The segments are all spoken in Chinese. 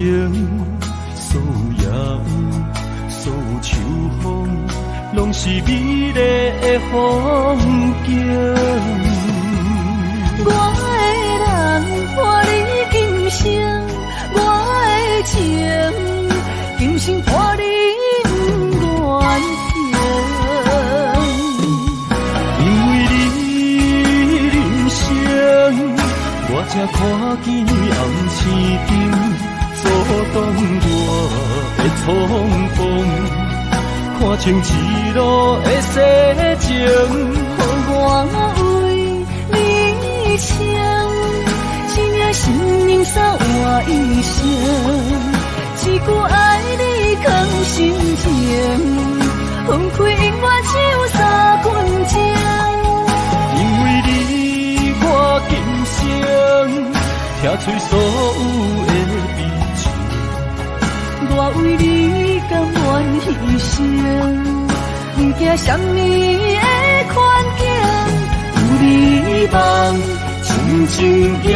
所有野有，所有秋风，拢是美丽的风景。我的人伴你今生，我的情今生伴你愿行。因为你人生，我才看见红星顶。阻挡我的冲动，看清一路的世情，我为你唱，一领心灵扫我一生，一句爱你藏心情，分开永远只有三分钟。因为你我今生听出所有的我为你甘愿牺牲，不惊什么的困境。有你梦，静静行，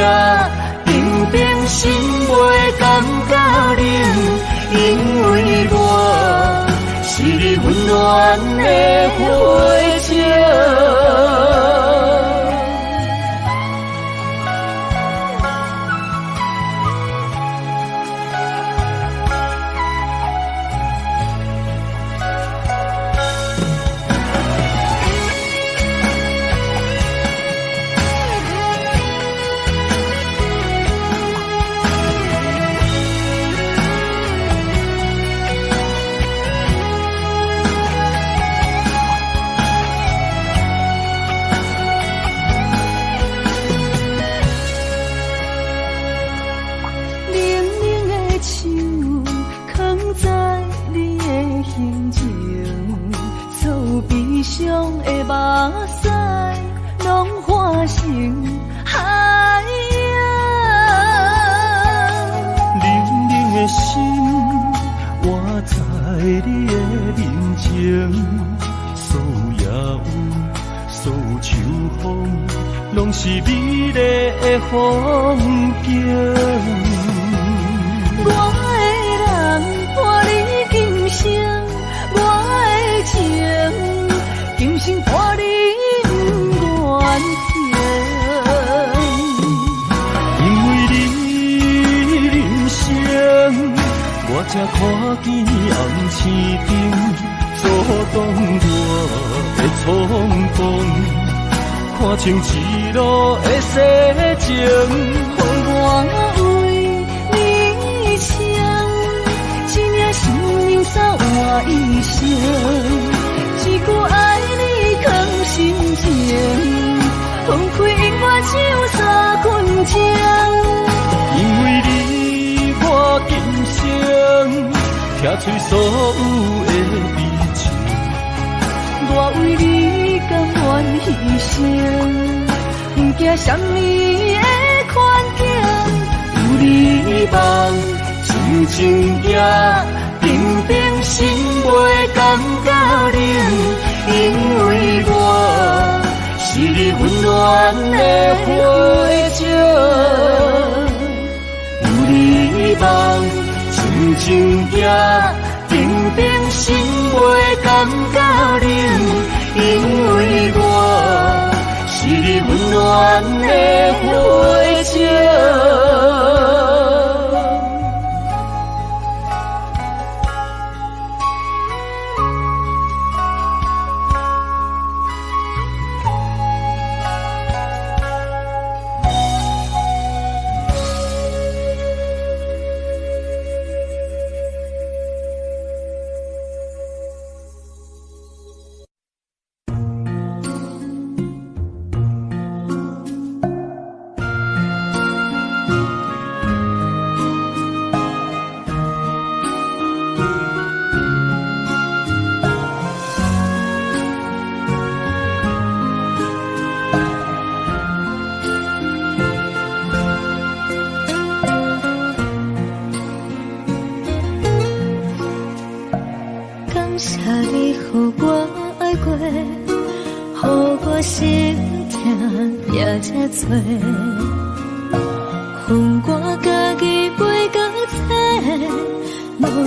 平平心袂感觉冷。因为我是你温暖的火情。伤的目屎，拢化成海洋。冷冷的心，我在你的面前，所有野有，所有秋风，拢是美丽的风景。我的人伴你今生，我的情。今生伴你愿行，因为你人生，我才看见红星顶阻挡我的冲动，看清一路的世情。我为你唱，一领心灵扫我一生，一句爱你藏心情，分开永远只有三分钟。因为你我今生听出所有的美情，我为你甘愿牺牲，不惊什么的困境。有你梦，静静行，平平心袂感觉冷。因为我是你温暖的火情。有你梦，静静行，平平心袂感觉冷。因为我是你温暖的火情。心痛也这多，恨我家己袂够切，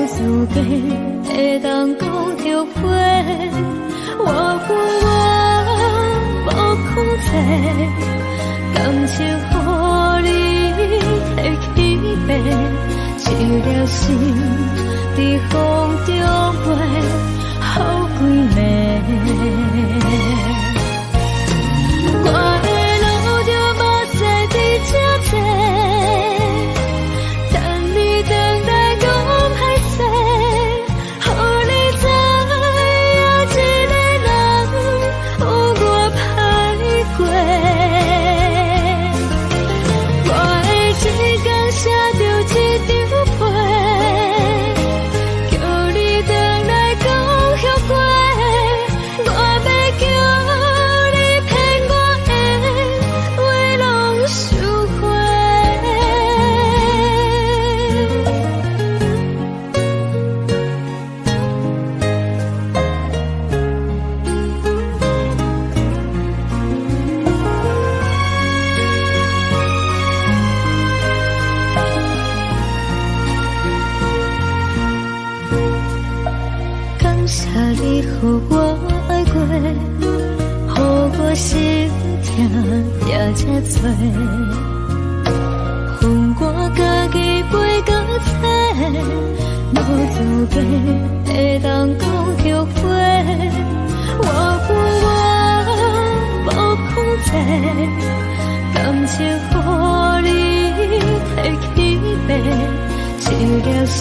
资格会当讲着话，我负我无控制，感情予你提起白，一粒心在风中飞，好几暝。我的路就无西伫这多，等你等待讲歹势，予你知影一个人有我歹过。我的一天写着一张被，叫你等来讲后悔。我要叫你骗我的话拢收回。感谢你予我爱过，予我心痛也这多，分我家己陪到底，无资格会当讲后悔。我负我无控制，感情予你提起白，一粒心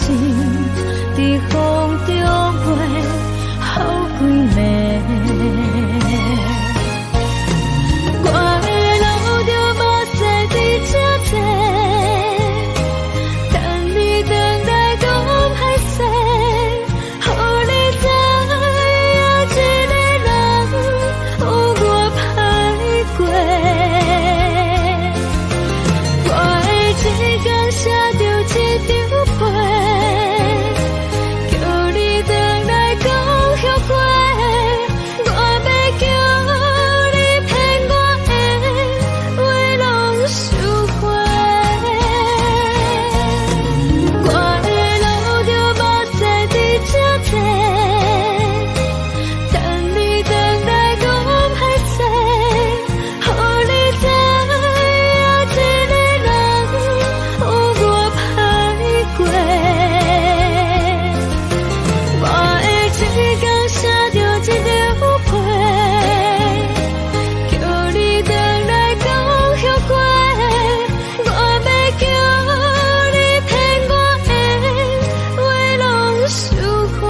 在风中飞，好几暝。我的路就无西伫这多，等你等待讲歹势，予你知影一个人有我歹过。我的一天写着一张被，叫你等来讲后悔。我要叫你骗我的话拢收回。我的路就无西伫这多，等你等来讲歹势，予你知影一个人有我歹过。我的一天写着一张被，叫你等来讲后悔。我要叫你骗我的话拢收回。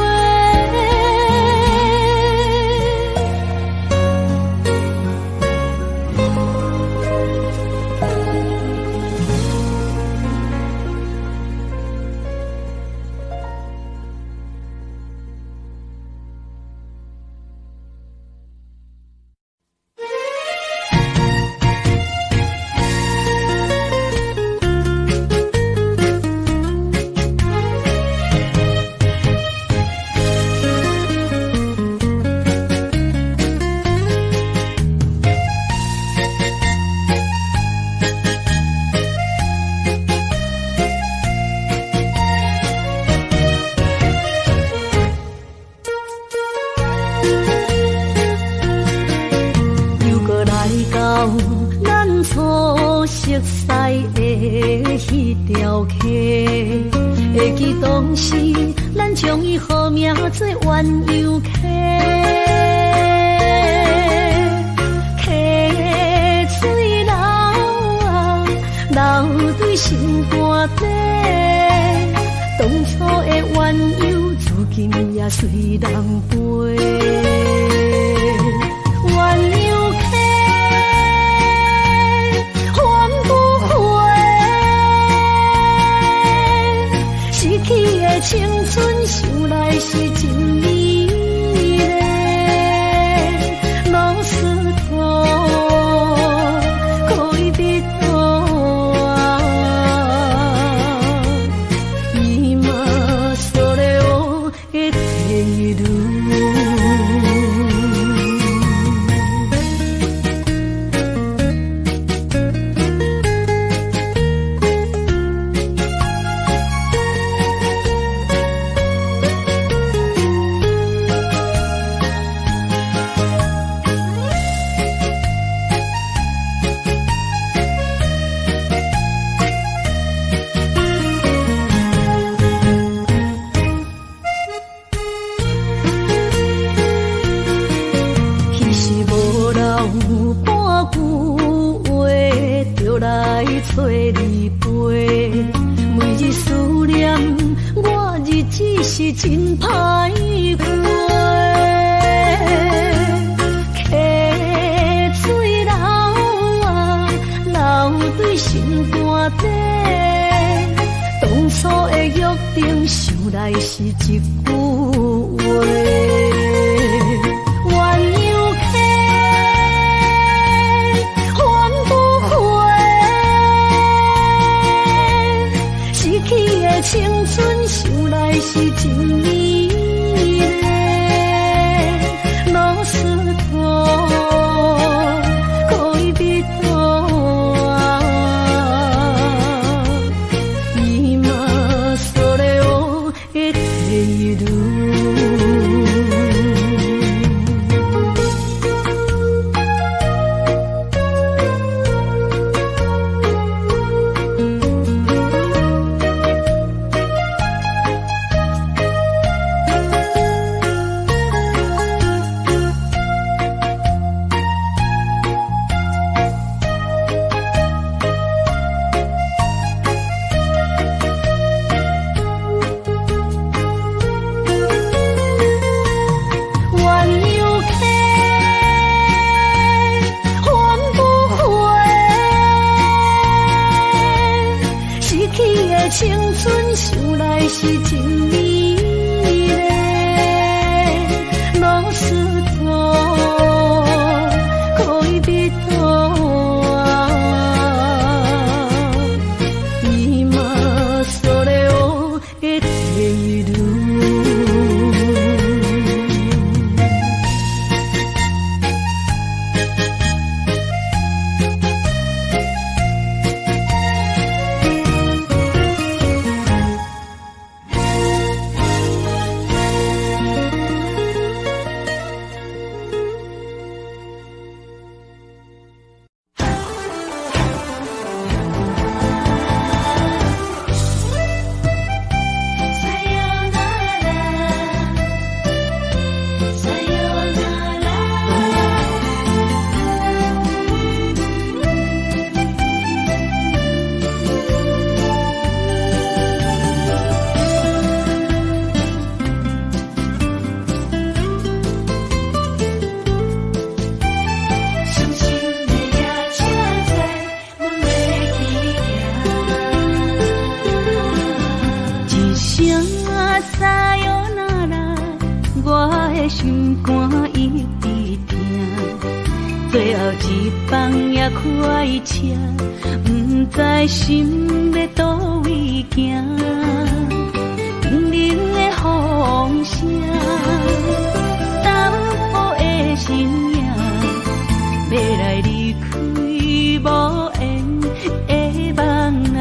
又搁来到咱初熟悉的迄条溪，会记当时咱将伊号名做鸳鸯溪，溪水流流对心肝底，当初的鸳鸯如今也随人飞。鸳鸯溪，翻不回，失去的青春想来是真美丽，老师徒可以别多伊嘛所了的地路。是真歹过。溪水流啊，流对心肝底。当初的约定，想来是一句话。鸳鸯溪，还不回。失去的青春，想来是真美丽。老师徒，可以比多啊。今それを得ている。青春想来是真美丽，老师徒可以比多啊。今それを得ている。心肝一直疼，最后一放也开车，不知心要倒位行。冷冷的风声，淡薄的身影，要来离开无缘的梦啊，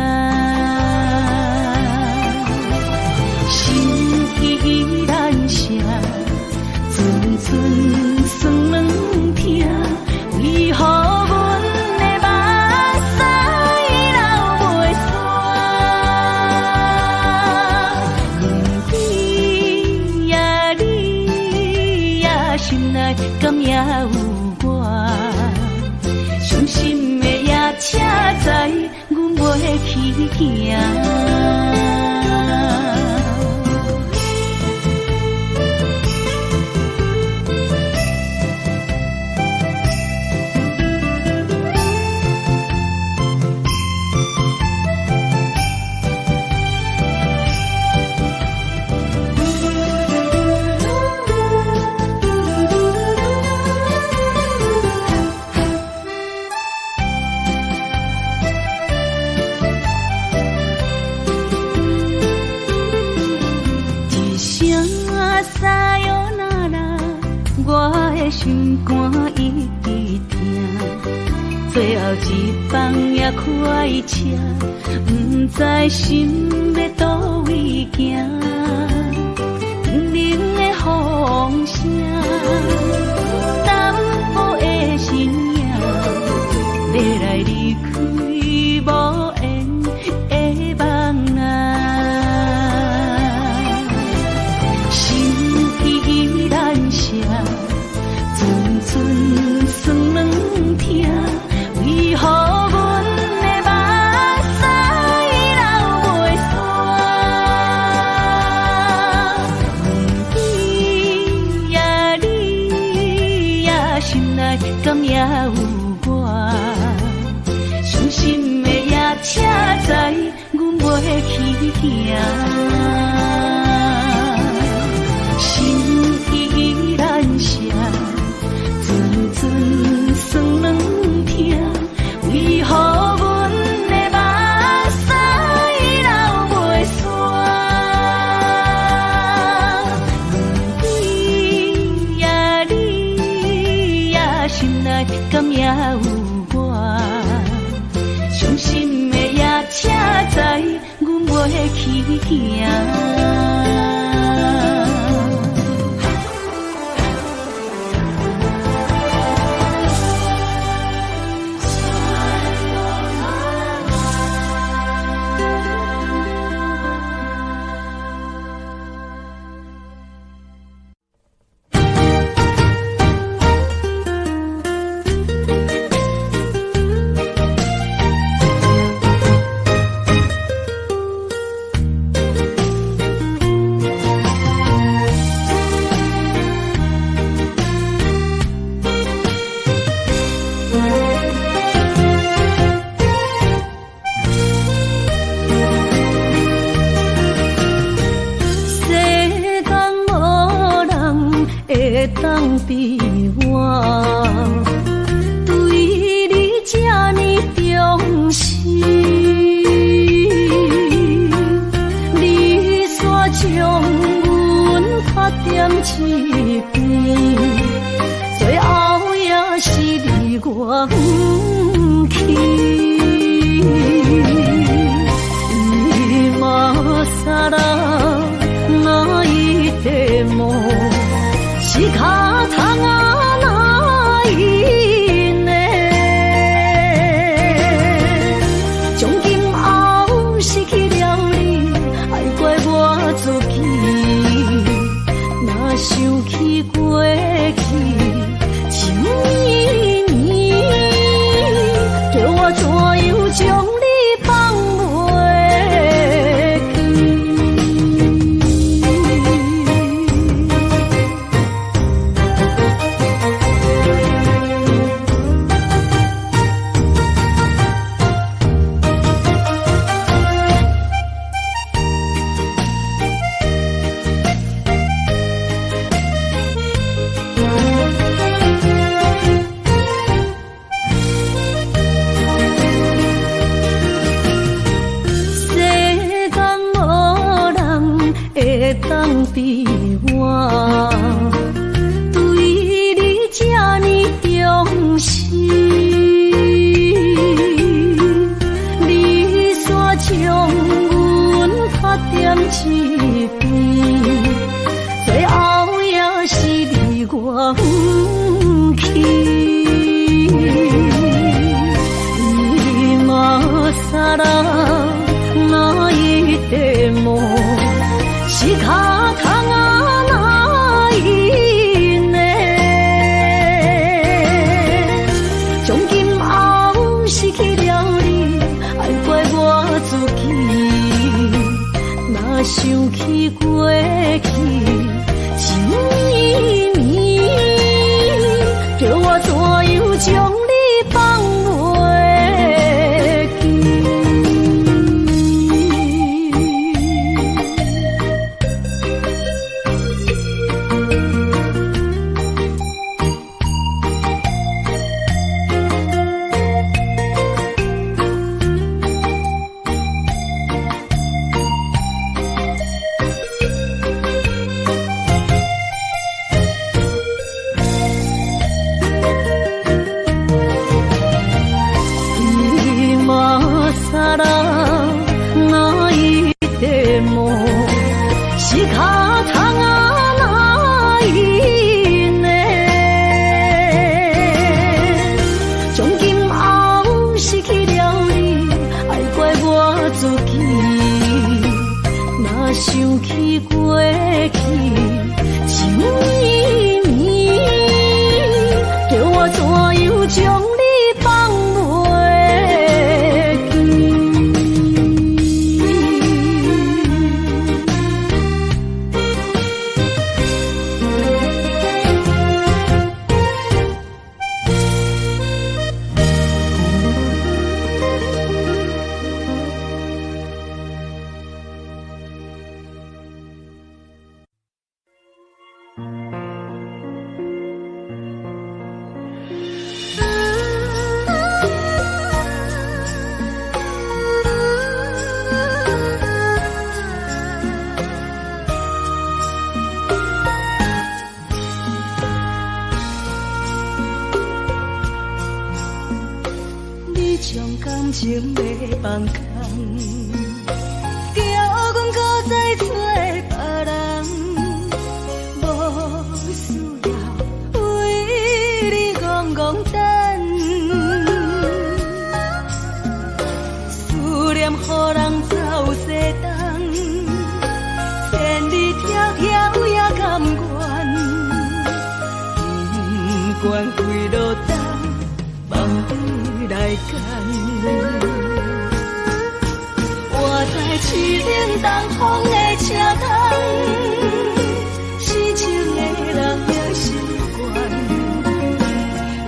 心依然声。寸寸酸软疼，为何阮的目屎流袂煞？问你呀，你呀，心内敢也有我？伤心的夜车载，阮袂去行。心肝一直疼，最后一放也开车，不知心要倒位行。冷冷的风声，淡薄的身影，要来离开无缘的梦啊，心依然声。寸寸酸软疼，为何阮的目屎流袂煞？有我，伤心的夜车载，阮袂去行。当比我对你这呢重视，你煞将阮拍点一边，最后也是离我不去。今さら泣いても仕方がないね，从今后失去了你，爱怪我自己，若想起过去情意绵，叫我怎样将你放袂记？当比我对你这呢重视，你煞将阮拍点一边，最后也是离我不去。今さら泣いても仕方がないね，从今后失去了你，爱怪我自己，若想起过去情意绵，叫我怎样将你放袂记？今さら泣いても仕方がないね，从今后失去了你，爱怪我自己，若想起过去情意绵，叫我怎样将你放袂记？情要放空，叫阮搁再找别人，无需要为你戆戆等，思念予人走西东，千里迢迢也甘愿，不管几路灯，梦对来干。我在市顶东风的车窗，痴情的人也习惯，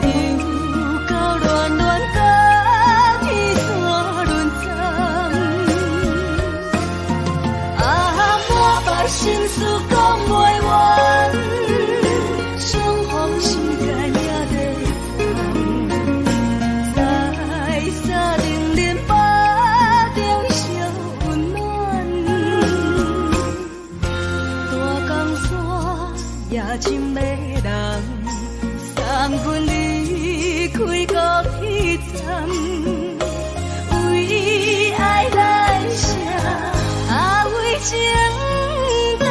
又到乱乱甲天山轮藏。啊，满腹心事讲袂完，相逢时间也在藏，在沙丁林巴中烧温暖，大江山夜深的人，送阮离开国铁站，为爱来写为情长。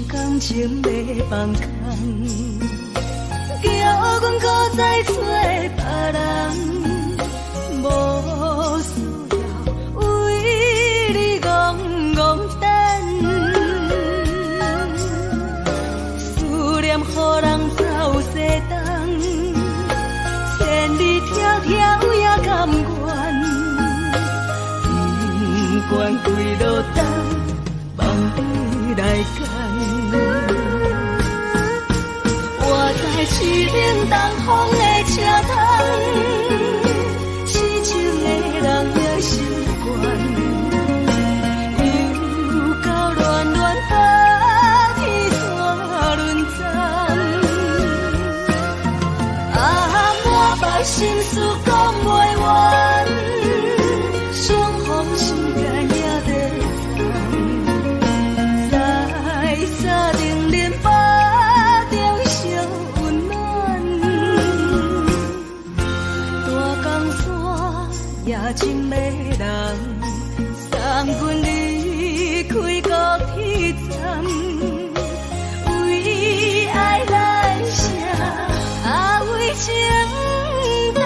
感情要放空，叫阮搁再找别人，无需要为你戆戆等，思念予人走西东，千里迢迢也甘愿，不管几路灯，梦对来干。我在市顶东风的车窗，痴情的人也习惯，又到乱乱甲天山轮藏。啊，满腹心事讲袂完，相逢时间也在藏，在沙丁林巴中烧温暖，大江山夜深的人，送阮离开国铁站，为爱来写为情长。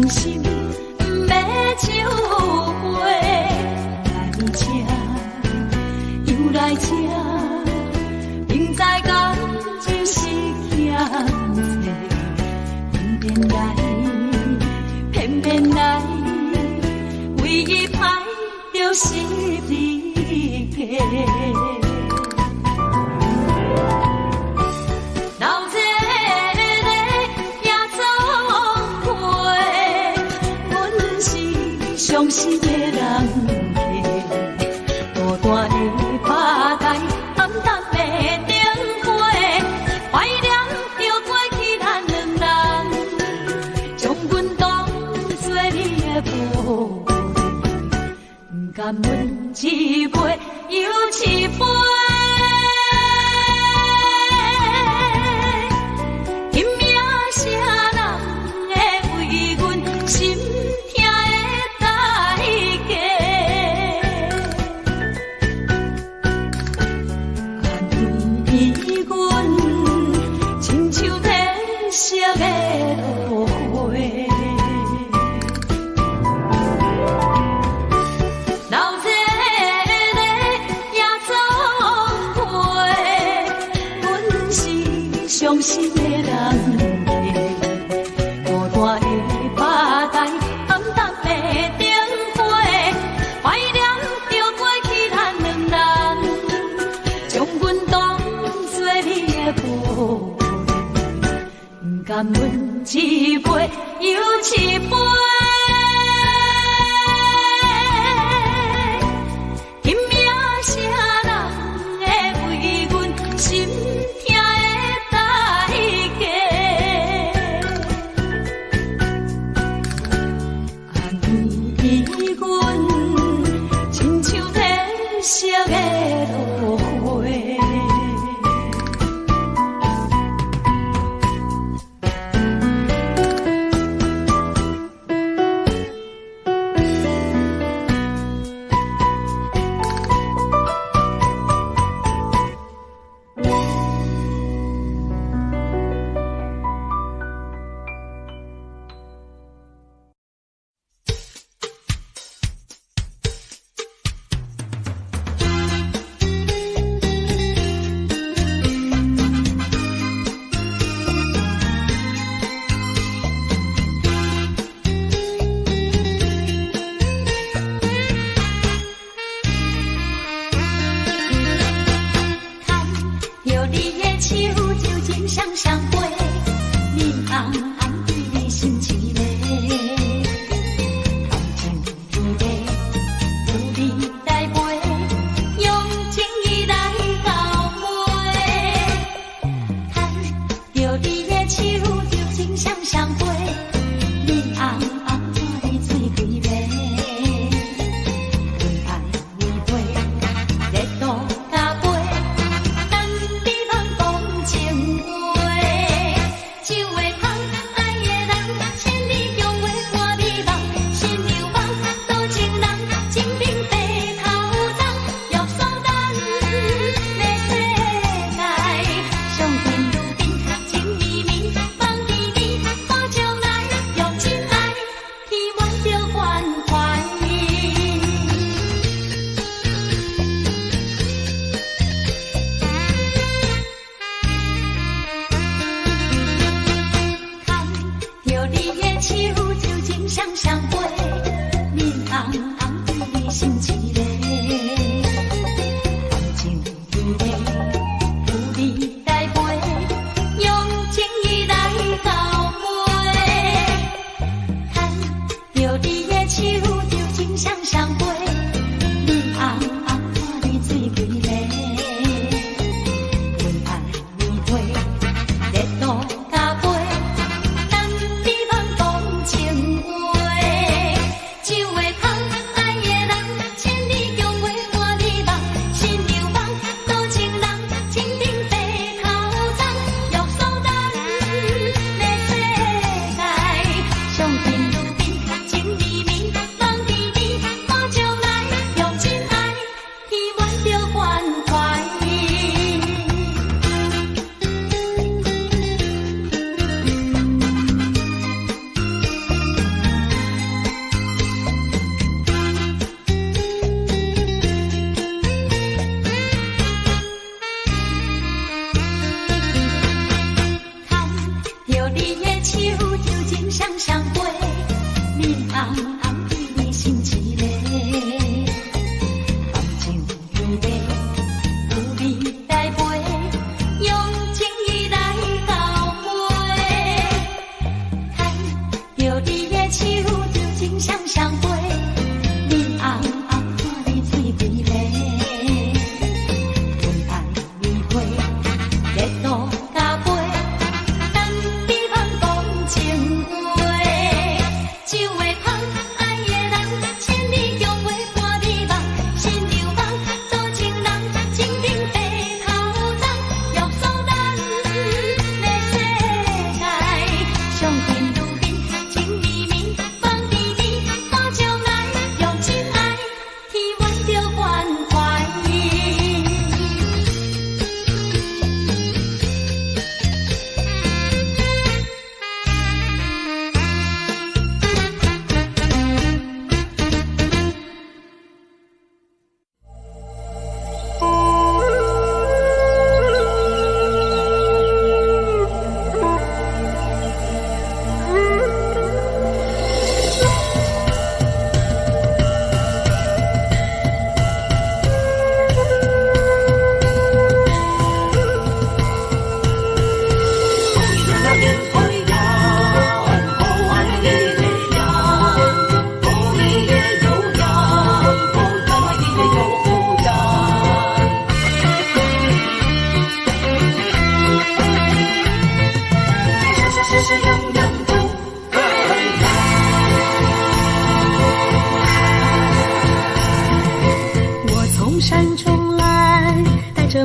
伤心要收回，来这又来这，明知感情是险世，偏偏来，唯一歹就是你家。伤心的人客，孤单的吧台，暗淡的灯花，怀念着过去咱两人，将阮当作你的宝贝，不甘阮一杯又一杯。伤心的人客，孤单的吧台，暗淡的灯花，怀念着过去咱两人，将阮当作你的宝贝，不甘阮一杯又一杯。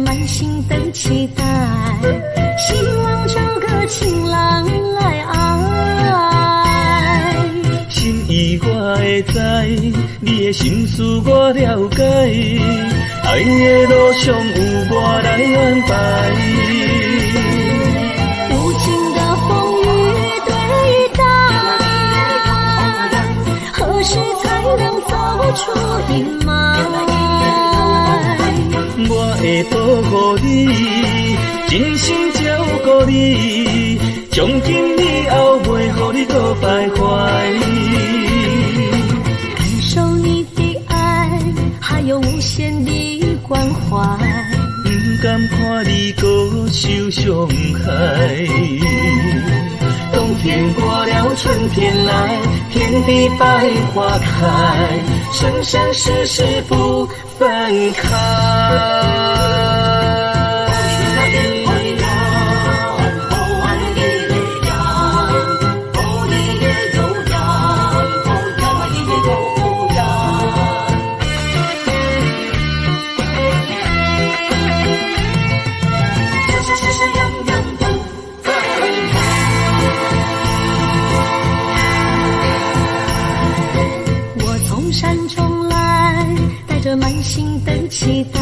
满心的期待，希望找个情郎来爱。心意我会知，你的心思我了解，爱的路上有我来安排。无情的风雨对待，何时才能走出阴霾？我会保护你，真心照顾你，从今以后袂予你搁徘徊。感受你的爱，还有无限的关怀。不甘看你搁受伤害。冬天过了，春天来，天地百花开，生生世世不分开。满心的期待，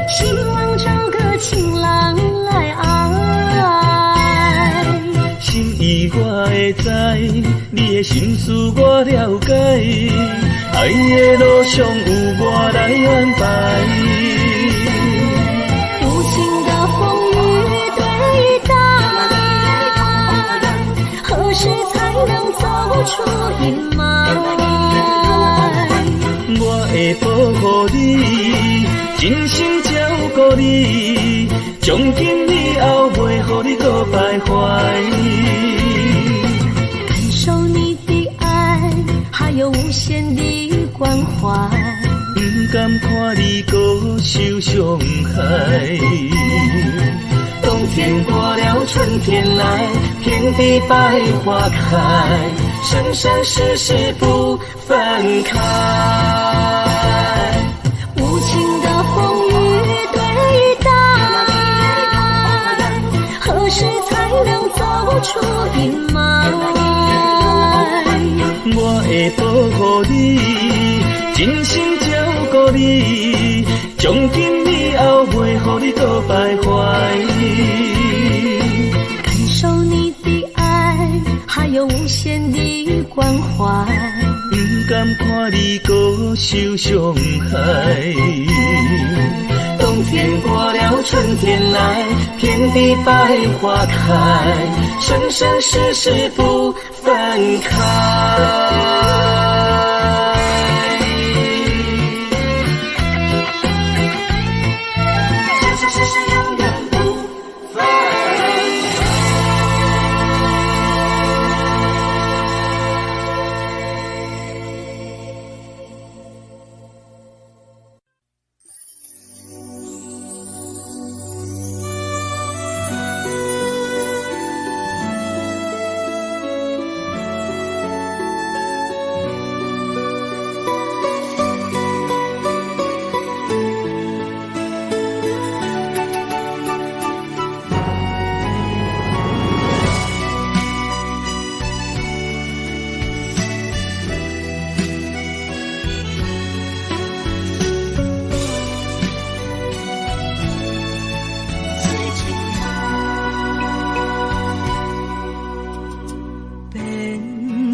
希望找个情郎来爱。心意我会知，你的心思我了解，爱的路上有我来安排。无情的风雨对待，何时才能走出阴霾？我会保护你，真心照顾你，从今以后袂予你搁徘徊。感受你的爱，还有无限的关怀。不甘看你搁受伤害。冬天过了，春天来，天地百花开，生生世世不分开。无情的风雨对待，何时才能走出阴霾？我会保护你，真心照顾你，从今以后袂予你搁徘徊。感受你的爱，还有无限的关怀。不甘看你搁受伤害。冬天过了，春天来，天地百花开，生生世世不分开。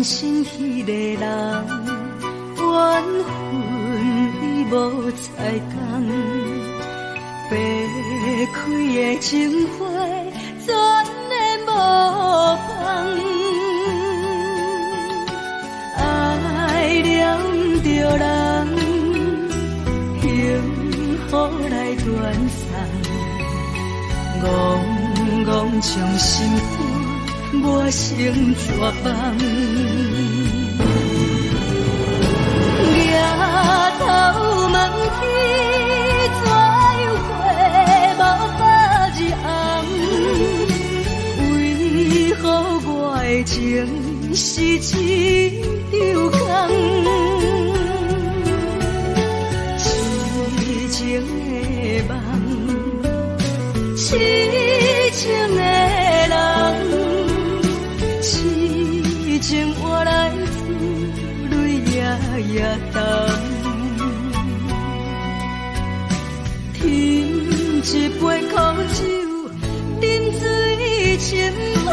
身迄个人，缘分已无再同，白开的情花全的无芳，爱了着人，幸福来断送，怣怣将心扉我心绝望。抬头问天，怎样过无百日红？为何我的情是一场空？痴情的梦，痴情的人，痴情换来滋泪夜夜澹。添一杯苦酒，饮水深芳。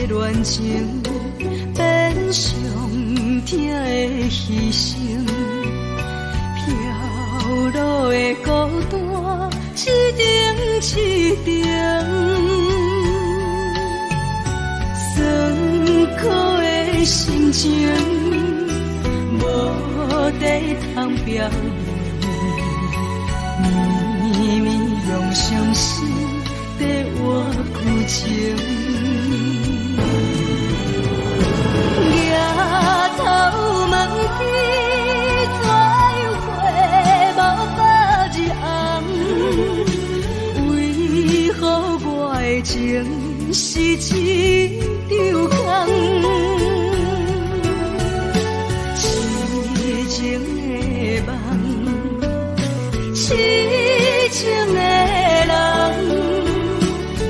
恋情变上疼的牺牲，飘落的孤单一定一定，酸苦的心情无地通表现，绵绵用伤心在我旧情。抬头问天，怎样过无百日红？为何我的情是一场空？痴情的梦，痴情的人，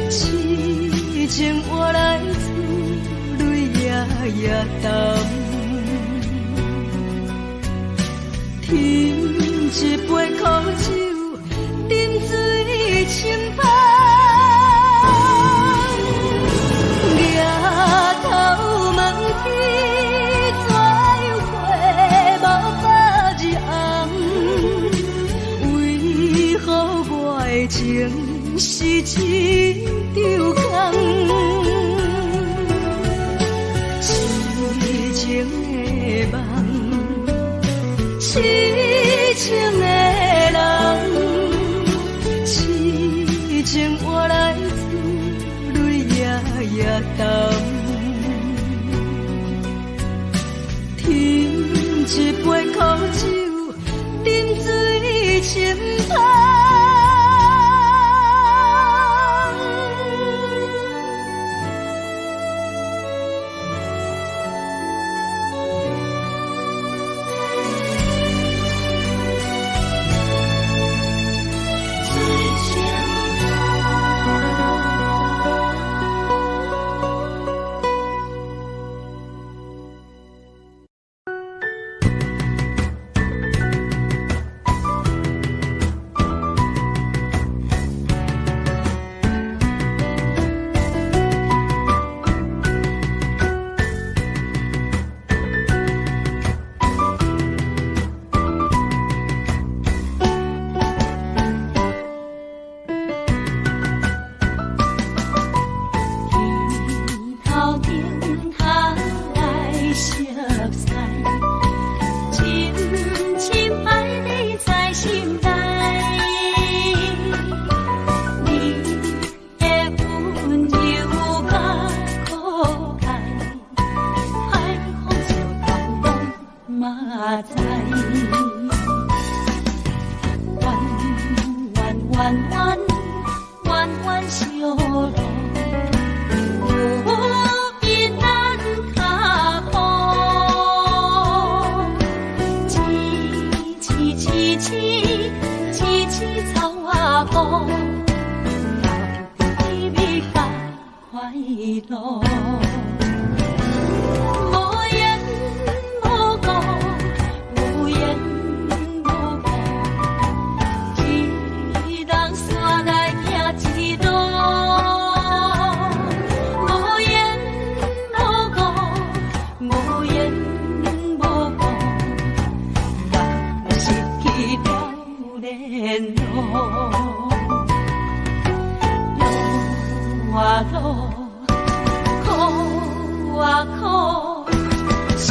痴情换来滋泪夜夜澹。添一杯苦酒，饮水深芳。抬头问天，怎样过无百日红？为何我的情是一场空？痴情的梦，痴情的人，痴情换来滋泪夜夜澹。添一杯苦酒，饮水深芳。无言无语，无言无路，路啊路，苦啊苦，心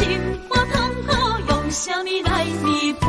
肝痛苦，用什么来弥补？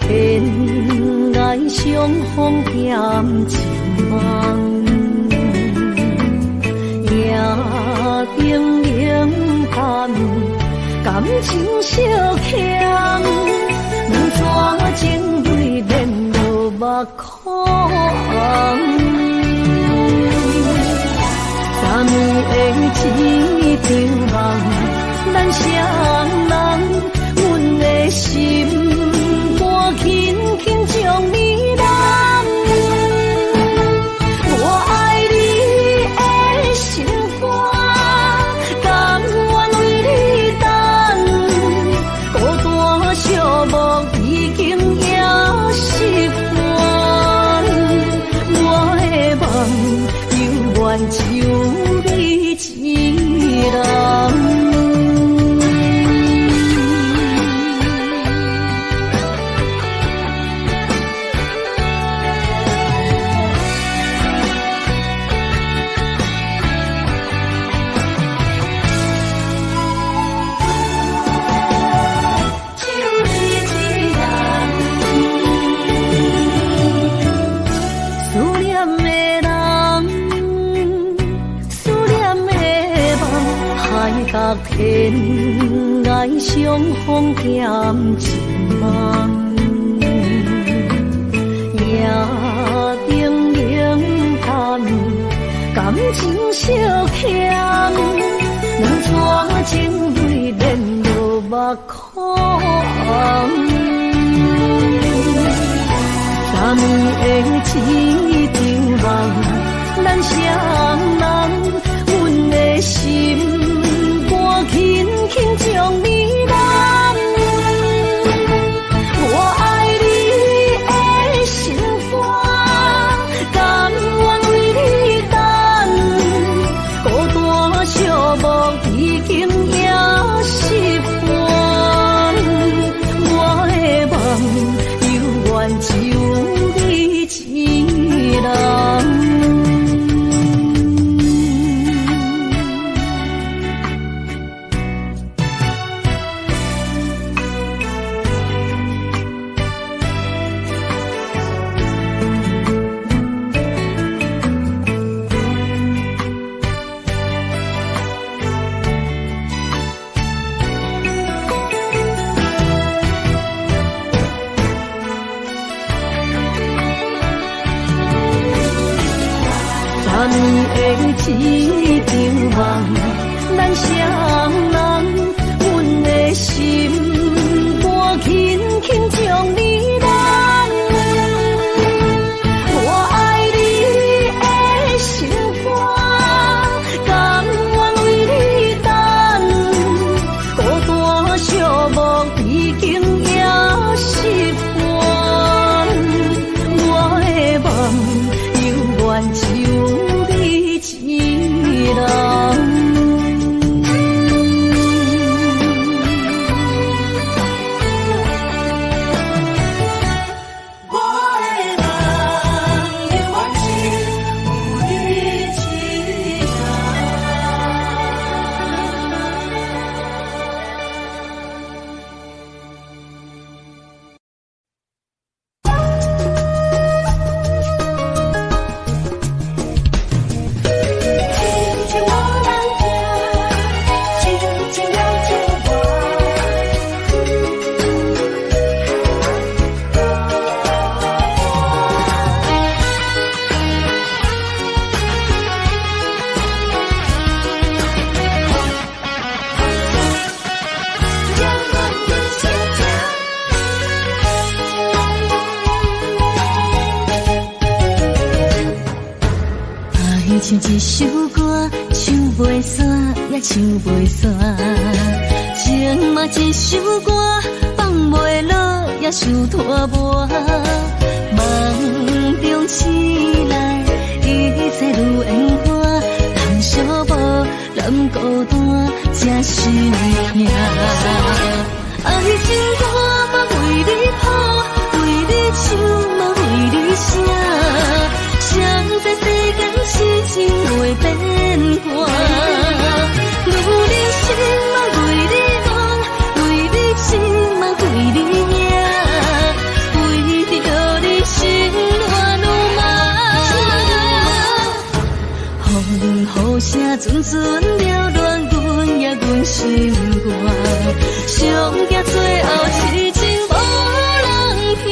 天涯相逢欠情梦，夜灯冷淡，感情小欠，两撮情泪连落目眶。昨暝的一场梦，咱双人，阮的心。轻轻将你揽，我爱你的心肝，甘愿为你等，孤单寂寞已经也习惯，我的梦永远只有你一人。天涯相逢欠情梦，夜灯冷淡，感情小欠，两撮情泪连落目眶。昨暝的一场梦，咱双人，阮的心。轻轻将你揽，我爱你的心肝，甘愿为你等，孤单寂寞已经也习惯，天张望，咱双人，阮的心肝轻轻将你揽。我爱你的心肝，甘愿为你等，孤单寂寞已经也习惯，我的梦永远只有你一人。唱一首歌，唱袂煞，也唱袂煞。情嘛一首歌，放袂落，也想拖磨。梦中醒来，一切如烟花，通寂寞，咱孤单，才是命。爱情歌嘛为你谱，为你唱嘛为你写。想在世间事情袂变卦，为你心嘛为你梦，为你情嘛为你命，为着你心乱如麻。雨声阵阵缭乱，阮也阮心肝，上惊最后痴情无人听。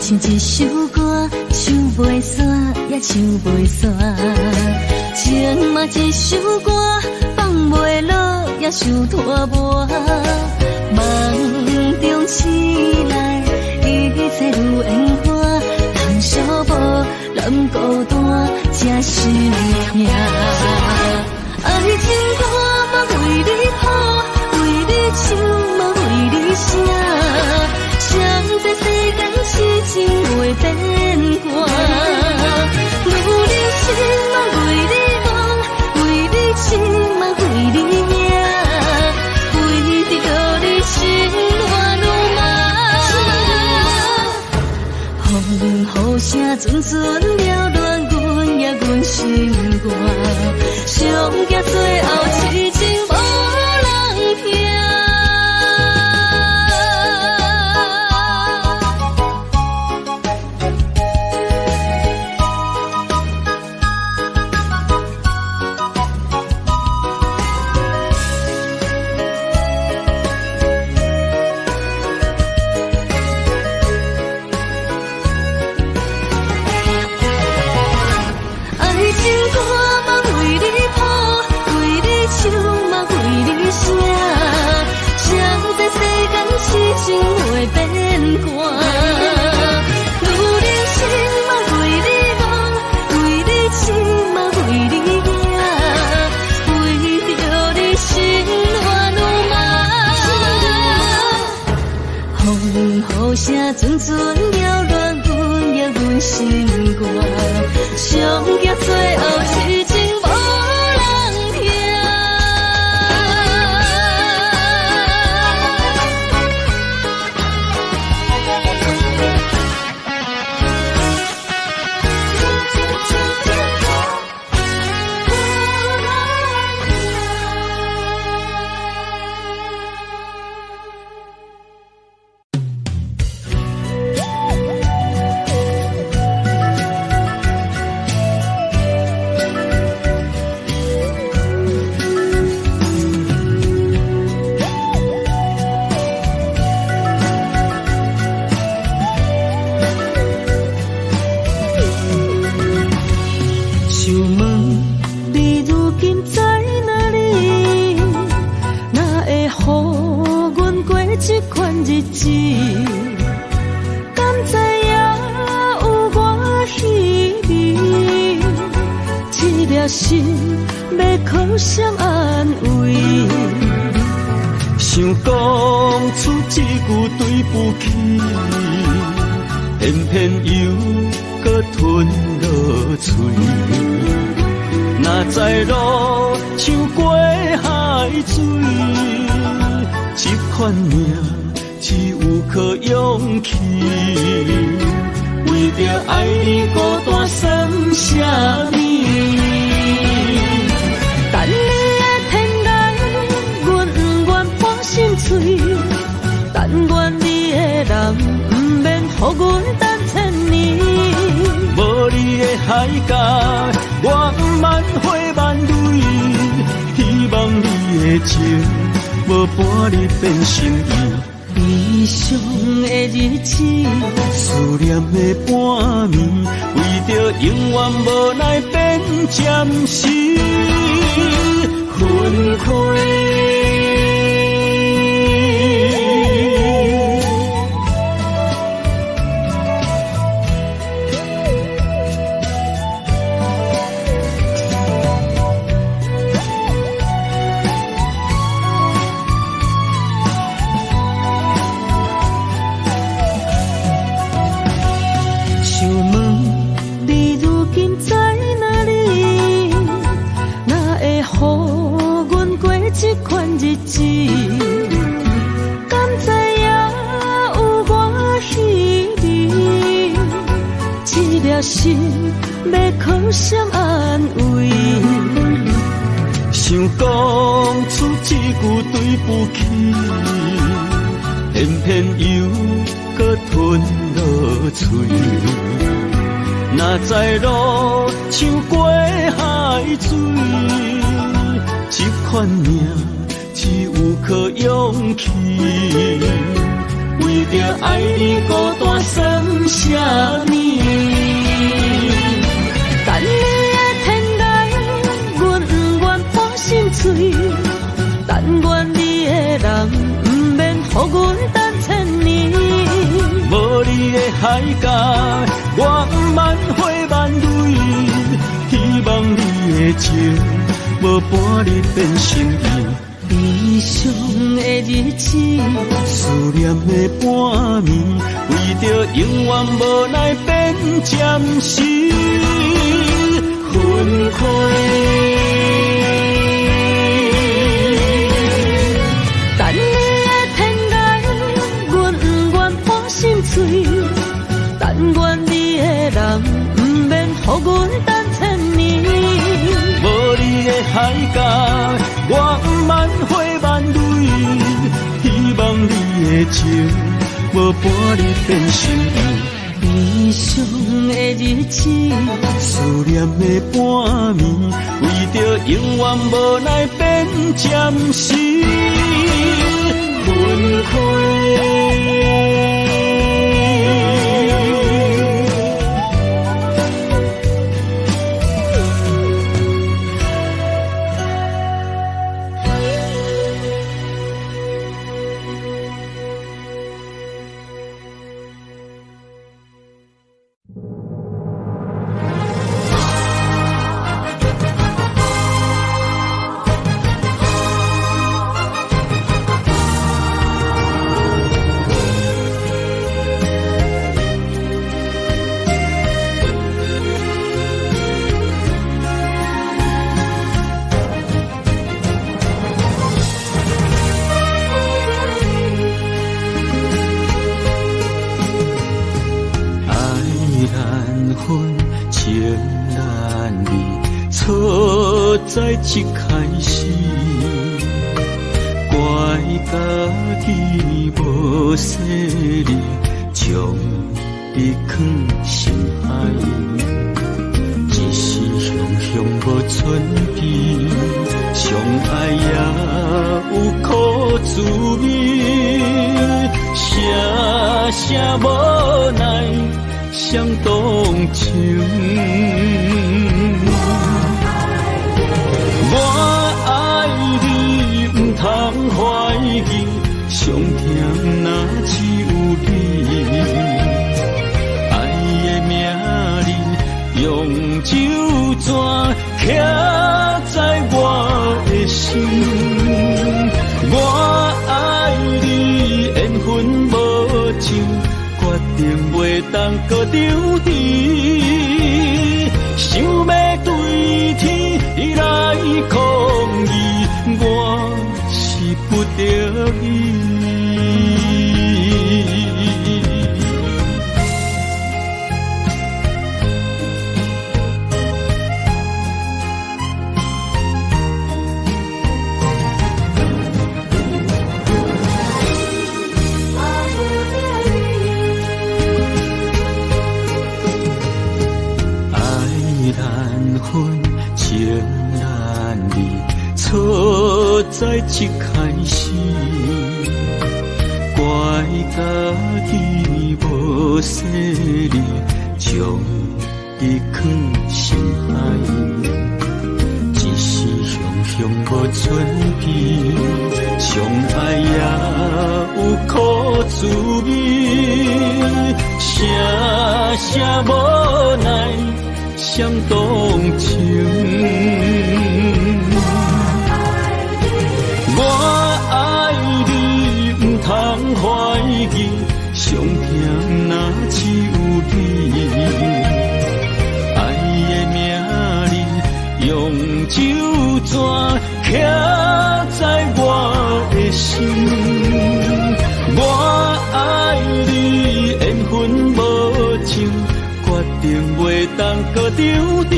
唱一首歌，唱袂煞，也唱袂煞。情嘛一首歌，放袂落，也想拖磨。梦中醒来，一切如烟花，通寂寞，咱孤单，才是命。爱情歌嘛为你谱，为你唱嘛为你写。想在世间事情袂变卦，为你心嘛为你梦，为你情嘛为你命，为着你心乱如麻。雨声阵阵缭乱，阮也阮心肝，上惊最后痴情无人听。事情袂变卦，有人心嘛为你梦，为你情嘛为你命，为着你心乱如麻。雨声阵阵缭乱，阮也阮心肝，上惊最后痴情无人听。日子，敢知影有我稀微？这粒心要靠谁安慰？想讲出一句对不起，偏偏又搁吞落嘴。若知路像过海水，这款命只有靠勇气。为着爱你孤单算什么？等你的天涯，阮不愿破心碎。但愿你的人，不免予阮等千年。无你的海角，我万回万泪。希望你的情，无伴你变心意。悲伤的日子，思念的半暝，为着永远无奈变暂时分开。这款日子，敢知影有我稀微？这粒心要靠谁安慰？想讲出一句对不起，偏偏又搁吞落嘴。若知路像过海水，这款命只有靠勇气。为着爱你孤单算什么？等你的天涯，阮不愿破心碎。但愿你的人，不免予阮等千年。无你的海角，我万回万泪。希望你的情，无伴你变心意。悲伤的日子，思念的半暝，为着永远无奈变暂时分开。等你的天涯，阮不愿破心碎。但愿你的人，不免予阮等千年。无你的海角，我万回万泪。希望你的情，无伴你变心意。悲伤的日子，思念的半暝，为着永远无奈变暂时分开。在一开始，怪家己无细腻，将你放心海。一时雄雄无存期，相爱也有苦滋味，声声无奈伤动情。我爱你，不通怀疑，上疼若在我的心。我爱你，缘分无尽，决定袂当搁丢弃。想要对天来抗议，我是不得已。情难离，错在一开始，怪家己无细腻，将伊藏心海。一时雄雄无准备，相爱也有苦滋味，声声无奈。想动情，我爱你，唔通怀疑，上疼若只有你。爱的名字用酒泉刻在我的心，我爱你，缘分无尽。决定袂当搁丢弃，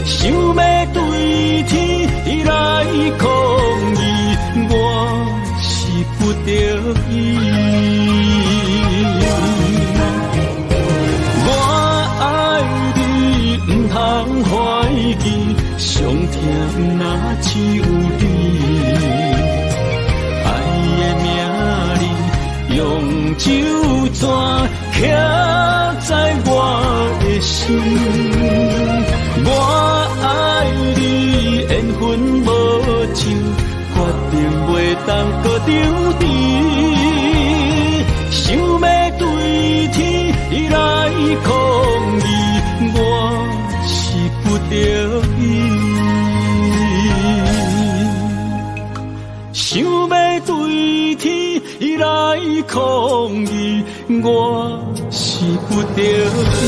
想要对天来抗议，我是不得已。我爱你，唔通怀疑，上疼若只有你。爱的名字用酒泉刻在我的心，我爱你，缘分无尽，决定袂当搁丢弃，想要对天来抗议，我是不得已。想要对天来抗议，我是不得已。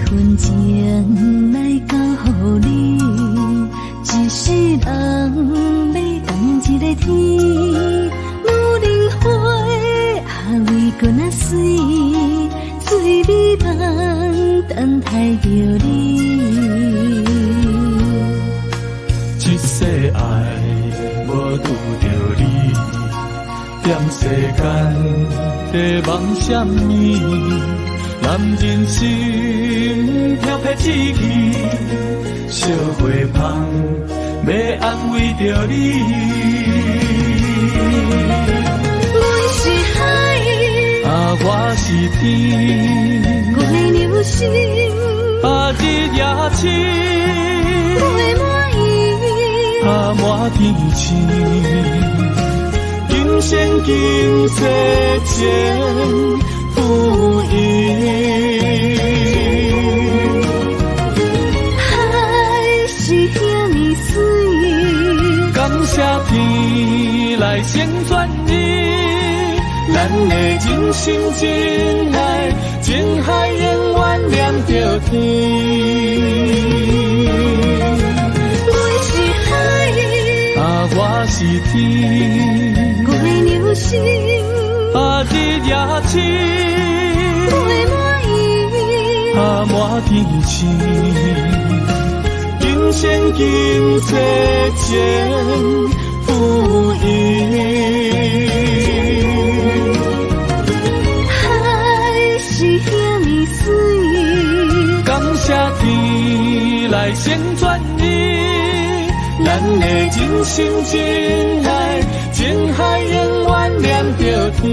份情来交予你，一世人要同一个天，女人花啊为搁那水，水美梦等待着你。一世爱无拄着你，踮世间在梦什么？男人心飘撇志气，小花香要安慰着你。阮是海，啊，我是天，我的流星，啊，日夜星，陪满意，啊，满天星，今生今世前不移。海是遐尼水，感谢天来成全你，咱的真心真爱，情海永远连着天。阮是海，啊，我是天，我的流星，啊，日夜星，陪满意，啊，满天星，今生今世前不移。海是遐尼水，感谢天来成全你，咱的真心真爱，情海永远连着天。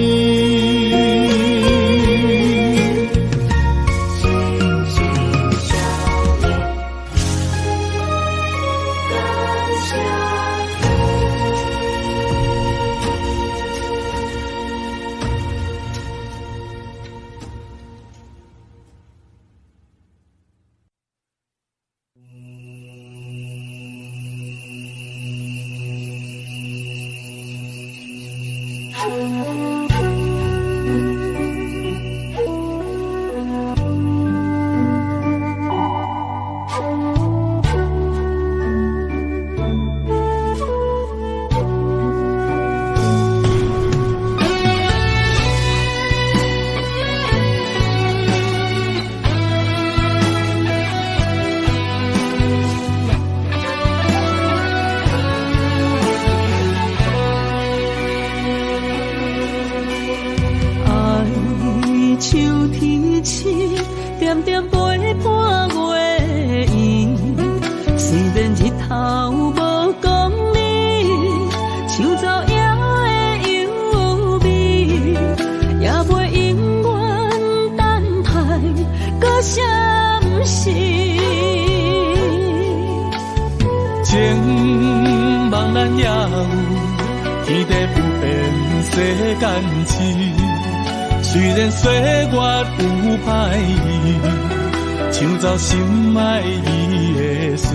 情茫然也有天地不变世间事，虽然岁月有歹意，抢走心爱伊的水，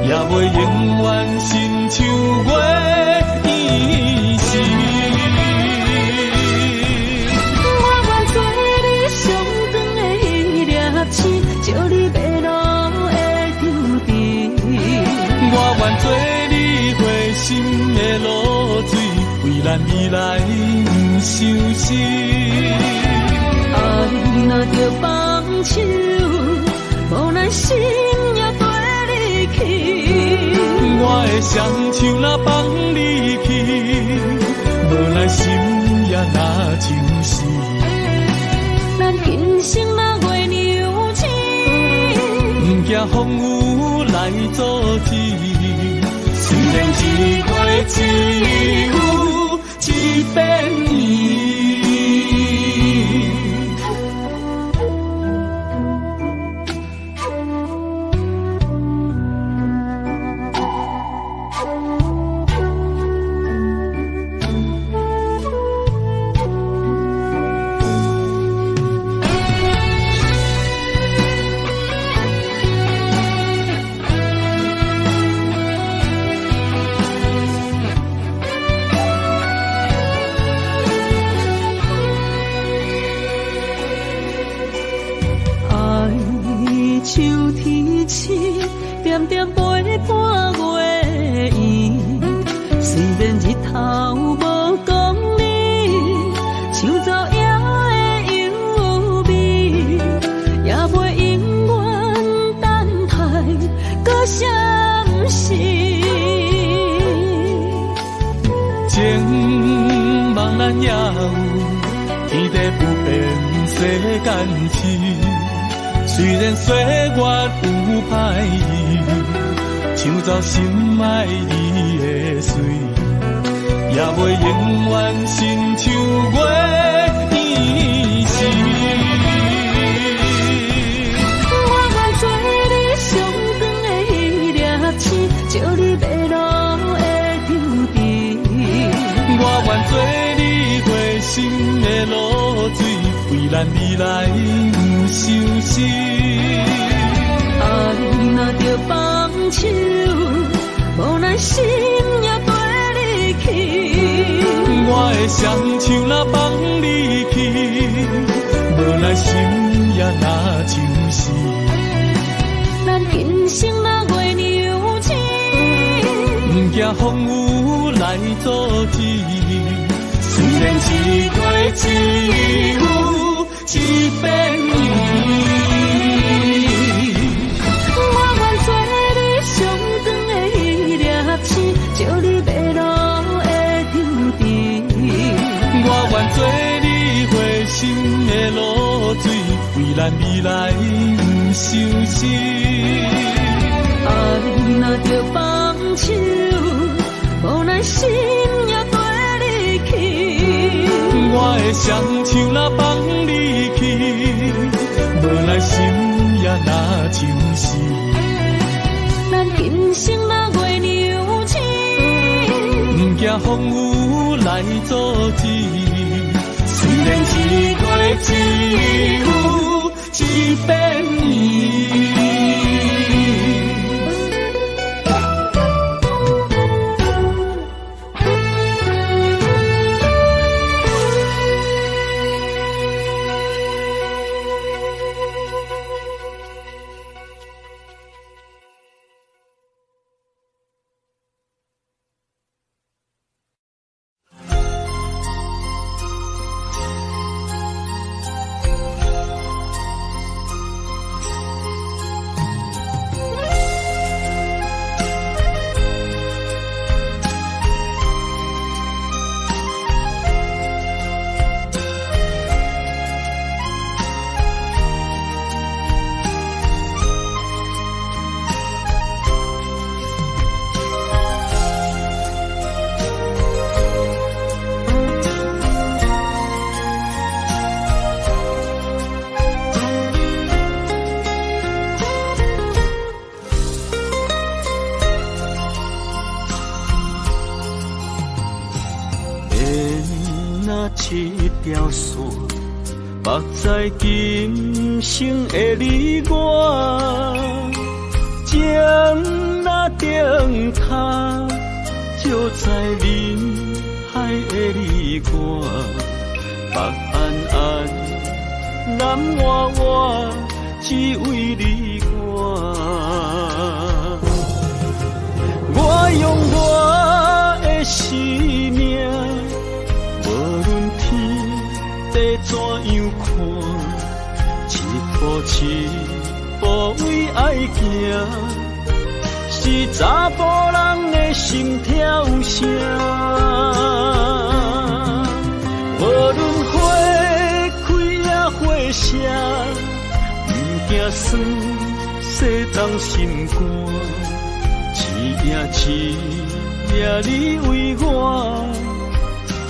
也袂永远亲像月伊是。我愿做你上长的迄粒星，照你迷路的注定。我愿做你回心的露水，为咱未来不伤心。爱若着放手，无咱心也跟你去。我的双手若放你去，无咱心也若就是咱今生若月娘亲，不惊风雨来阻止。虽然一月一有一变年。点点陪伴月圆。虽然日头无讲理，像走夜的忧味，也袂永远等待搁闪烁。情茫然也有天地不变世间事。虽然岁月有歹意，抢走心爱你的水，也袂永远亲像月圆时。我愿做你上长的迄粒星，照你迷路的丢滴。我愿做你回心的露水，为咱未来不相思。爱若着放手，无奈心也跟你去。我的双手若放你去，无奈心也若像是。咱今生若月牛星，不惊风雨来阻止。虽然一月只有一变圆。我愿做你上长的迄粒星，照你迷路的丢滴。我愿做你回心的露水，为咱未来不相思。爱若着放手，无奈心也跟你去。我的双手若放你去，无奈心也若像是。咱今生若月牛星，不惊风雨来阻止。虽然一月只有一变圆。一条线，目在今生的你我，情若灯塔，照在人海的你我，北暗暗，南弯弯，只为你我。我用我的生命。无论天地怎样看，一步为爱行，是查甫人的心跳声。无论花开也花谢，不惊酸洗动心肝，一夜你为我。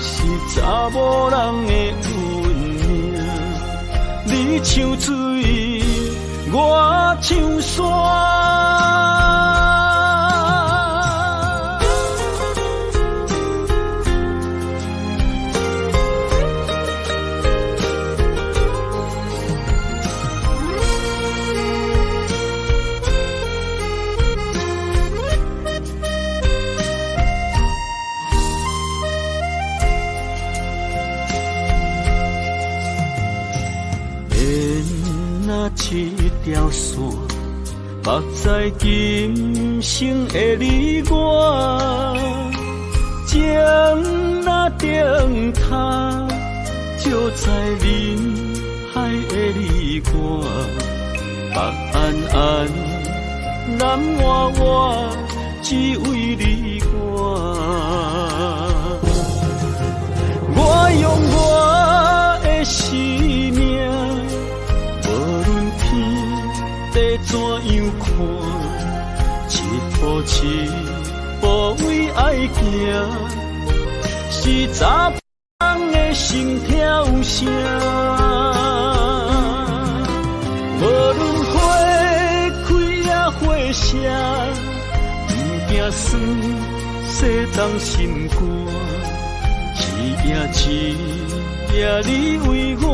是查某人的运命，你像水，我像山。一条线，目在今生的你我，将那灯塔照在人海的你我，北安安，南弯弯，只为你我。我用我的生命，无论天地怎样看，一步一步为爱行，是查甫人的心跳声。无论花开也花谢，不惊酸，世当心肝。一夜你为我，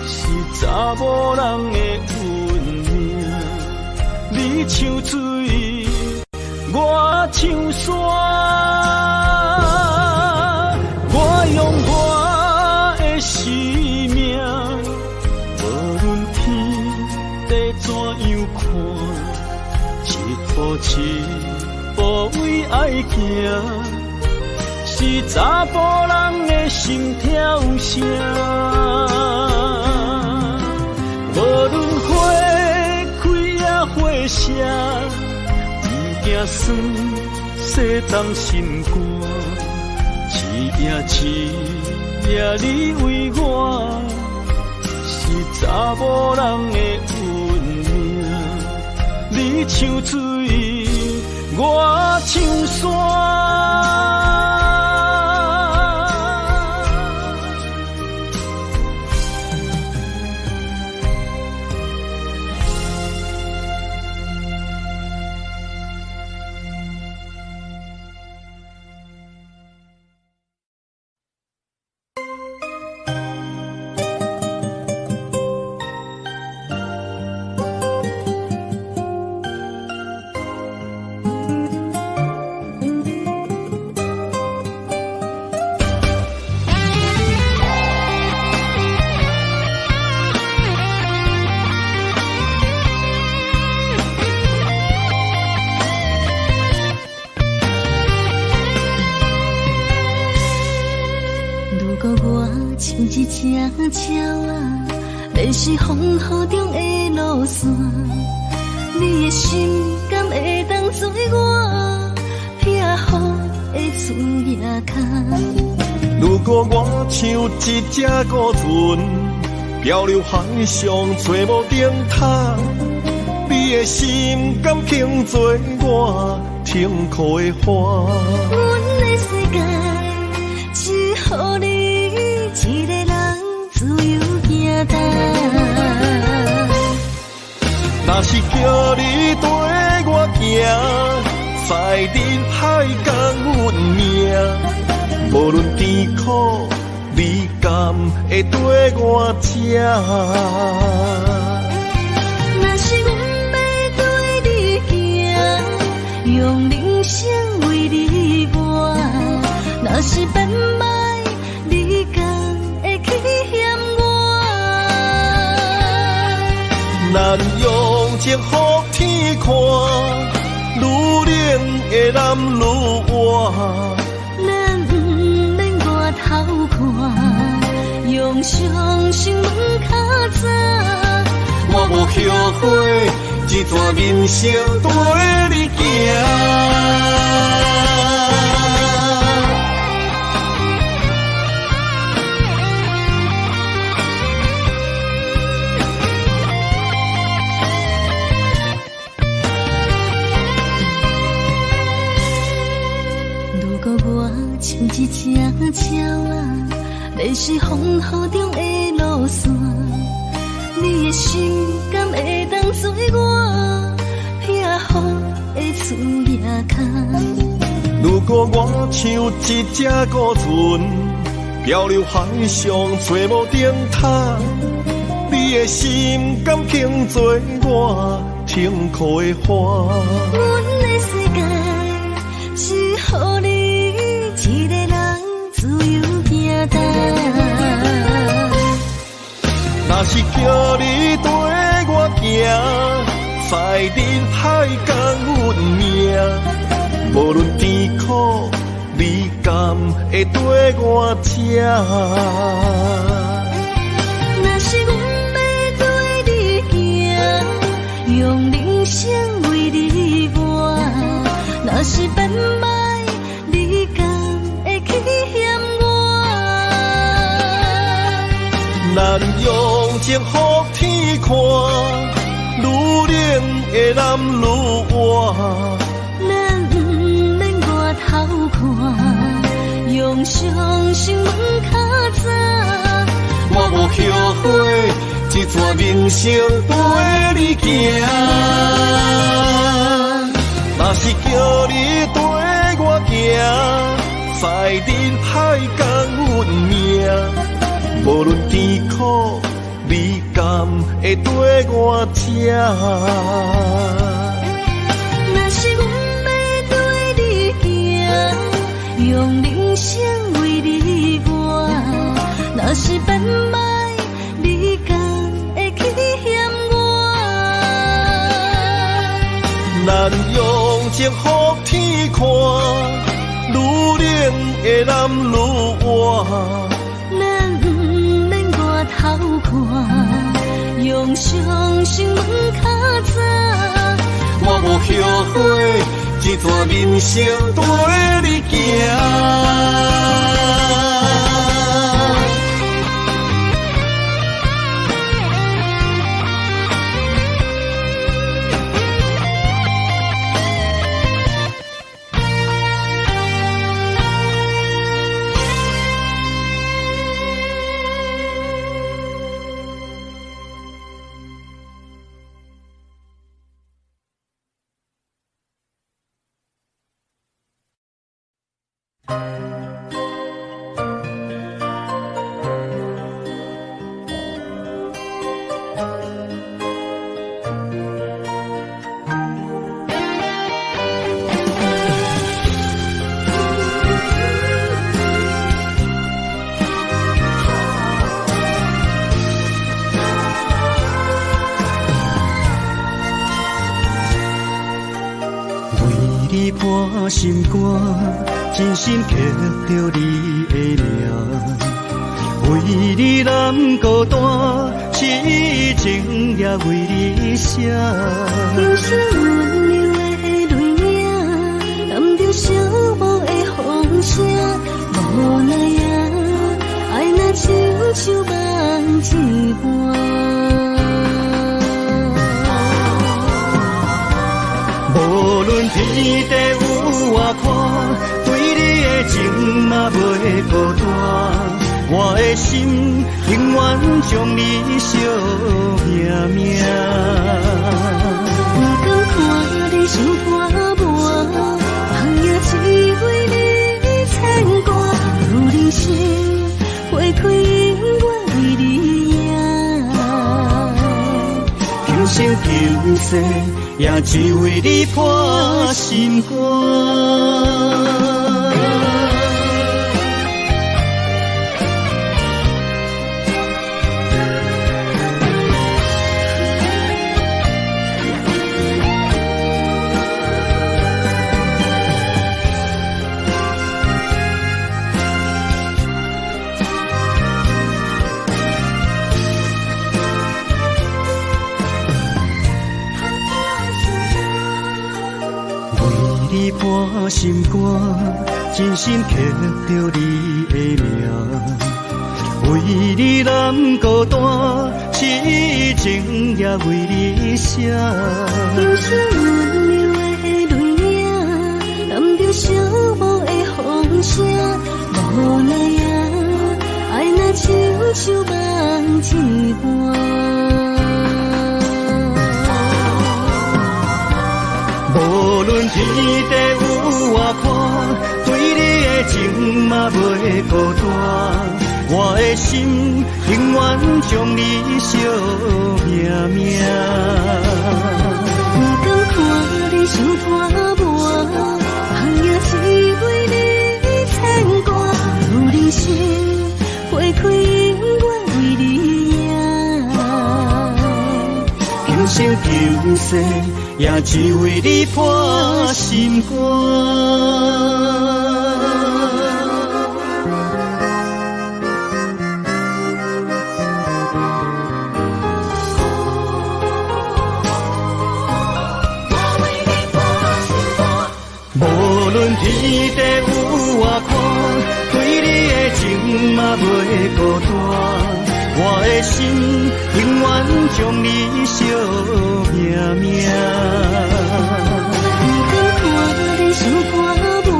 是查某人的运命。你像水，我像山，我用我的生命，无论天地怎样看，一步一步为爱行。是查甫人的心跳声，无论花开也花谢，不惊酸，世当心肝。一夜你为我，是查某人的运命。你像水，我像山。只鸟啊，你是风雨中的路线，你的心敢会当做我避雨的厝夜空？如果我像一只孤船，漂流海上找无灯塔，你的心敢肯做我停靠的花？阮的世界只予你一个人自由行动。若是叫你跟我行，在人海共运命，无论甜苦，你甘会跟我吃？若是阮要对你行，用人生为你活，若是变歹，你甘会去嫌我？咱用情予天看，愈冷的男愈活。咱不免外头看，用双心问较早。我无后悔，这段人生跟你行。如果我像一只鸟啊，你是风雨中的路线，你的心敢会当做我避雨的厝夜空？如果我像一只孤船，漂流海上找无灯塔，你的心敢肯做我停靠的花？阮的世界只予你一个人自由行动。若是叫你跟我行，在恁歹工运命，无论甜苦味甘会对我吃。若是阮要对你行，用人生为你活，若是变歹，你敢会去嫌我？咱用情予天看，愈冷的男愈活。咱不免外头看，用双心门较早。我无后悔，这段人生陪你行。若是叫你跟我行，在恁歹工运命，无论甜苦味甘会对我吃。若是阮要对你行，用人生为你活，若是变歹，你敢会去嫌我？咱用情予天看，愈冷的男愈活。咱不免外头看，用双心门较早。我无后悔，这段人生陪你行。你伴心肝，真心刻着你的名。为你难孤单，痴情也为你写。人生温柔的泪影，染着寂寞的风声。无奈啊，爱若亲像梦一半。无论天地有外宽，对你的情嘛袂孤单。我的心永远将你惜命命。不敢看你伤破磨，人也只为你牵挂。有人生花开永远为你赢，今生今世也只为你破心肝。你伴心肝，真心刻着你的名。为你难孤单，痴情也为你写。人生温柔的泪影，染着寂寞的风声。无奈啊，爱若亲像梦一半。无论天地有外宽，对你的情嘛袂孤单。我的心永远将你惜命命。不敢看你伤破磨，人也只为你牵挂。有人生花开永远为你赢，今人生求世，也只为你破心肝。无论天地有外宽，对你的情嘛袂孤单。我的心永远将你惜命命。不敢看你伤肝磨，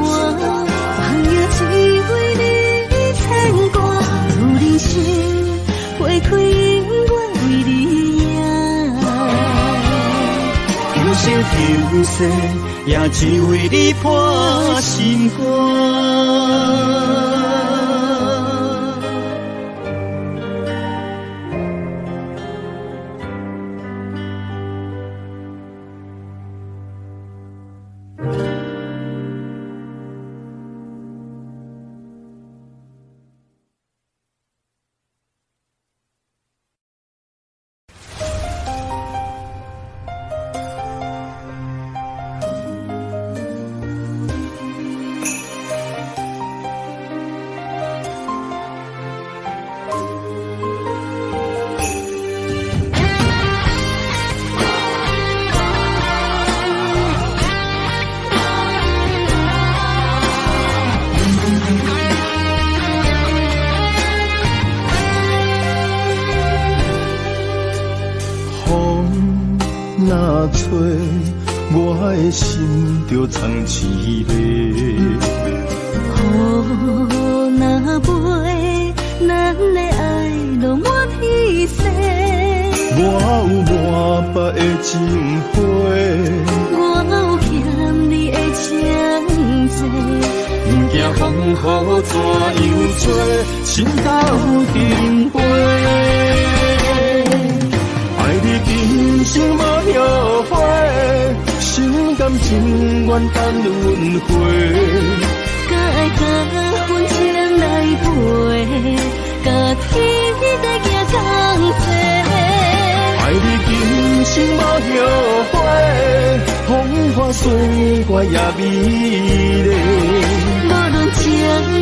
红叶只为你牵挂。有人生花开永远为你赢。人生求世，也只为你破心肝。若吹，我的心就藏一个。雨若飞，咱的爱就满天星。我有满腹的情花，我有欠你的情债。不惊风雨怎样吹，心斗阵飞。爱你今生无后悔，心甘情愿等轮回。甲爱甲阮情来陪，甲天在行同齐。爱你今生无后悔，风花雪月也美丽。无论情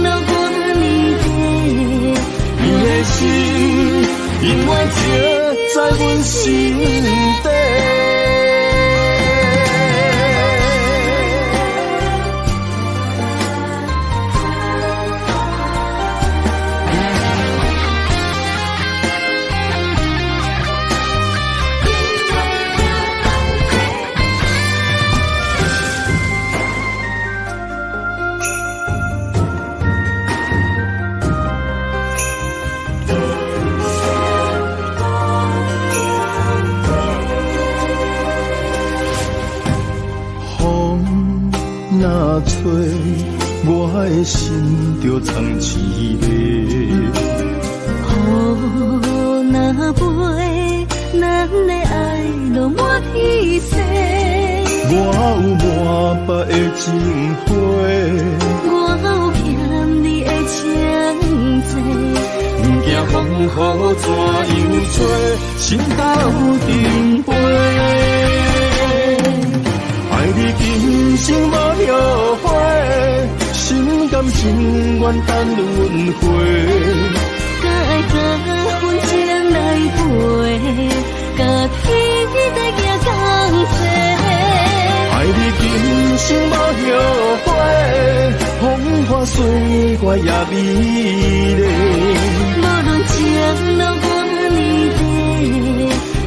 路多年底，你的心永远刻在阮心底。若吹，我的心就藏一个。雨若飞，咱的爱就满天星。我有满腹的情花，我有欠你的情债。不惊风雨怎样吹，心斗阵飞。爱你今生无后悔，心甘情愿等轮回。甲爱甲阮情来陪，甲天在行同齐。爱你今生无后悔，风花雪月也美丽。无论情路多年底，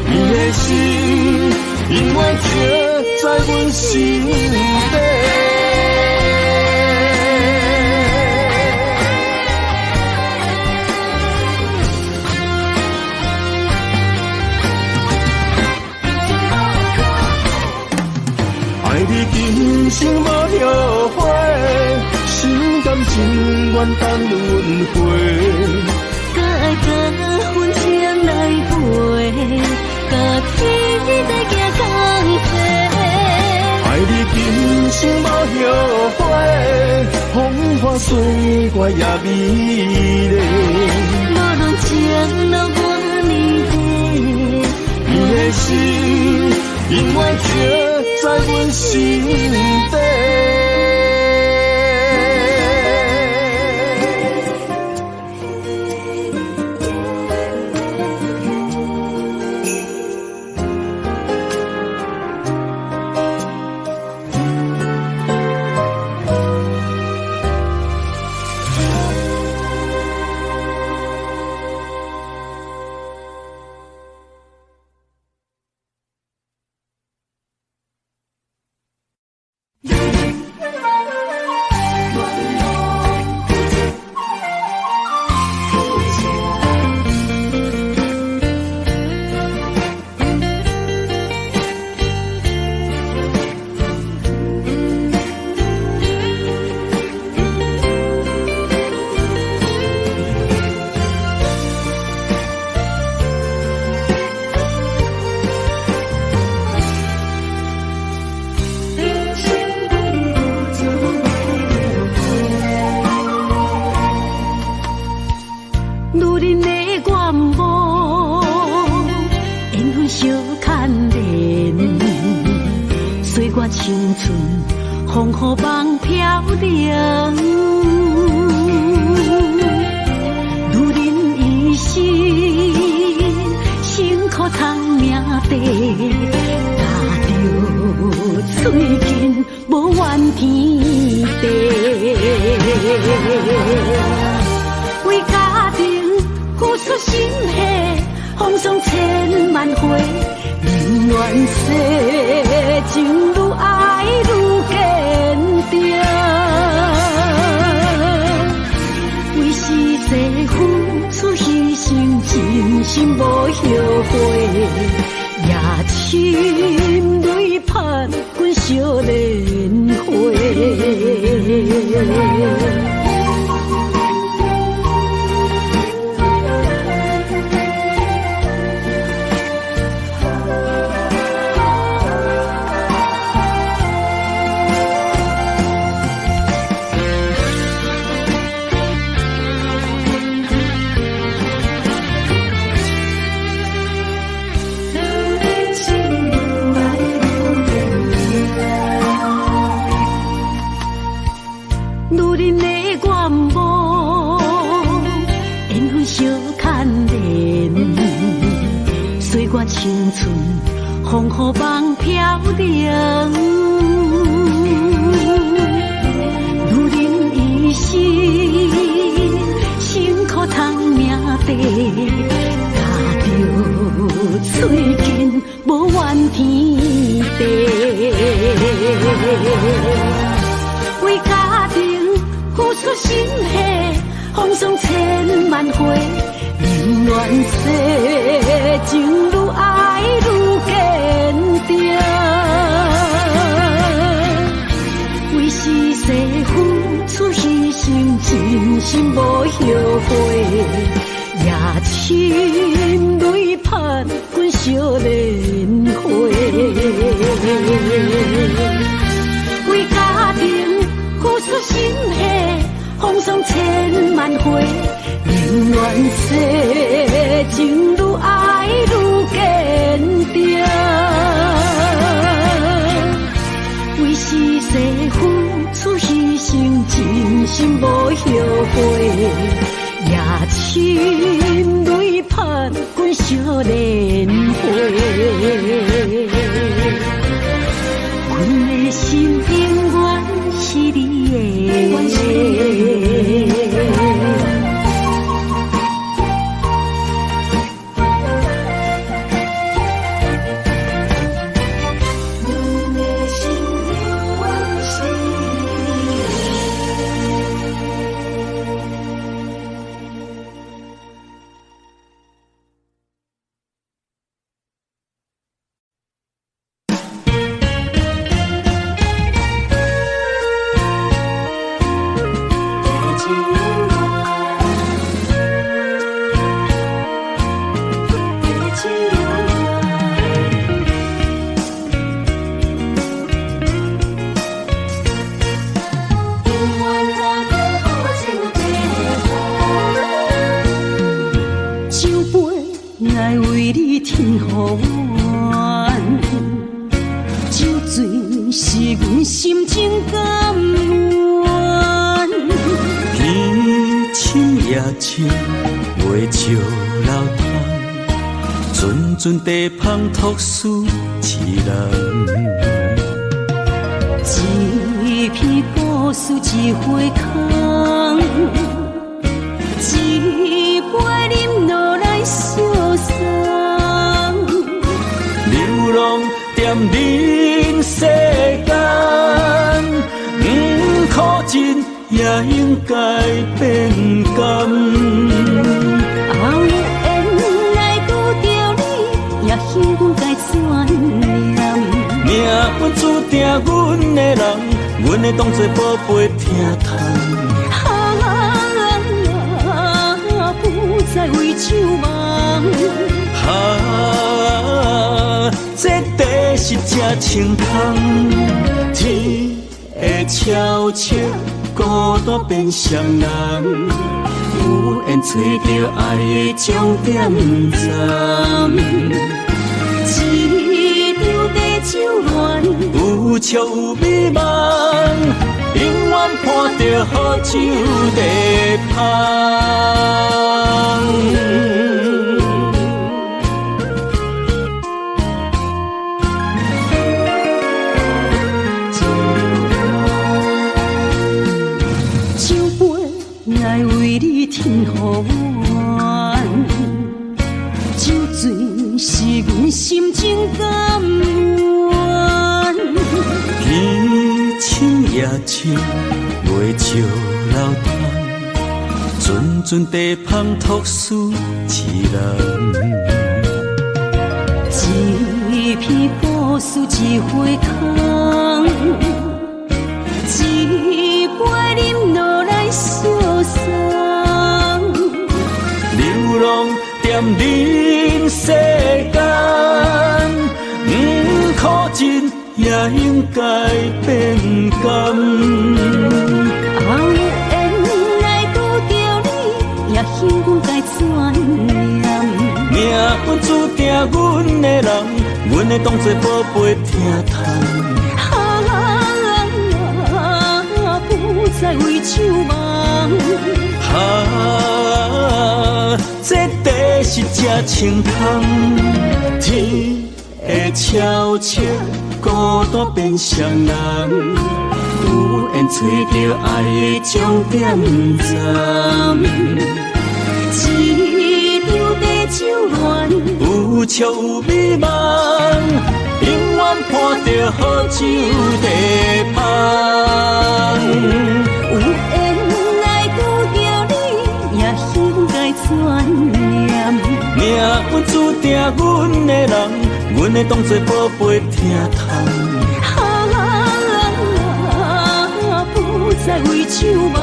你的心永远刻在阮心底。爱你今生无后悔，心甘情愿等轮回。甲爱甲阮情来陪，甲天在行同齐。爱你今生无后悔，风花雪月也美丽。无论情路多年底，你的心永远刻在阮心底。青春风雨梦飘零，女人一生辛苦偿命地，踏着嘴筋无怨天地，为家庭付出心血，风霜千万回。宁愿世情愈爱愈坚定，为是世付出牺牲，真心无后悔，也深泪盼阮少年花。青春风雨梦飘零，女人一生辛苦偿命地，踏着嘴筋无怨天地，为家庭付出心血，风霜千万回。宁愿世情愈爱愈坚定，为是世付出牺牲，真心无后悔，也深泪盼阮少年花。为家庭付出心血，风霜千万回。宁愿世情愈爱愈坚定，为是世付出牺牲，真心无后悔，也深泪盼阮少年花。阮的心永远是你的。心情甘愿。天深夜深，月照楼窗，阵阵地芳吐思一人。一篇故事一回空，一杯饮落来相送。流浪在人世间，苦尽也应该变甘。后缘来拄着你，也幸阮该转念。命本注定阮的人，阮会当作宝贝疼痛。不再为酒梦。这地是真清芳，天会悄悄孤单变双人，有缘找到爱的终点站。一场地酒恋，有笑有美梦，永远伴着好酒地芳。酒杯爱为你添予阮，酒醉是阮心情甘愿。天深夜深，月照楼窗，阵阵地芳吐思一人。一篇故事一回空，一杯饮落来相送。流浪在人世间，苦尽也应该变甘。后缘来拄着你，也幸阮该转念。命本注定阮的人，阮会当作宝贝疼痛。不再为酒梦。这地是真清芳，天会悄悄孤单变双人，有缘找到爱的终点站。一场地酒恋，有笑有美梦，永远伴着好酒地芳。有缘来拄着你，也幸该转念。命本注定阮的人，阮会当作宝贝疼痛。不再为酒梦。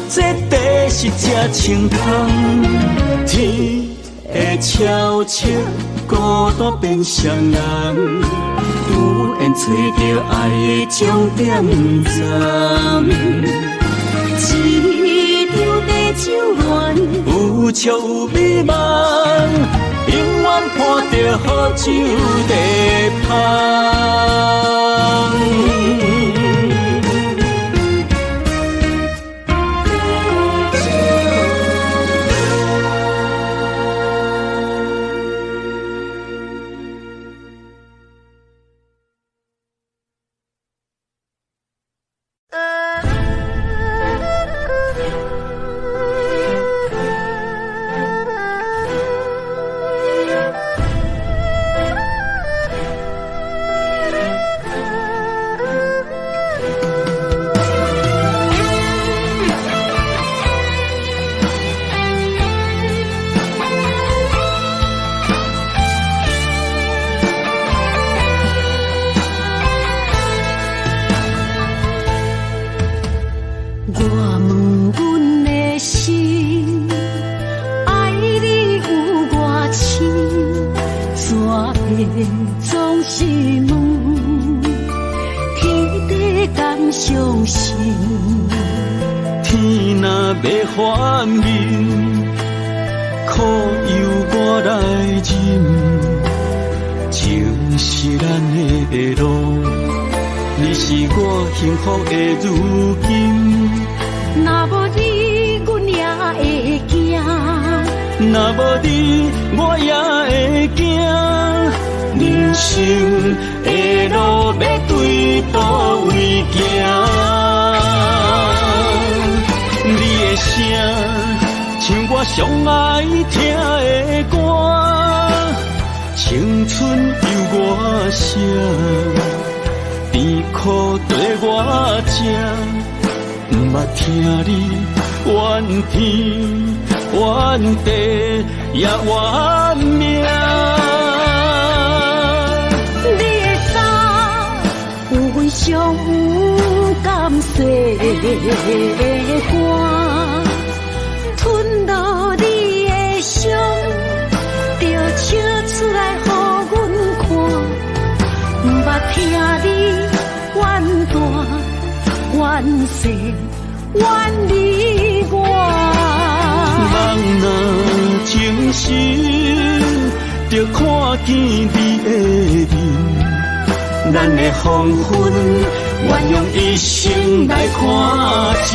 这地是真清芳，天会悄悄孤单变双人，有缘找到爱的终点站。一场地酒恋，有笑有美梦，永远伴着好酒地芳。总是问，天地敢相信？天若要还面，苦由我来忍。就是咱的路，你是我幸福的如今。若无你，阮也会惊；若无你，我也会惊。人生的路要对倒位行？你的声，像我上爱听的歌，青春由我写，甜苦对我吃。不捌听你怨天怨地也怨命。你会知有阮上有甘细的肝，吞落你的伤，就笑出来予阮看。不捌听你怨大。怨世怨离我，人若情深，就看见你的面。咱的黄昏，愿用一生来看尽。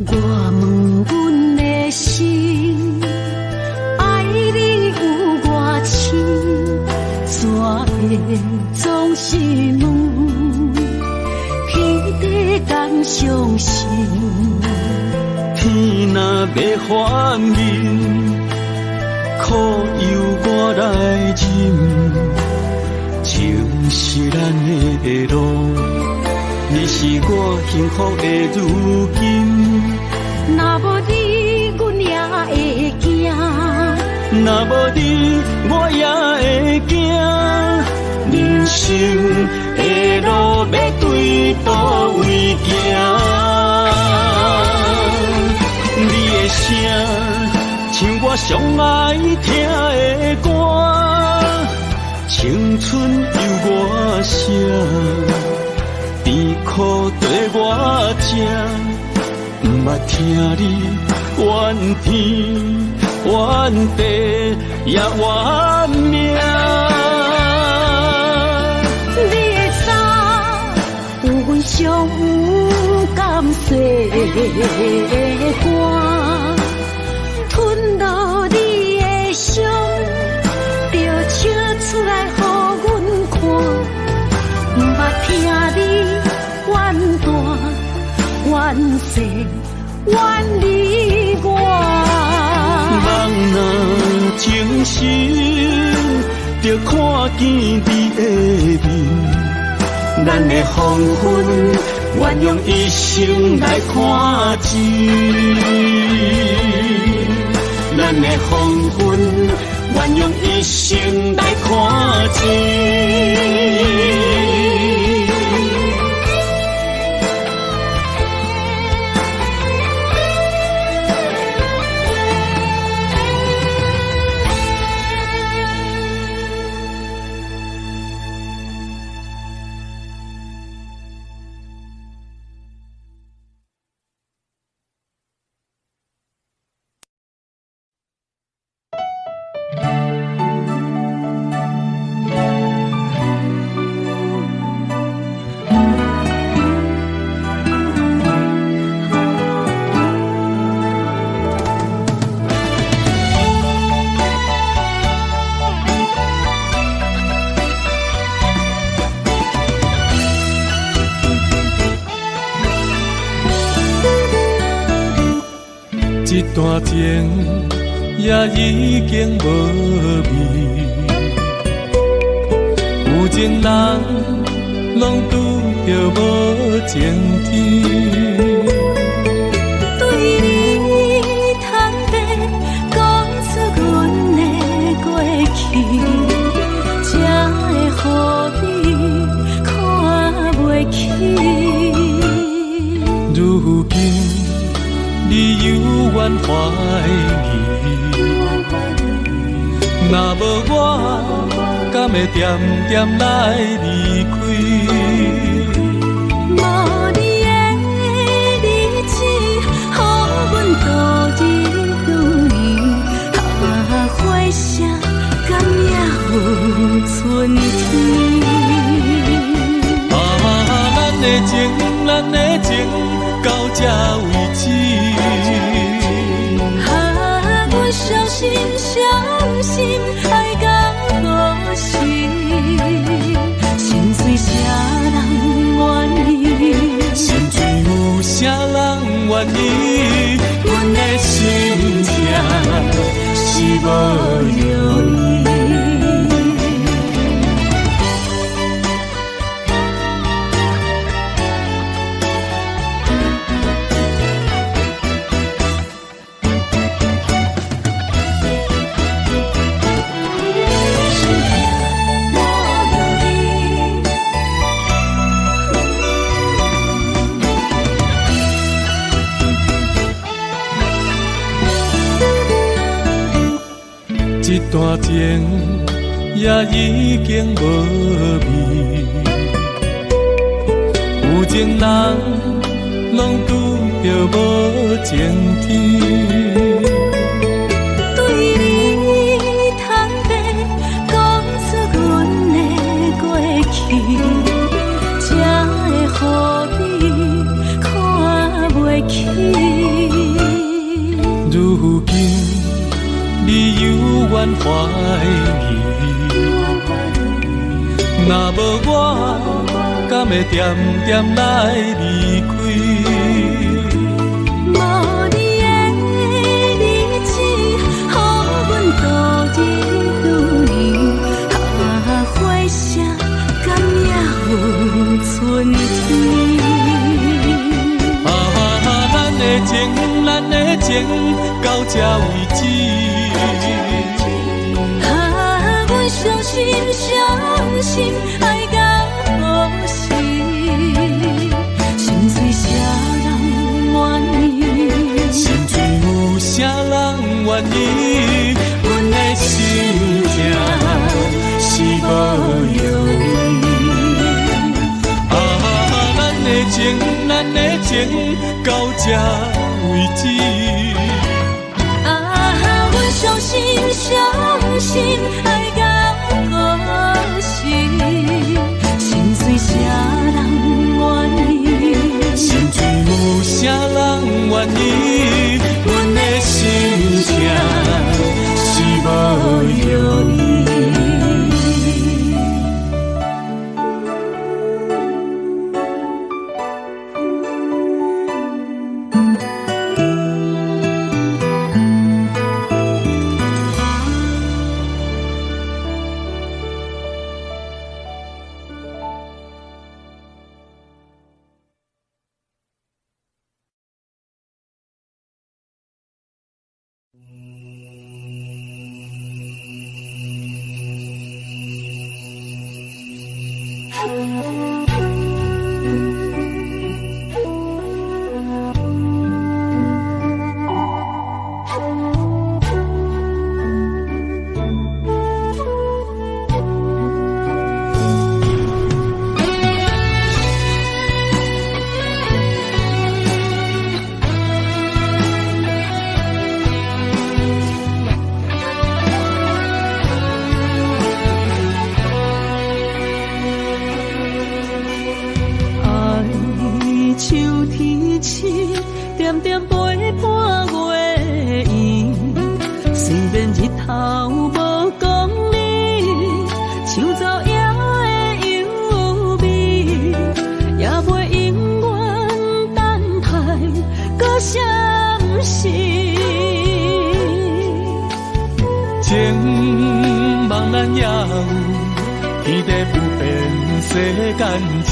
我问阮的心，爱你有偌深，怎会总是问，彼地敢相信？天若要反面，苦由我来忍，就是咱的路。你是我幸福的如今。若无你，阮也会惊；若无你，我也会惊。人生的路要对倒位行？你的声，像我上爱听的歌，青春由我写。甜苦对我吃，不捌听你怨天怨地也怨命。你会知有阮上有甘细的肝，吞落你的伤，就笑出来予阮看。不捌听你怨大怨世怨离我，人若情深，就看见你的面。咱的黄昏，愿用一生来看尽。咱的黄昏，愿用一生来看尽。一段情也已经无味，有情人拢拄着无情天。对你坦白讲出阮的过去，才会予你看袂起。如今你犹原怀疑，若无我，敢会点点来离开？无你的日子，予阮度日如年，花谢甘也有春天。咱的情到这为止。阮伤心伤心，爱到何时？心碎啥人愿意？心碎有啥人愿意？阮的心痛是无容易。一段情也已经无味，有情人拢拄着无情天。对你坦白讲出阮的过去，才会予你看袂起。如今你犹原怀疑，若无我，敢会点点来离开？无你的日子，予阮度日如年，花谢甘也有春天。咱的情到这为止。阮伤心伤心，爱到何时？心碎啥人愿意？心碎有啥人愿意？阮的心痛是无容易。咱的情到这为止。阮伤心伤心，爱到何时？心碎啥人愿意？心碎有啥人愿意？阮的心痛是无容易。点点陪伴月圆，虽然日头无讲你，像早夜的幽味，也袂永远等待搁闪烁。情茫然也有天地不变世间事。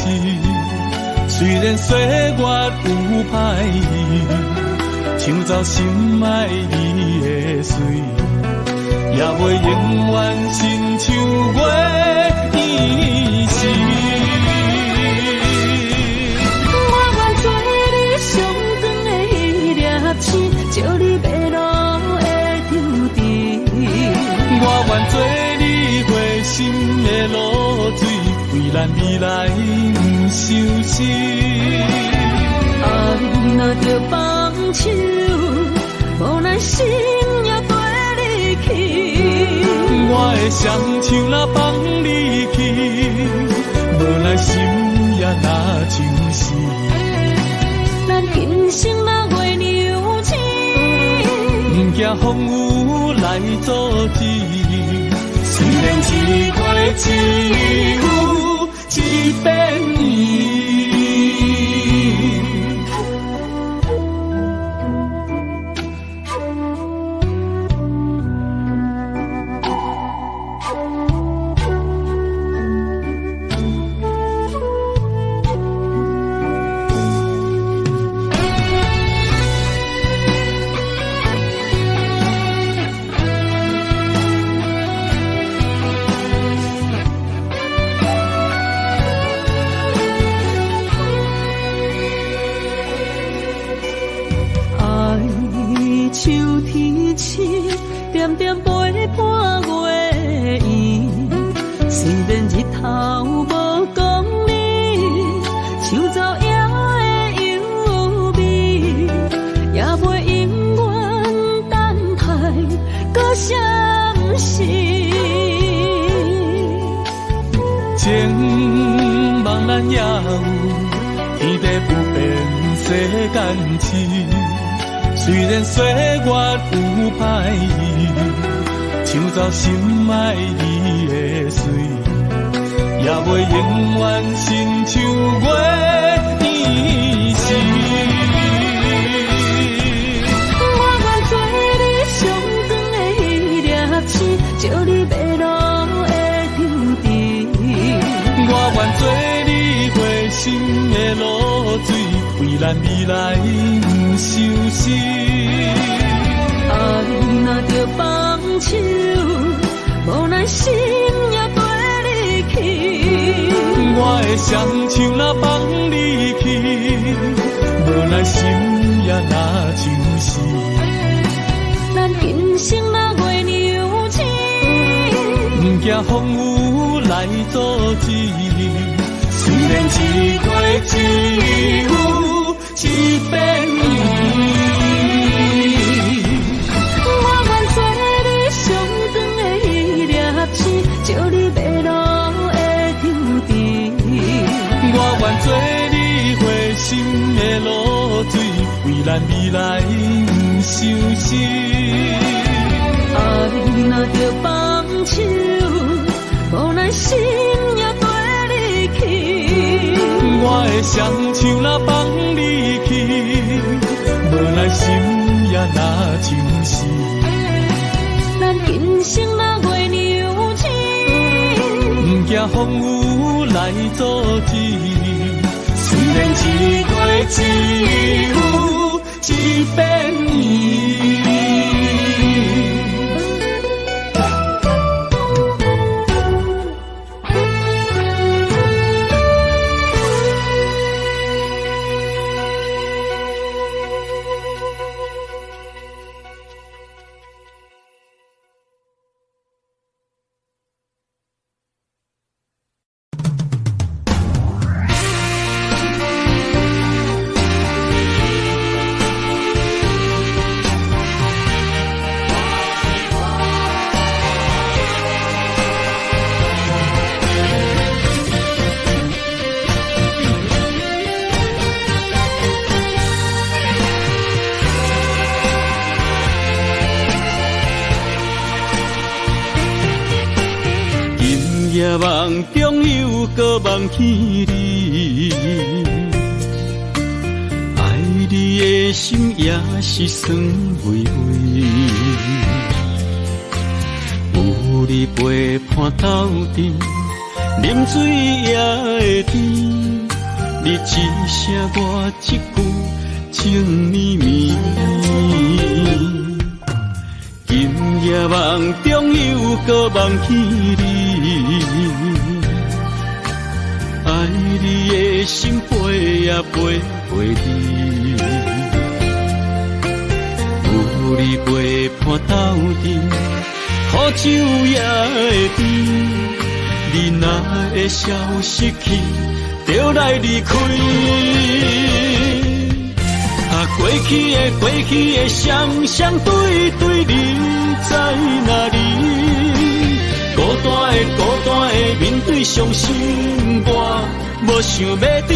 虽然岁月有歹意，抢走心爱你的水，也袂永远亲像月圆时。我愿做你上光的迄粒星，的露水，为咱未来不伤心。爱若着放手，无咱心也跟你去。我的双手若放你去，无咱心也若像是。咱今生若月娘亲，不惊风雨来阻止。虽然一月一有一变伊。秋天起，点点陪伴月圆。虽然日头无讲你，树走野的优美，也袂永远等待搁相思。情茫然也有，天地不变世间事。虽然岁月有歹意，抢走心爱伊的水，也袂永远亲像月圆时。我愿做你上长的迄粒星，照你迷路的天地。我愿做你回心的露水，为咱未来不伤心。爱若着放手，无咱心也跟你去。我的双手若放你去，无咱心也若像是。咱今生若月娘亲，不惊风雨来阻止。虽然一月一有一变伊。照你迷路的天地，我愿做你回心的露水，为咱未来不伤心。爱若着放手，无咱心也跟你去。我的双手若放你去，无咱心也若像是。咱今生若月娘亲，不惊风雨来阻止。虽然一月一有一变伊。夜梦中又搁梦起你，爱你的心也是酸微微。有你陪伴斗阵，啉水也会甜。你一声我一句，情绵绵。今夜梦中又搁梦起你，爱你的心飞呀飞飞你，有你陪伴斗阵，苦酒也会甜，你若会消失去，就来离开。过去的双双对对，你在哪里？孤单的面对伤心，我无想要知。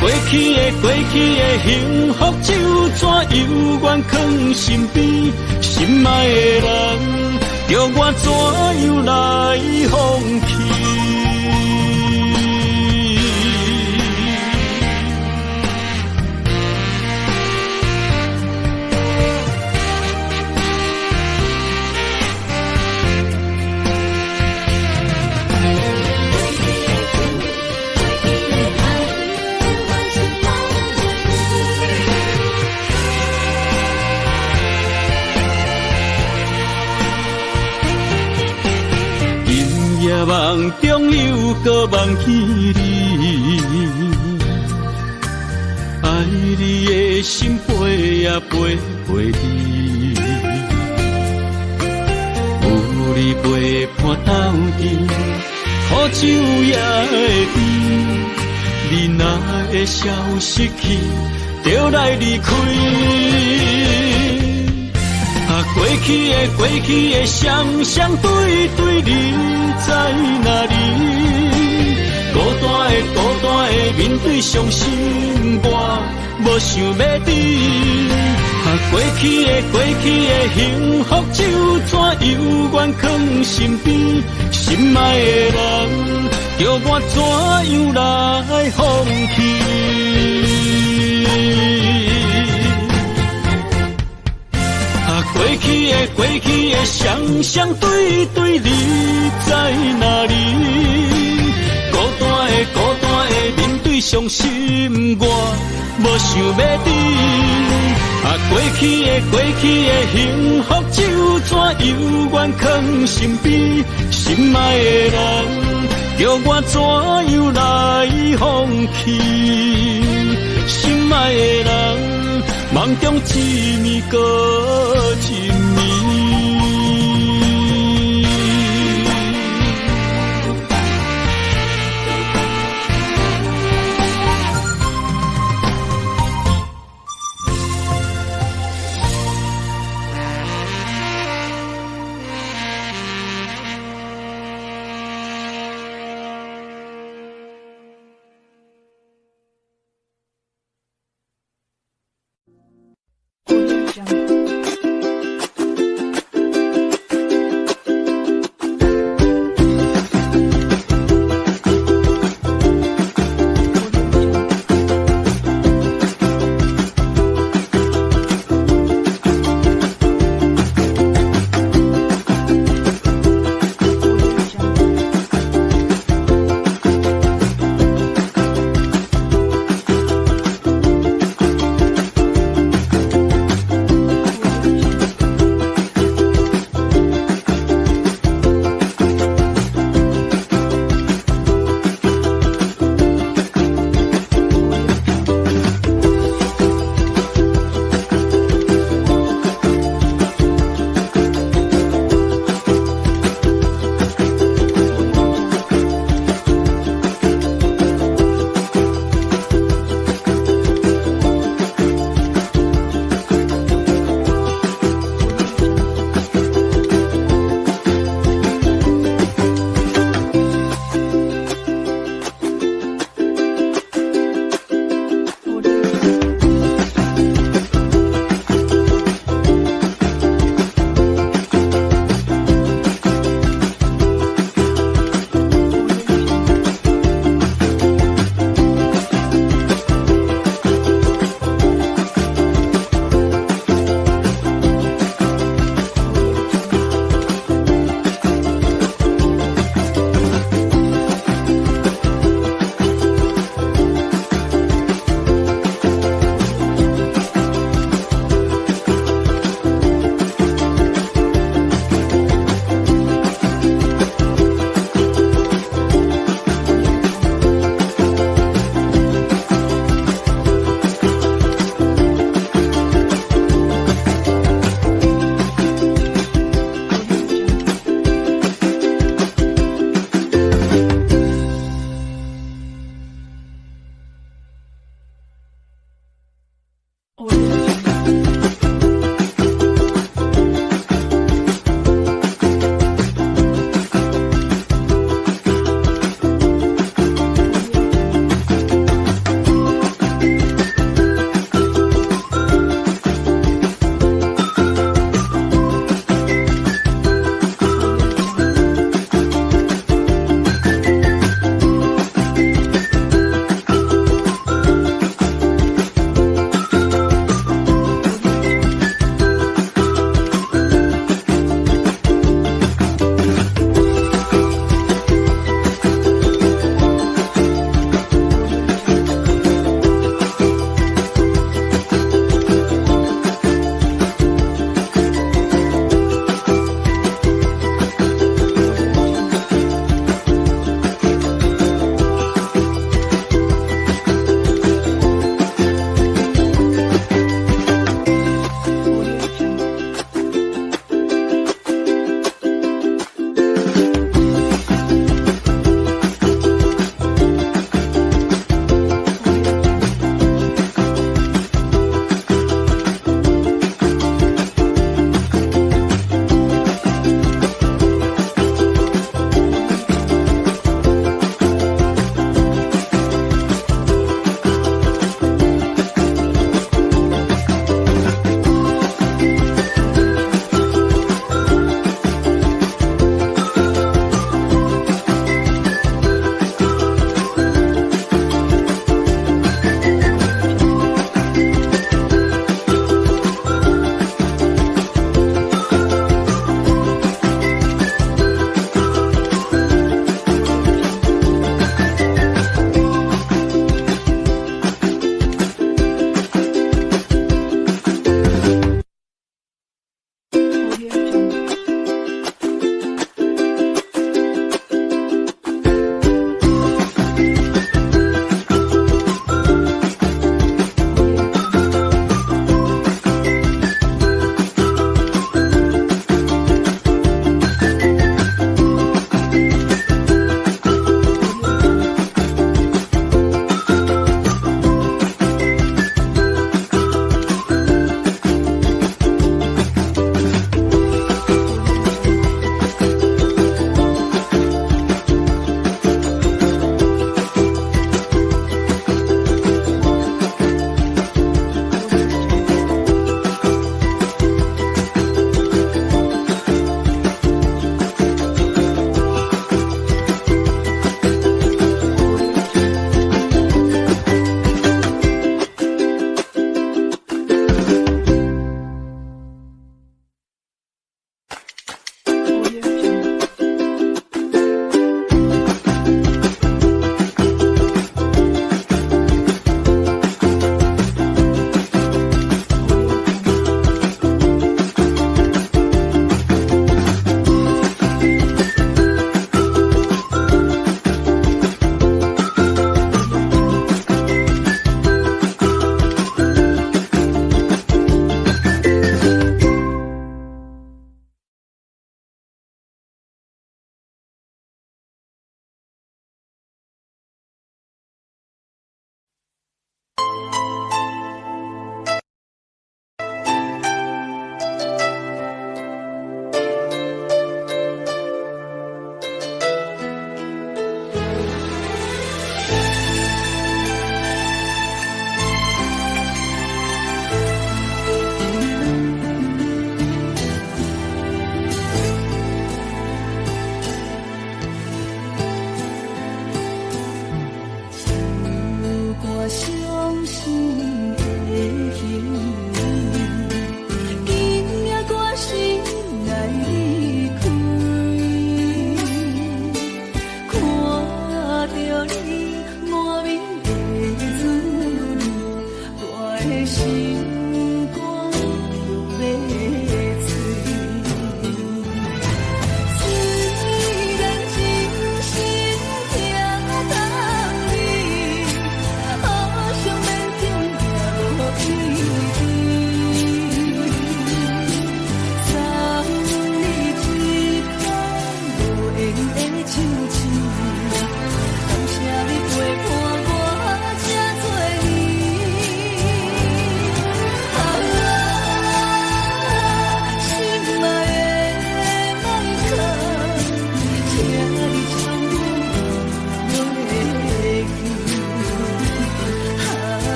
过去的幸福就怎犹原藏身边，心爱的人，叫我怎样来放弃？梦中又搁梦起你，爱你的心飞呀飞飞你，有你陪伴斗阵，苦酒也会甜。你若会消失去，就来离开。过去的双双对对，你在哪里？孤单的面对伤心，我无想要知。过去的幸福就怎犹原藏身边，心爱的人，叫我怎样来放弃？过去的双双对对，你在哪里？孤单的面对伤心，我无想要知。过去的幸福就怎犹原藏身边，心爱的人，叫我怎样来放弃？心爱的人，梦中一暝搁一暝。我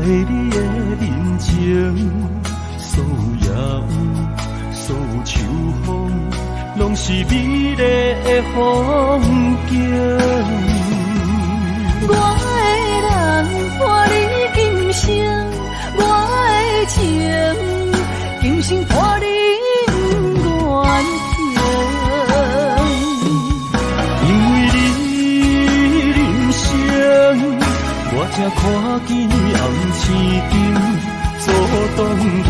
你的人情，所有野有，所有秋风，拢是美丽的风景。我的人伴你今生，我的情今生伴你愿行。因为你人生，我才看见红青灯，阻挡我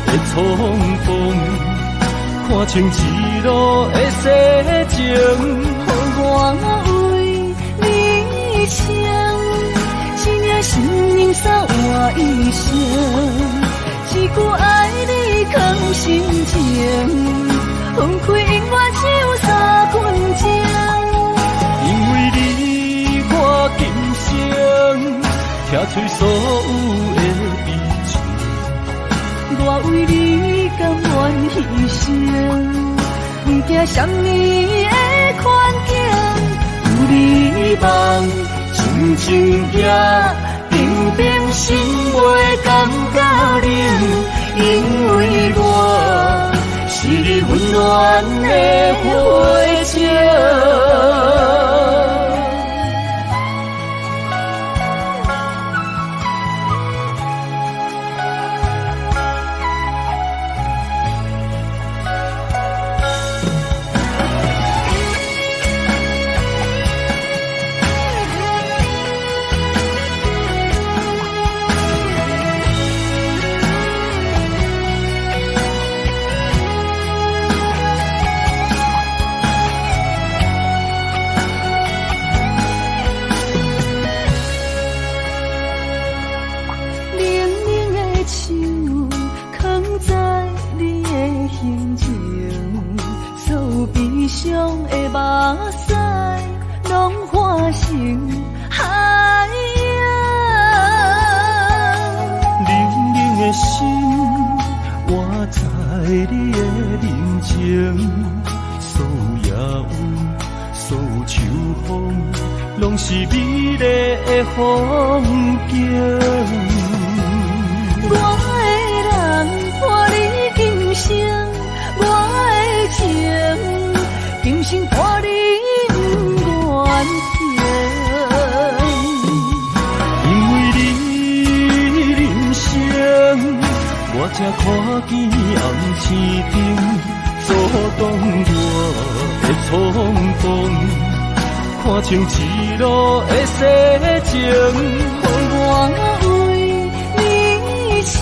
的冲动。看清一路的世情，我为你唱，一领心灵扫我一生，一句爱你藏心情，分开永远只有三分钟。因为你我今生拆碎所有的悲情，我为你甘愿牺牲，不惊什么的困境，有你梦，真情也平平心袂感觉冷，因为我是你温暖的花情。伤的目屎，拢化成海洋。冷冷的心，我知你的人情，所有野有，所有秋风，拢是美丽的风景。我的人伴你今生，我的情今生伴你愿行。因为你人生，我才看见红青灯，阻挡我的冲动。看清一路的世情，我为你唱，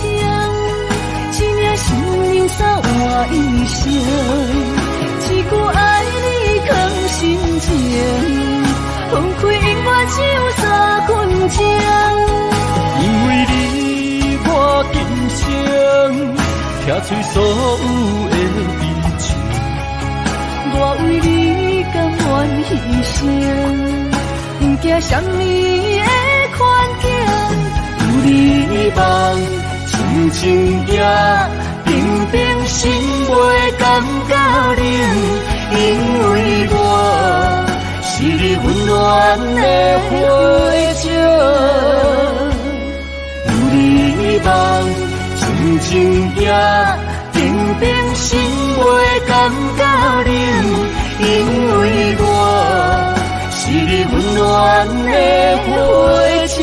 一领心灵扫我一生，一句爱你藏心情，分开永远只有三分钟。因为你我今生拆碎所有的悲情，我为你甘愿牺牲，不惊什么的困境，有你梦，真情也平平心袂感觉冷，因为我是你温暖的花情，有你梦，真情也平平心袂感觉冷，因为我是你温暖的花情。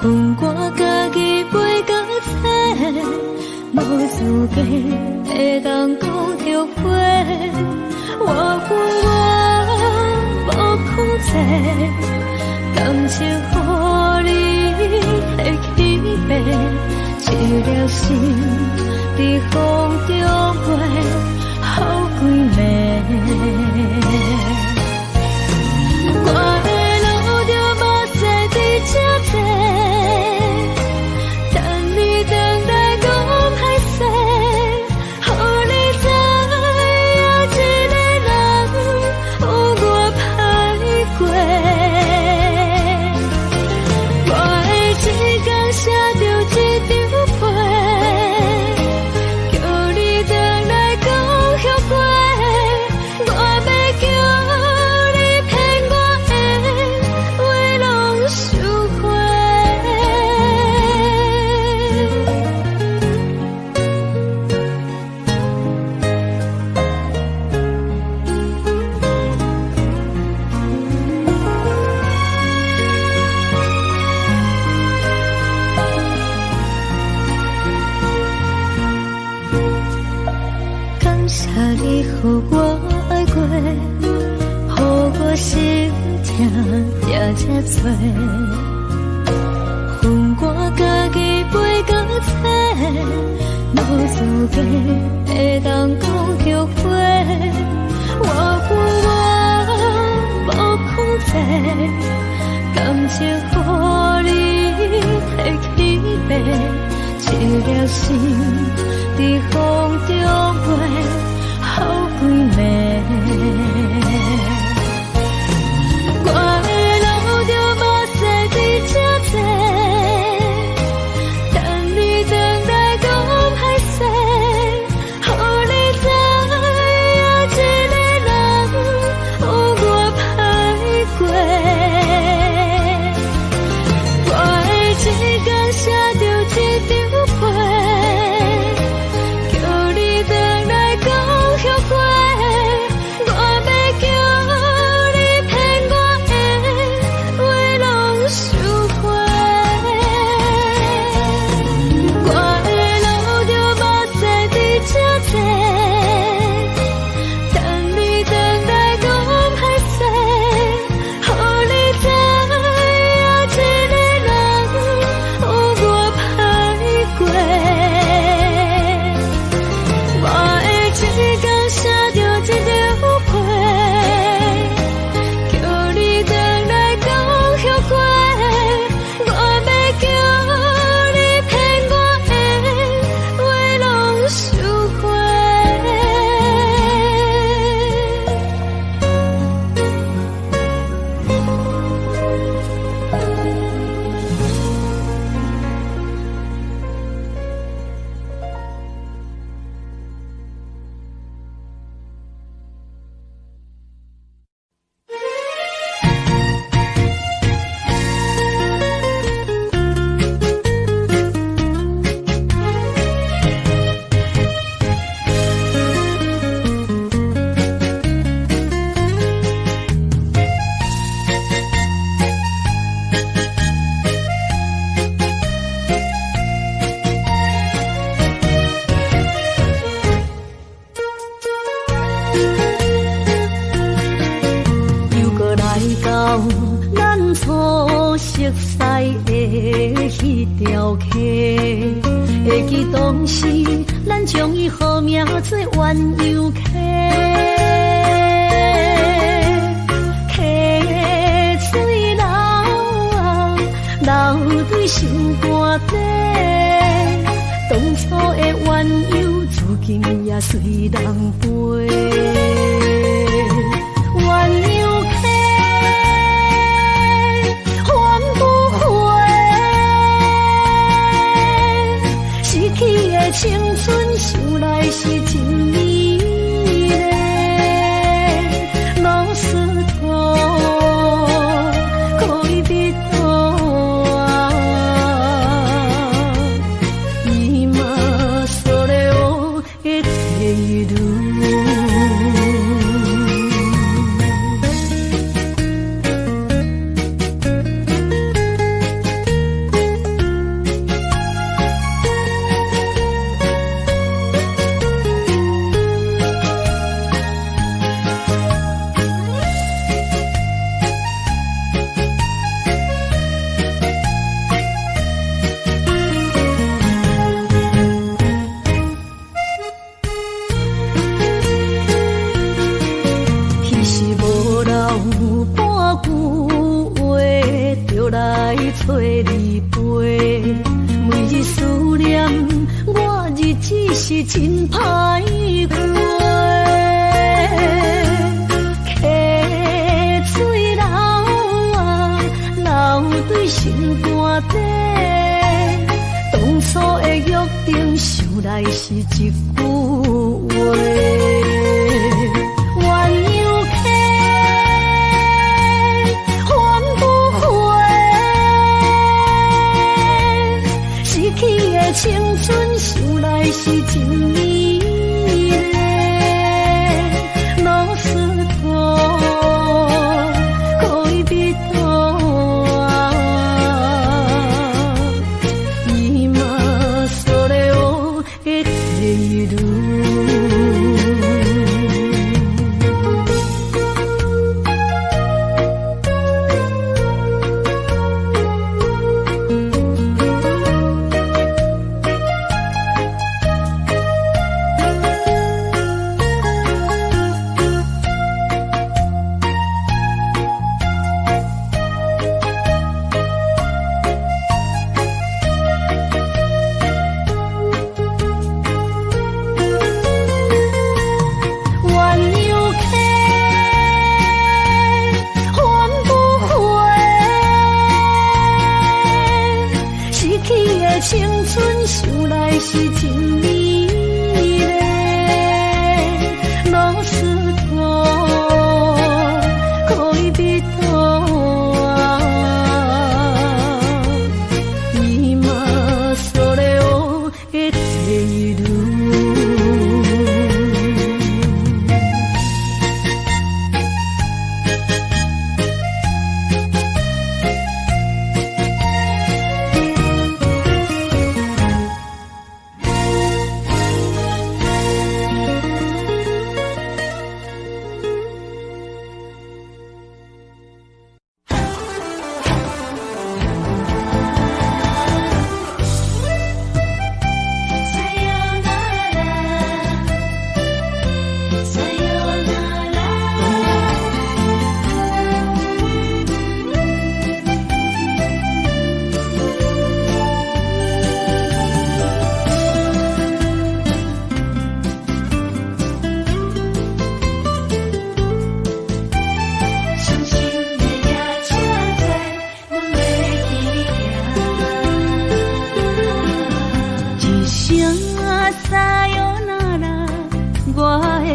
恨我家己袂到切，无资格会当讲后悔。我恨我无控制，感情予你会起飞，一粒心伫风中飞，好几暝。我的路就无西伫这多，等你等待讲歹势，予你知影一个人有我歹过。我的一天写着一张被，叫你等来讲后悔。我要叫你骗我的话拢收回。感谢你予我爱过，予我心痛这多，恨我家己袂到切，无资格会当讲后悔。我恨我无控制，感情予你会起飞，一粒心伫风中飞，好几暝。我的路就无西伫这多，等你等来讲歹势，予你知影一个人有我歹过。我的一天写着一张被，叫你等来讲后悔。我要叫你骗我的话拢收回。我的路就无西伫这多，等你等来讲歹势，予你知影一个人有我歹过。我的一天写着一张被，叫你等来讲后悔。我要叫你骗我的话拢收回。又搁来到咱初熟悉的迄条溪，会记当时咱将伊号名做鸳鸯溪。溪水流啊，流对心肝底，当初的鸳鸯，如今也随人飞。鸳鸯溪，还不回，逝去的青春想来是真美丽。老师徒可以比多啊，今所有的际遇。就来找你陪。每日思念，我日子是真歹过。溪水流啊，流对心肝底。当初的约定，想来是一句话。青春想来是真美丽，老师徒可以比多啊，今それを得ている。青春想来是真美丽，老师徒可以比多啊，今それを得ている。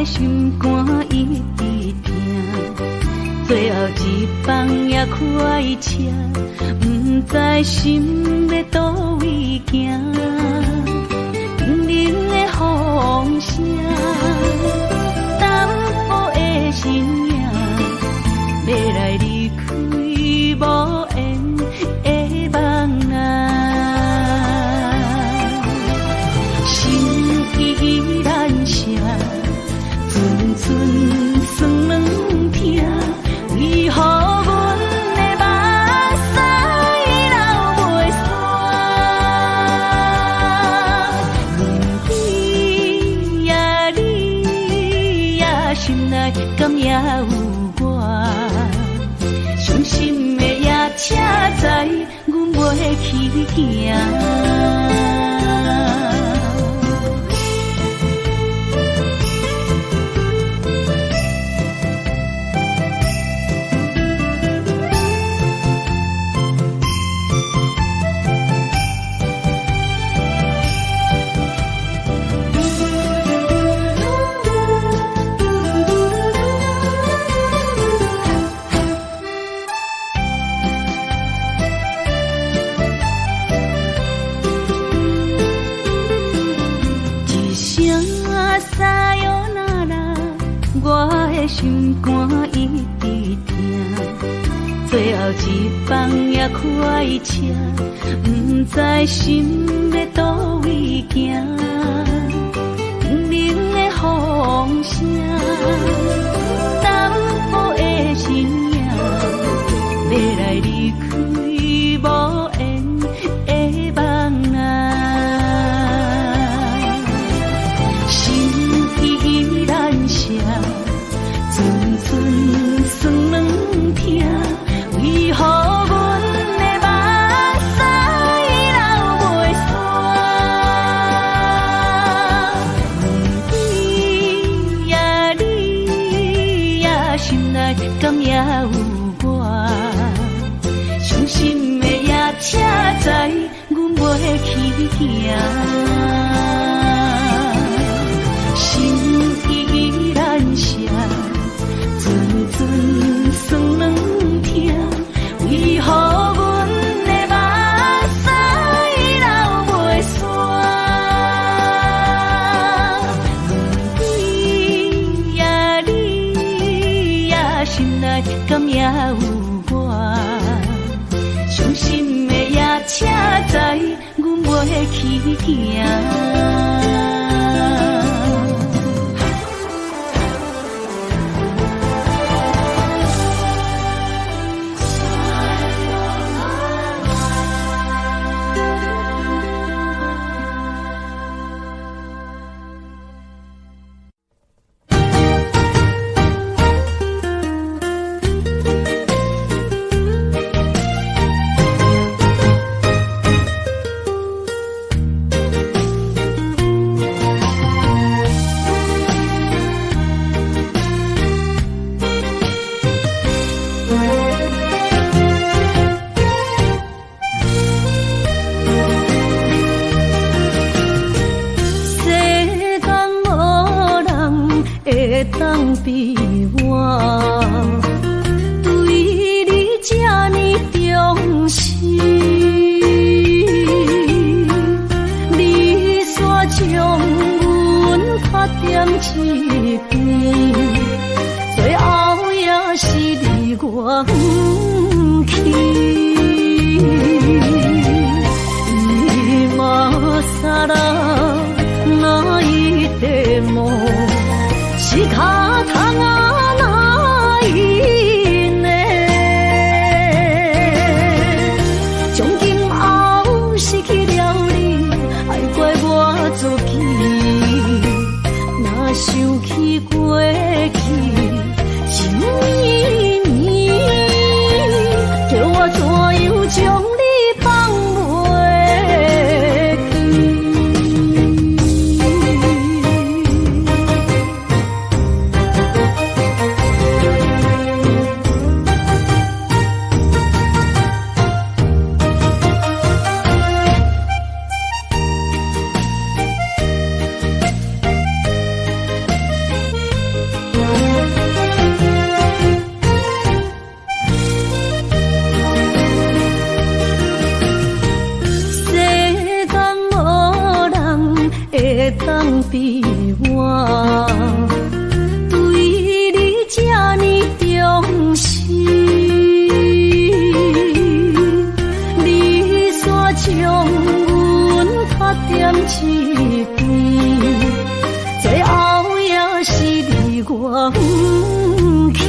心肝一直疼，最后一放也开车，不知心要倒位行。冷冷的风声，淡薄的身影，要来离开无缘的梦啊，心依然声。寸寸酸软疼，为何阮的目屎流袂煞？问你呀，你呀，心内敢也有我？伤心的也车载，阮袂去行。心肝一直疼，最后一放也开车，不知心要倒位行。冷冷的风声，淡薄的身影，要来离开无缘的梦啊，心依然声。寸寸酸软疼，为何阮的去行，心依然舍，阵阵酸软痛，为何阮的目屎流袂煞？问你呀，心内敢也有我？伤心的也车载，阮袂去行。当比我对你这呢重视，你煞将阮拍点一边，最后也是离我不去。今さら泣いても仕方がないね。从今后失去了你，爱怪我自己。若想起过去，想绵绵，叫我怎样将你放袂记？当比我对你这呢重视，你煞将阮拍点一边，最后也是离我不去。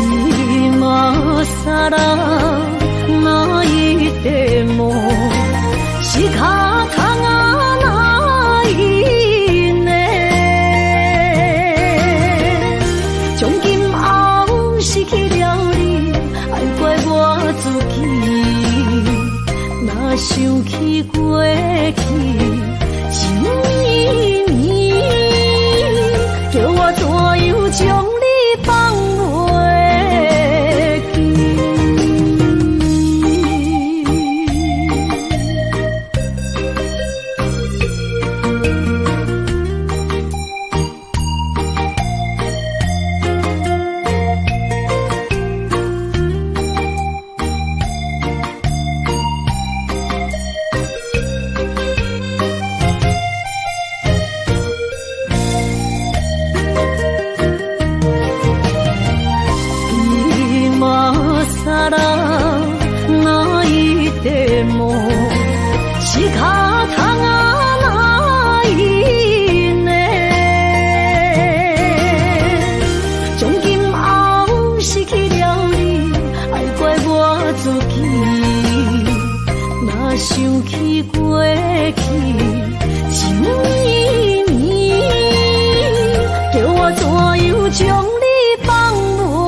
今さら泣いても仕方がないね。从今后失去了你，爱怪我自己。若想起过去，想绵绵，叫我怎样将你放袂记？さら泣いても仕方がないね。从今后失去了你，爱怪我自己。若想起过去，想绵绵，叫我怎样将你放袂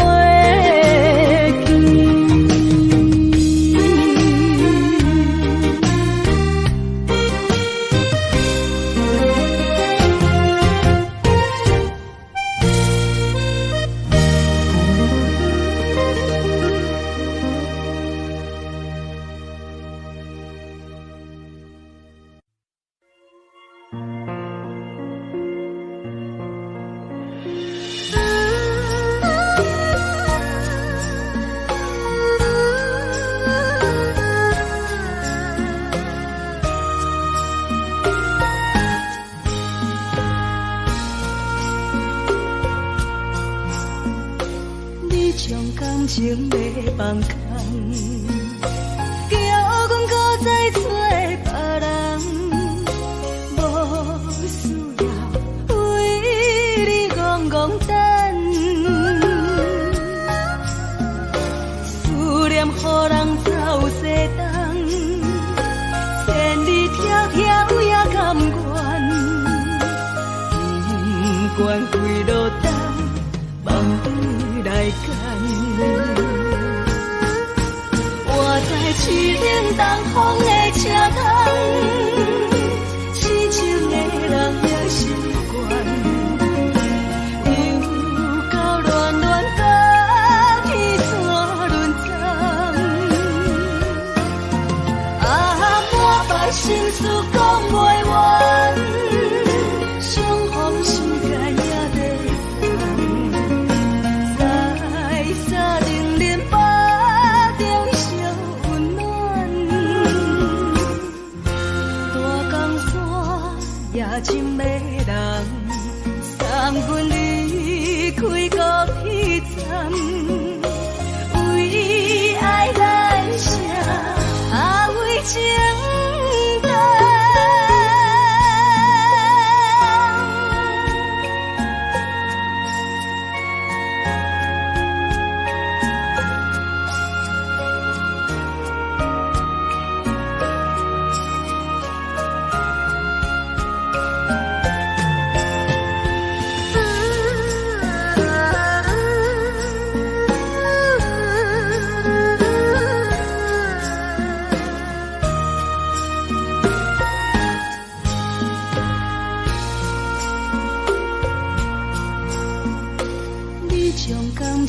记？将感情要放空，叫阮搁再找别人，无需要为你戆戆等。思念予人走西东，千里迢迢也甘愿，不管几落冬。梦里来干，我在市顶东风的车窗，痴情的人也习惯，又到乱乱甲去山轮转，啊，满腹心事讲袂完，相逢时间也在。夜深的人，送阮离开高铁站，为爱来声，为情重。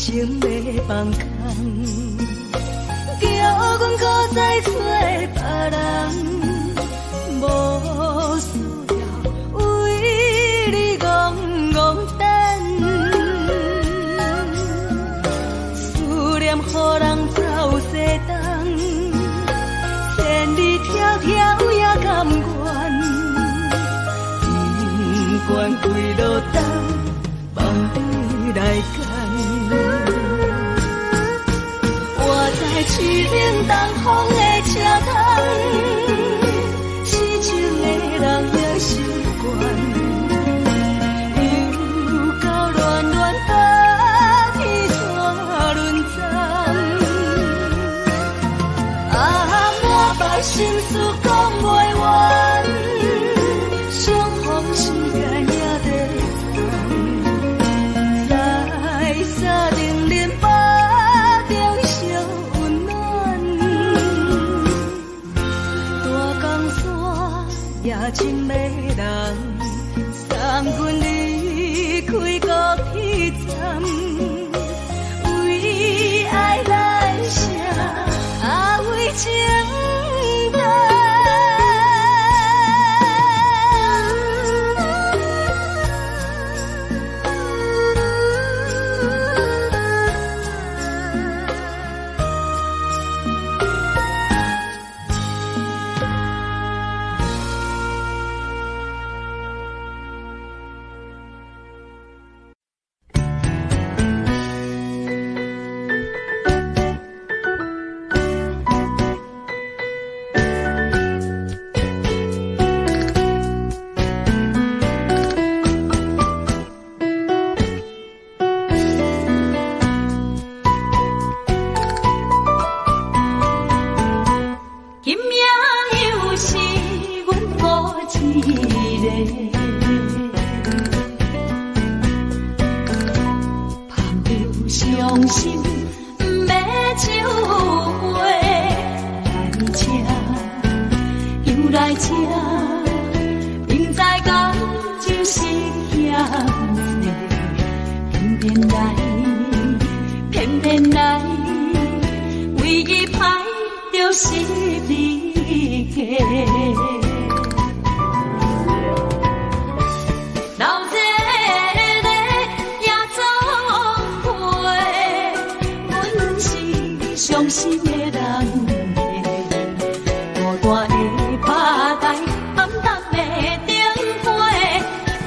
情要放空，叫阮搁再找别人，无需要为你戆戆等。思念予人走西东，千里迢迢也甘愿，不管几落冬，梦里来干。市顶东风的车窗，痴情的人也习惯，又到乱乱甲去山轮转，啊，满腹心事讲袂完，相逢时间也在长，来沙顶林巴。夜深的人，送阮离开高铁站，为爱来声，为情重。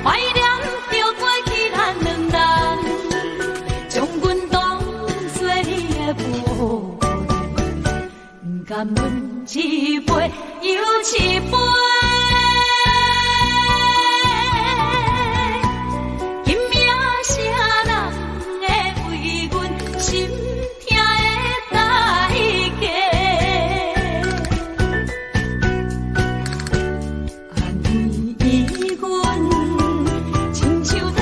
怀念着过去咱两人，将阮当作甘阮一杯又一杯。今命啥人会为阮心痛的代价？安慰阮，亲像天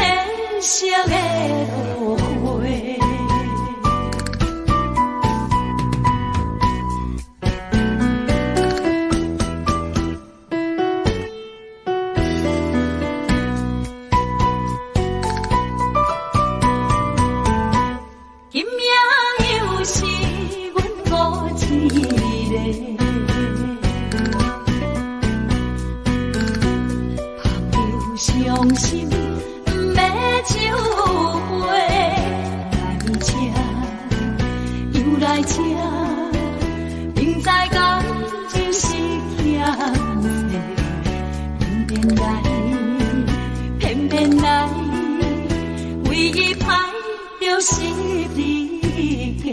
色的落花。伤心不要酒杯，来吃又来吃，明知感情是欠债，偏偏来，唯一歹就是你家。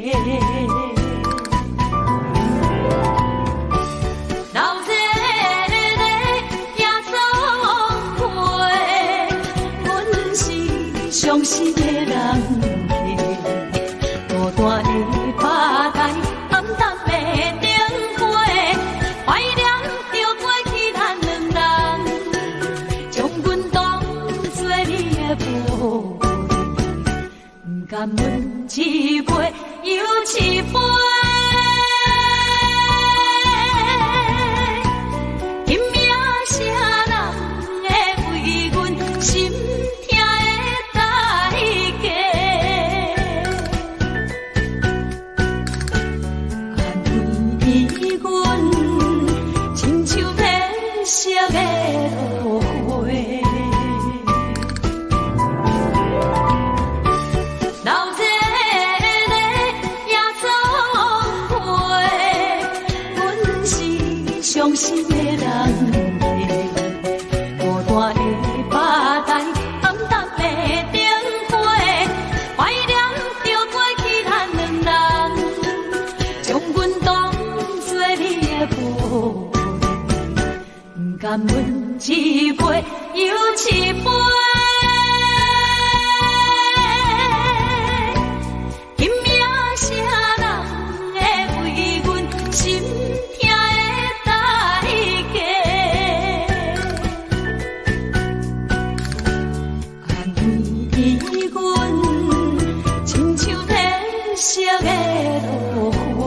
伤心的人客，孤单的吧台，暗淡的灯花，怀念着过去咱两人，将阮当作你的宝贝，不甘阮一杯又一杯。今命啥人会为阮心痛的色的落花，老这个夜总会，阮是伤心的人客，孤单的吧台，暗淡的灯花，怀念着过去咱两人，将阮当作你的宝。甘阮一杯又一杯，今命啥人会为阮心痛的代价？安慰阮，亲像天色的落花。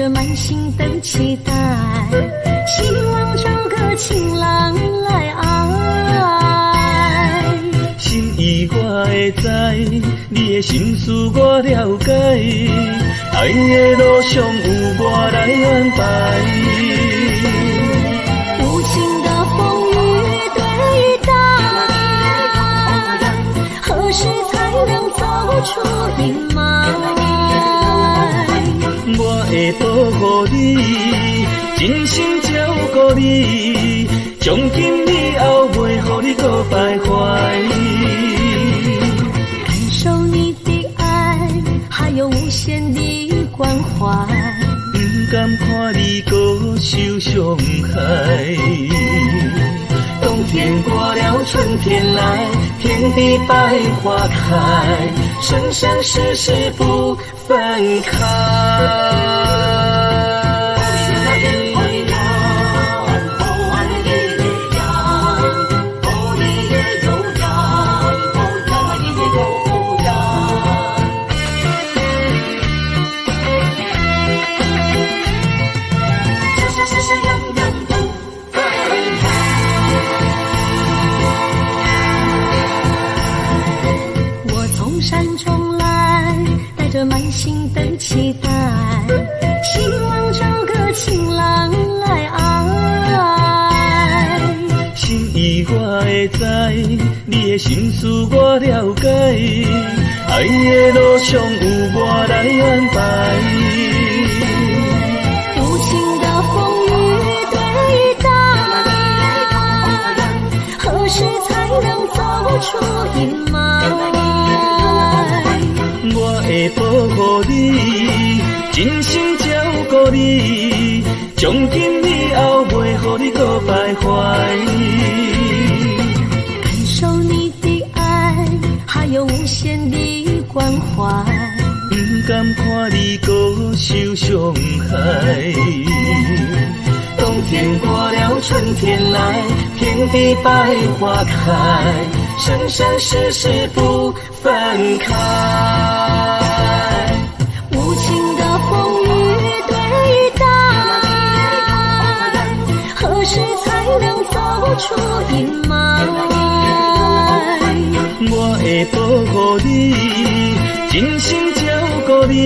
着满心的期待，希望找个情郎来爱。心意我会知，你的心思我了解，爱的路上有我来安排。无情的风雨对待，何时才能走出阴霾？我会保护你，真心照顾你，从今以后袂予你搁徘徊。感受你的爱，还有无限的关怀。不敢看你搁受伤害。冬天过了，春天来，天地百花开，生生世世不分开。满心的期待，希望找个情郎来爱。心意我会知，你的心思我了解，爱的路上有我来安排。无情的风雨对待，何时才能走出阴霾？我会保护你，真心照顾你，从今以后袂予你搁徘徊。感受你的爱，还有无限的关怀。不敢看你搁受伤害。冬天过了，春天来，天地百花开，生生世世不分开。无情的风雨对待，何时才能走出阴霾？我会保护你，真心照顾你，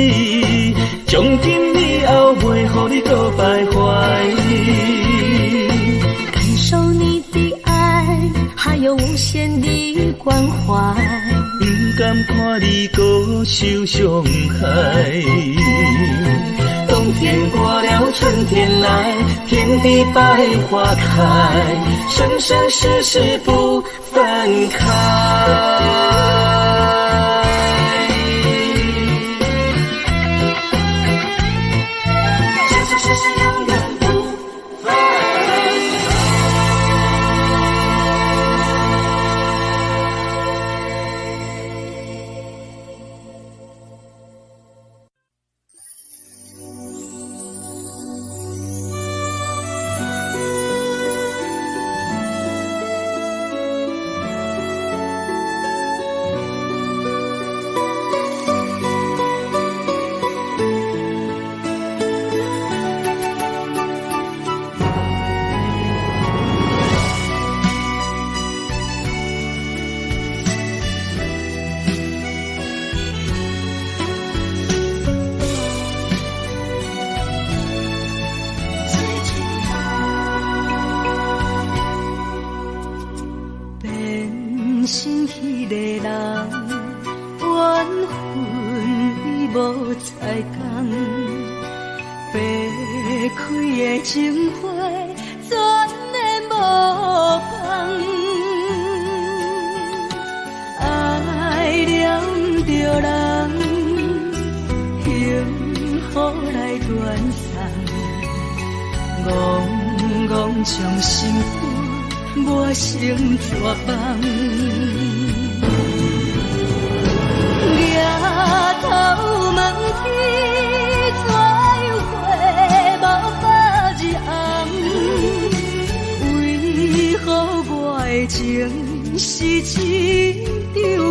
从今以后袂予你搁徘徊。感受你的爱，还有无限的关怀。不敢看你搁受伤害。冬天过了，春天来，天地百花开，生生世世不分开。情花全的无放，爱念着人，幸福来断送，戆戆将心肝我成怎放？抬头问天，怎样过无百日红？为何我的情是一场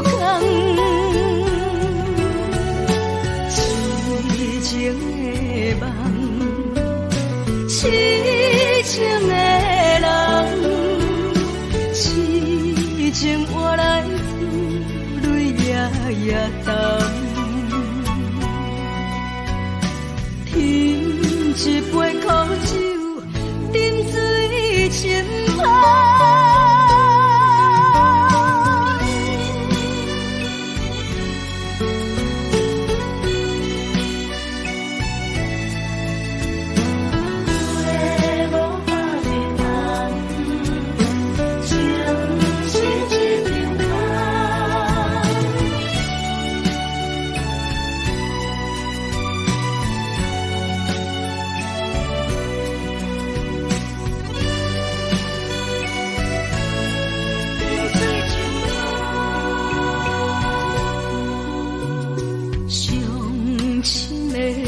空？痴情的梦，痴情的人，痴情换来泪夜夜澹。添一杯苦酒，饮水清芳。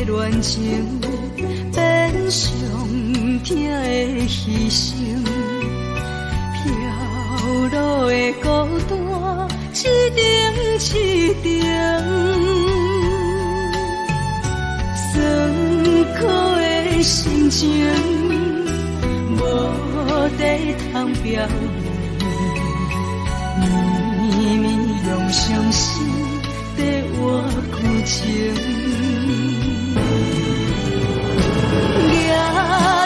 恋情变上疼的牺牲，飘落的孤单一点一点，酸苦的心情无地通表明，绵绵用伤心在我旧情。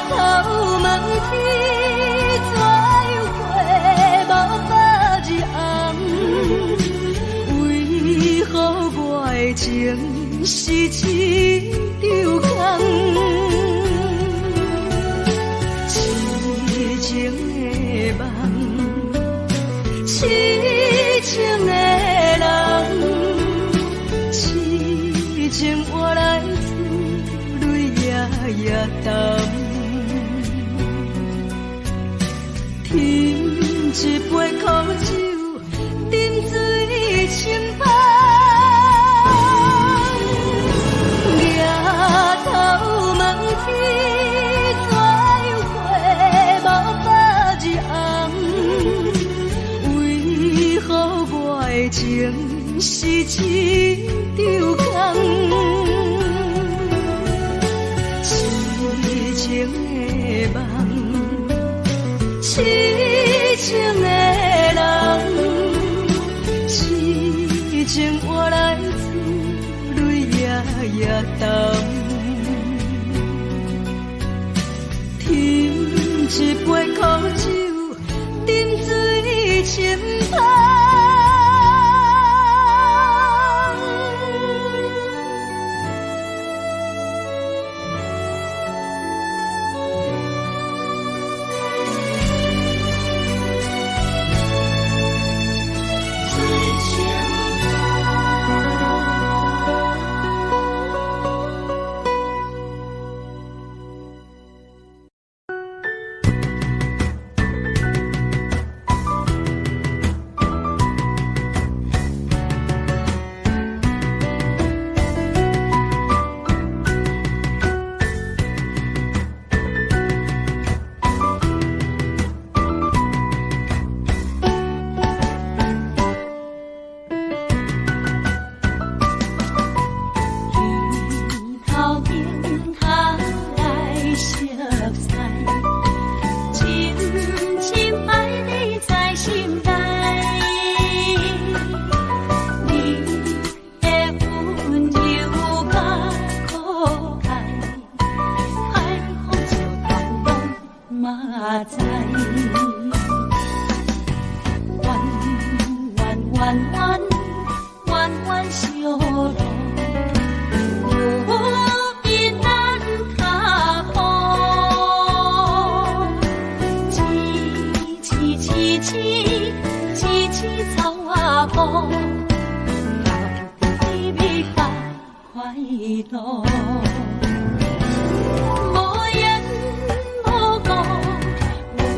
头问天，怎样过无百日红？为何我的情是一场空？痴情的梦，痴情的人，痴情换来泪夜夜澹。添一杯苦酒，饮水清芳。抬头问天，怎样过无百日红？为何我的情是一场空？痴情的梦，痴情的人，痴情换来泪夜夜澹。添一杯苦酒，饮水清芳。无言无语，有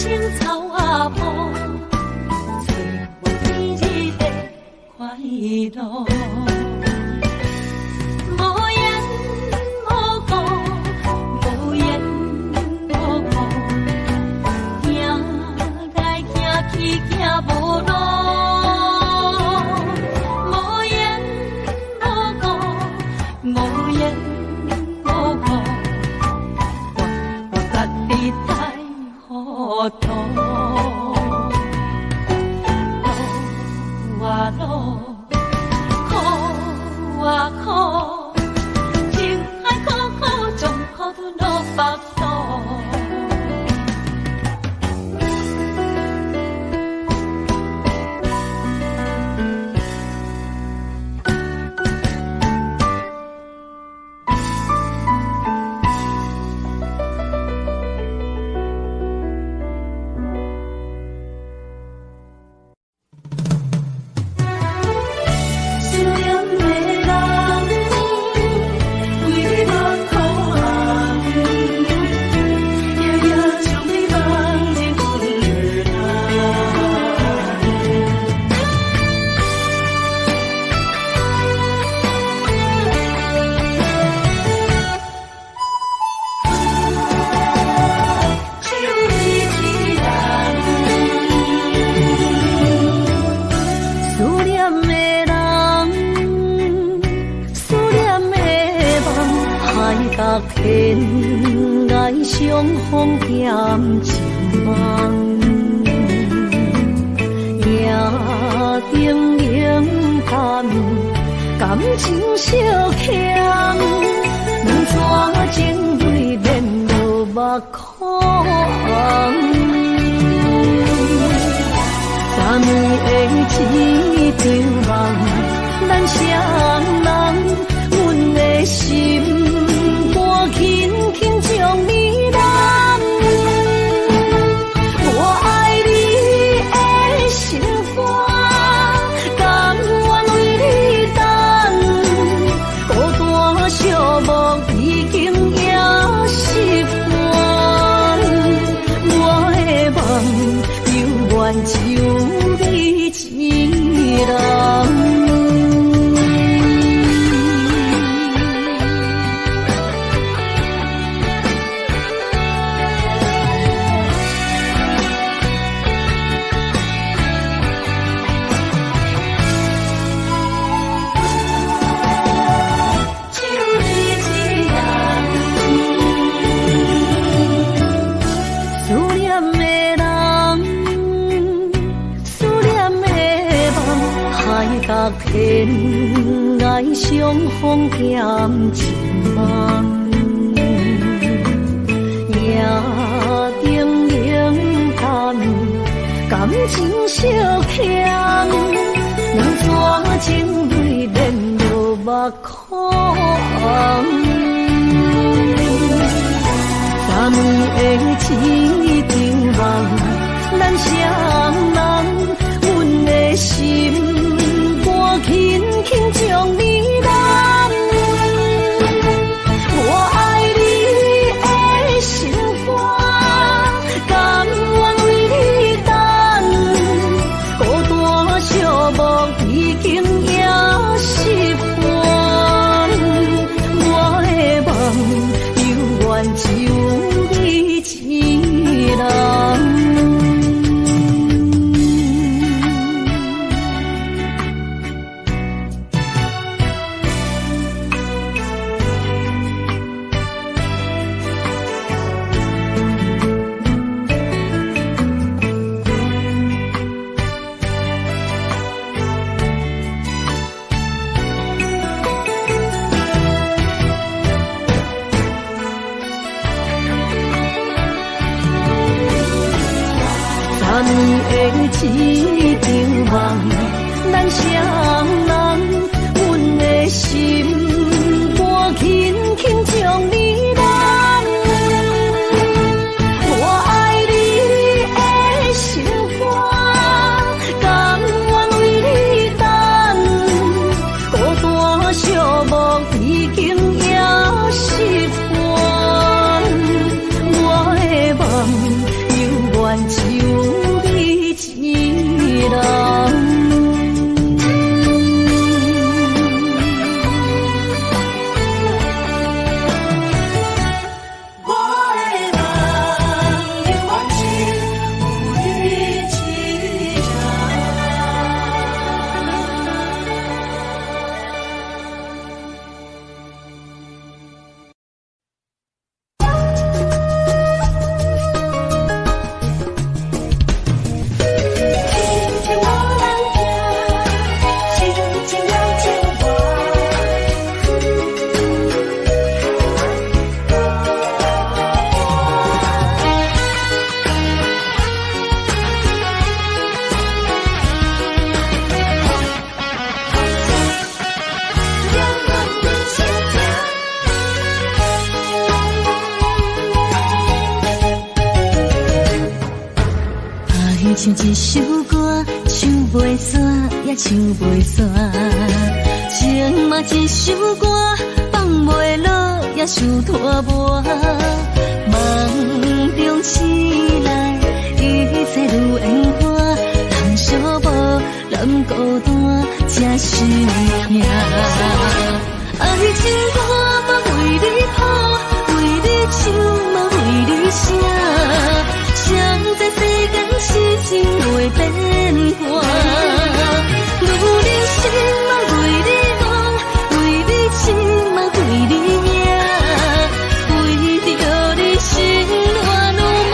青草啊坡，找我天日的快乐。无言无故，无言无故，行来行去行无路。无言无故，无言无故，我家己太糊涂。路啊路，苦啊苦，情爱苦苦，将苦吞落腹肚。天涯相逢欠情梦，夜灯冷淡，感情小欠，两撮情泪连落目眶。昨暝的一场梦，咱双人，阮的心。轻轻将你揽，我爱你的心肝，甘愿为你等，孤单寂寞已经也习惯，我的梦永远只有你一人。天涯相逢欠情梦，夜灯冷淡，感情小欠，两撮情泪连落目眶。昨暝的一场梦，咱双人，阮的心。轻轻将你揽，我爱你的心肝，甘愿为你等，孤单寂寞已经也习惯，我的梦永远只有你一人。昨暝的一场梦，咱双人，阮的心肝轻轻将你揽，我爱你的心肝，甘愿为你等，孤单寂寞已经也习惯，我的梦永远。你像一首歌，唱袂煞也唱袂煞，情嘛一首歌，放袂落也想拖磨。梦中醒来，一切如烟花，通寂寞，咱孤单，才是命。爱情歌嘛为你谱，为你唱嘛为你写，谁知世间事情会变卦。女人心嘛为你梦，为你情嘛为你命，为着你心乱如麻。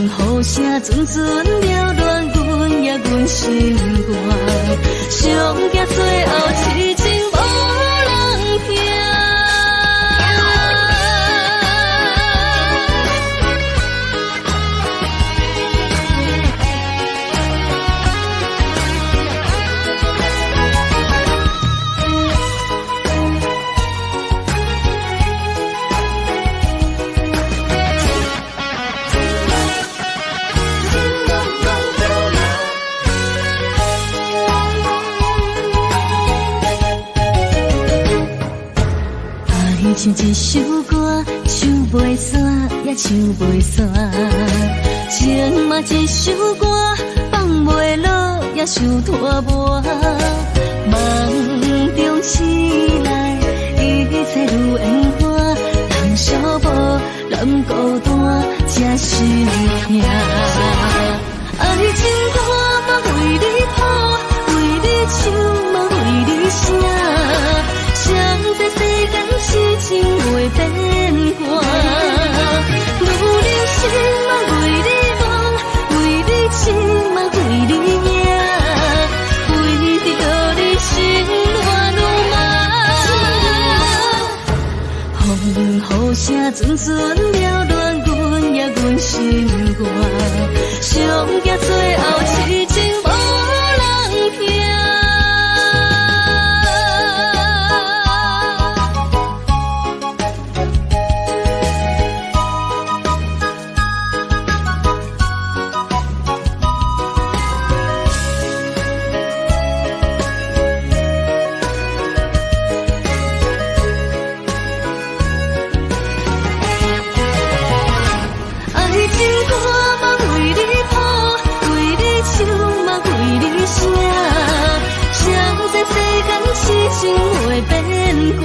雨声阵阵缭乱，阮也阮心肝，上惊最后痴情无人听。像一首歌，唱袂煞也唱袂煞，情嘛一首歌，放袂落也想拖磨。梦中醒来，一切如烟花，通寂寞，咱孤单，才是命。爱情歌嘛为你谱，为你唱嘛为你写，谁知世间事情会变卦。女人心嘛为你梦，为你情嘛为你命，为着你心乱如麻。雨声阵阵缭乱，阮也阮心肝，上惊最后痴情无人听。事情会变卦，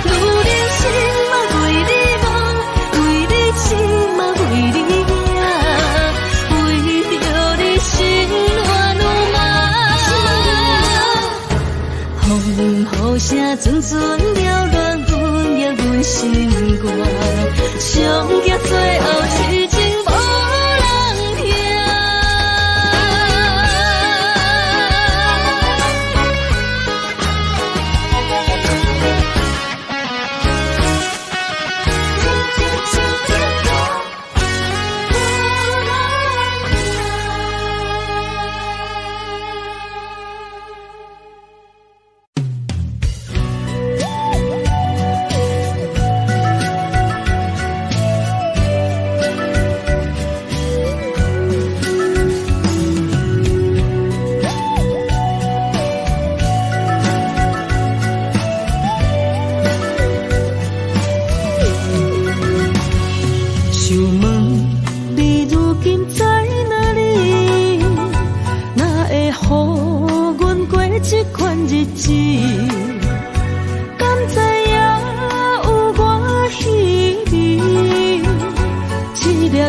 女人心嘛为你梦，为你情嘛为你命，为着你心乱如麻。雨声阵阵缭乱，阮也阮心肝，上惊最后痴情无人听。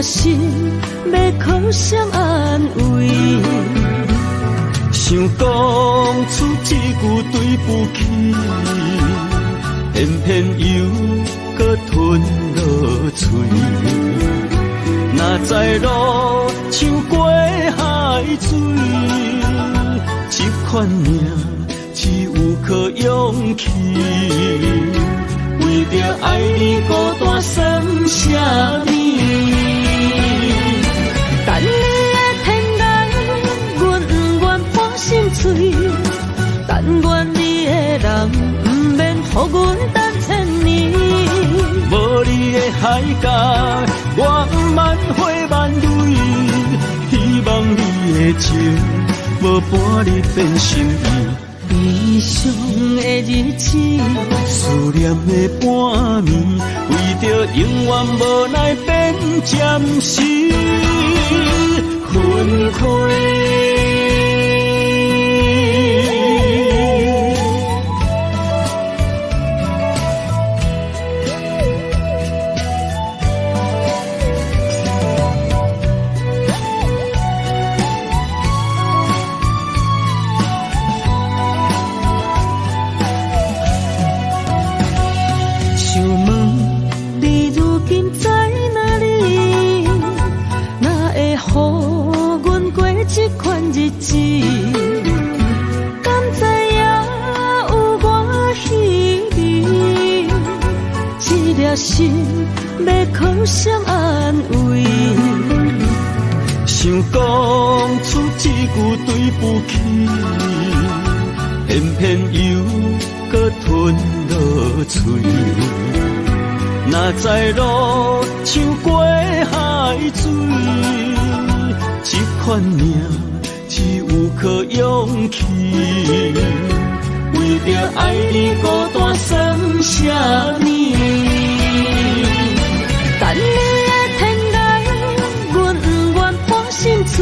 心要靠谁安慰？想讲出一句对不起，偏偏又搁吞落嘴。若知路像过海水，这款命只有靠勇气。为着爱你孤单算啥物？等你的天来，阮不愿破心碎。但愿你的人不免予阮等千年。无你的海角，我万回万泪，希望你的情无半日变心意。悲伤的日子，思念的半暝，为着永远无奈变暂时分开。这款日子，敢知影有我稀微？这粒心要靠谁安慰？想讲出一句对不起，偏偏又搁吞落嘴。若知路像过海水。这款命只有靠勇气，为着爱你孤单算啥呢？等你的天涯，阮不愿破心碎。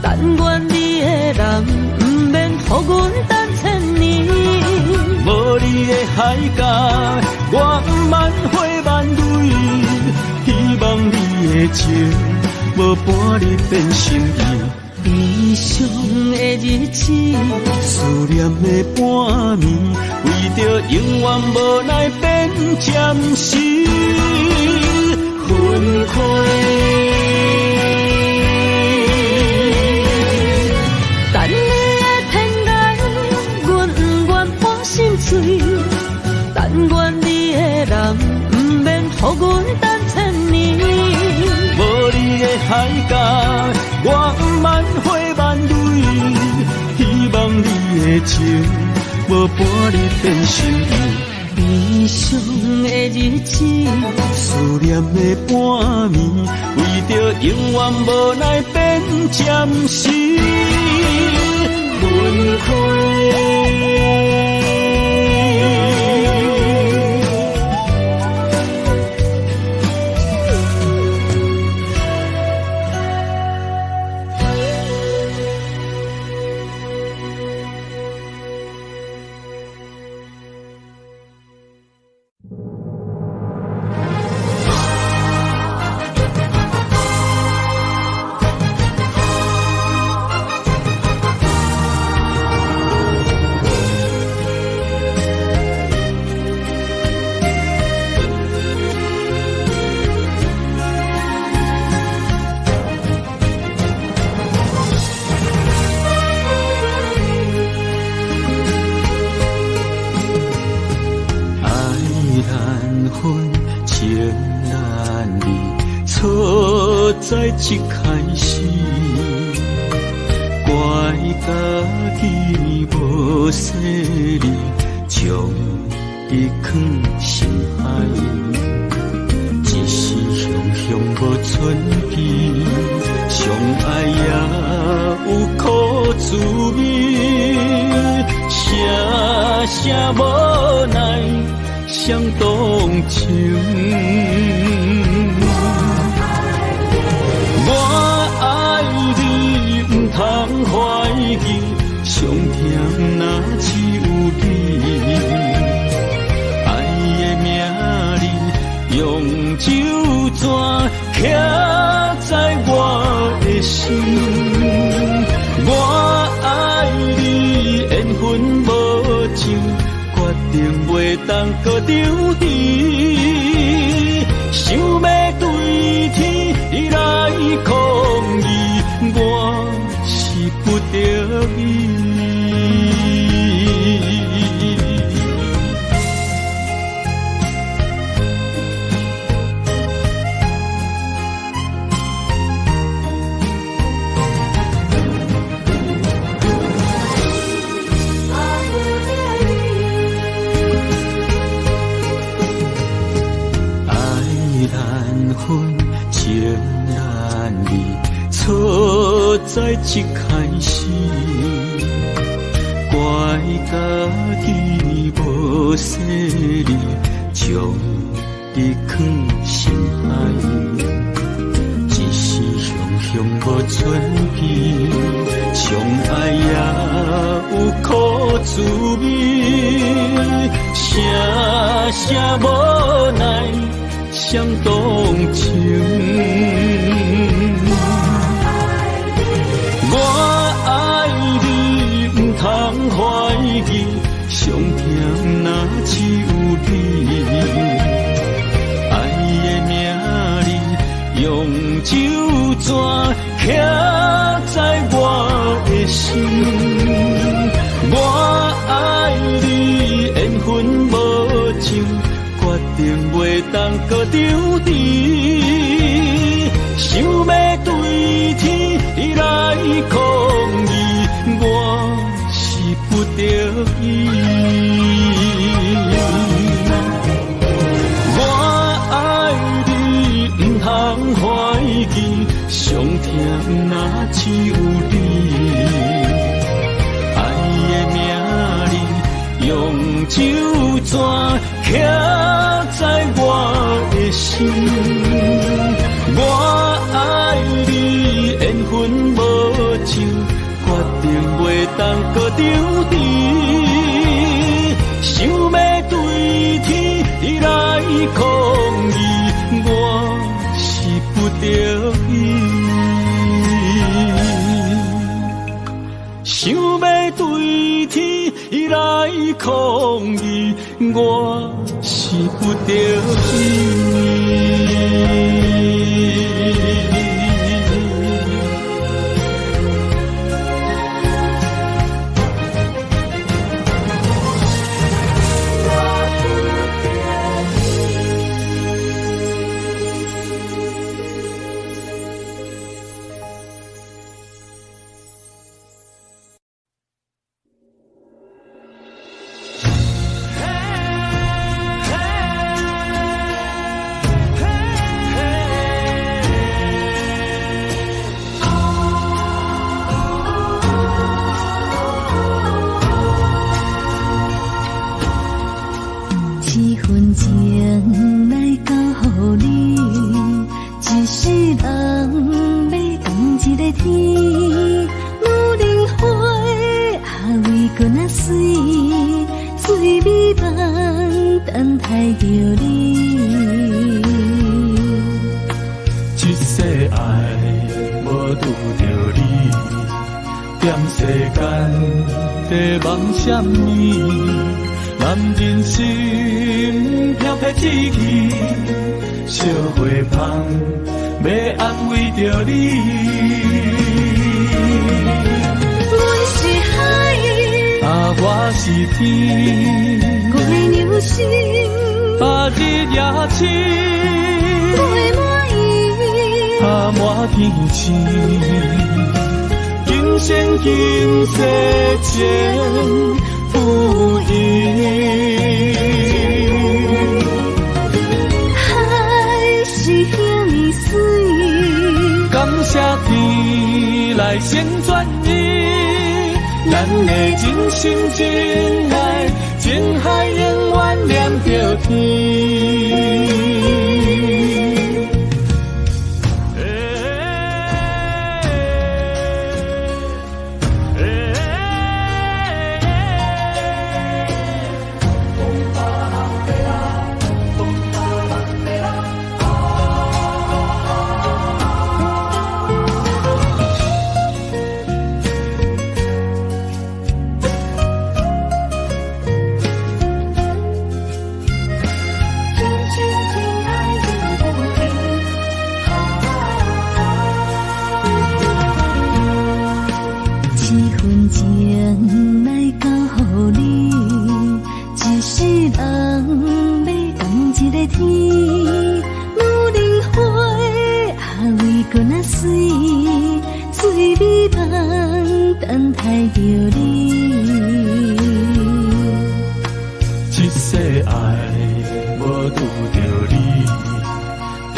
但愿你的人不免予阮等千年。无你的海角，我万回万泪，希望你的情。无半日变心意，悲伤的日子，思念的半暝，为着永远无奈变暂时分开。等你的天涯，阮不愿破心碎。但愿你的人不免予阮等千年。无你的海角，我万回万泪，希望你的情无半日变心意。悲伤的日子，思念的半暝，为着永远无奈变暂时分开。在一开始，怪家己无细腻，将伊藏心海，一时雄雄无存期，相爱也有苦滋味，声声无奈伤动情。我爱你，不通怀疑，上甜若只有你。爱的名字用酒泉刻在我的心。我爱你，缘分无尽，决定袂当搁丢弃。想要对天来抗议，我是不得已。分情难离，错在一开始，怪家己无细腻，将你藏心海。一时雄雄无准备，相爱也有苦滋味，声声无奈伤动情。我爱你，不通怀疑，上疼若只有你。爱的名字用酒泉刻在我的心。我爱你，缘分无尽，决定袂当搁丢低。想要对天来抗议，我是不得已。我爱你，不通怀疑，上疼若只有你。爱的名字用酒泉刻在我的心。我爱你，缘分无尽，决定袂当搁丢低。想要对天来抗议，我是不得已。想要对天来抗议，我是不得已。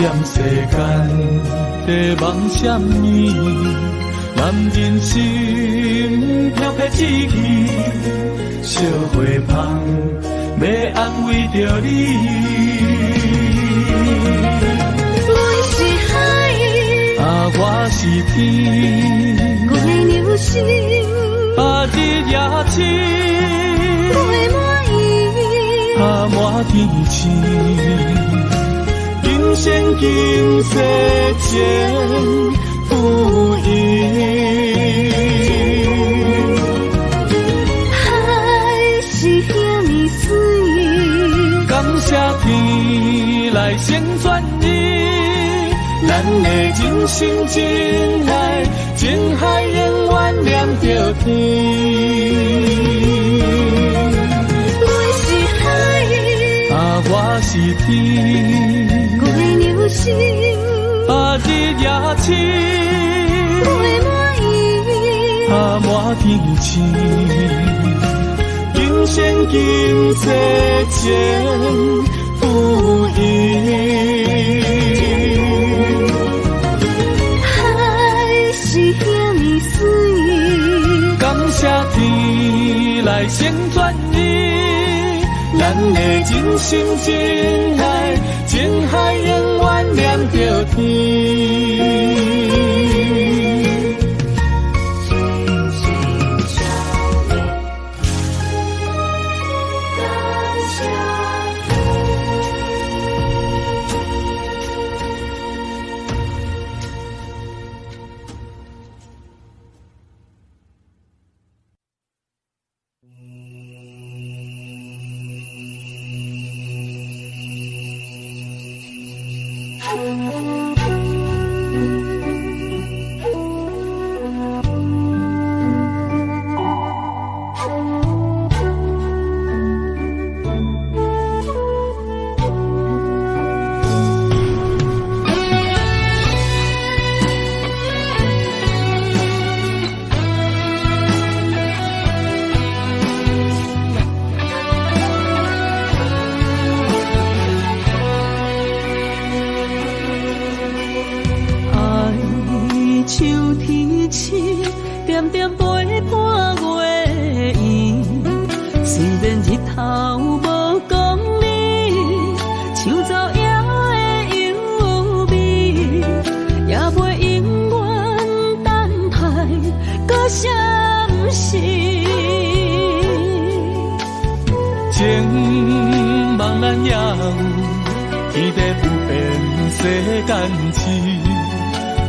点世间在梦什么？男人心飘撇志气，小花香要安慰着你。我是海，我是天，我的牛心日夜深，陪满意，满天星，今生今世前不移。海是遐尼水，感谢天来成全你，咱的人生真爱，情海永远连着天。我是海，我是天，我的牛心日夜深，陪满意，满天星，今生今世前不移。海是遐尼水，感谢天来成全你，咱的人生真爱，情海永远连着天。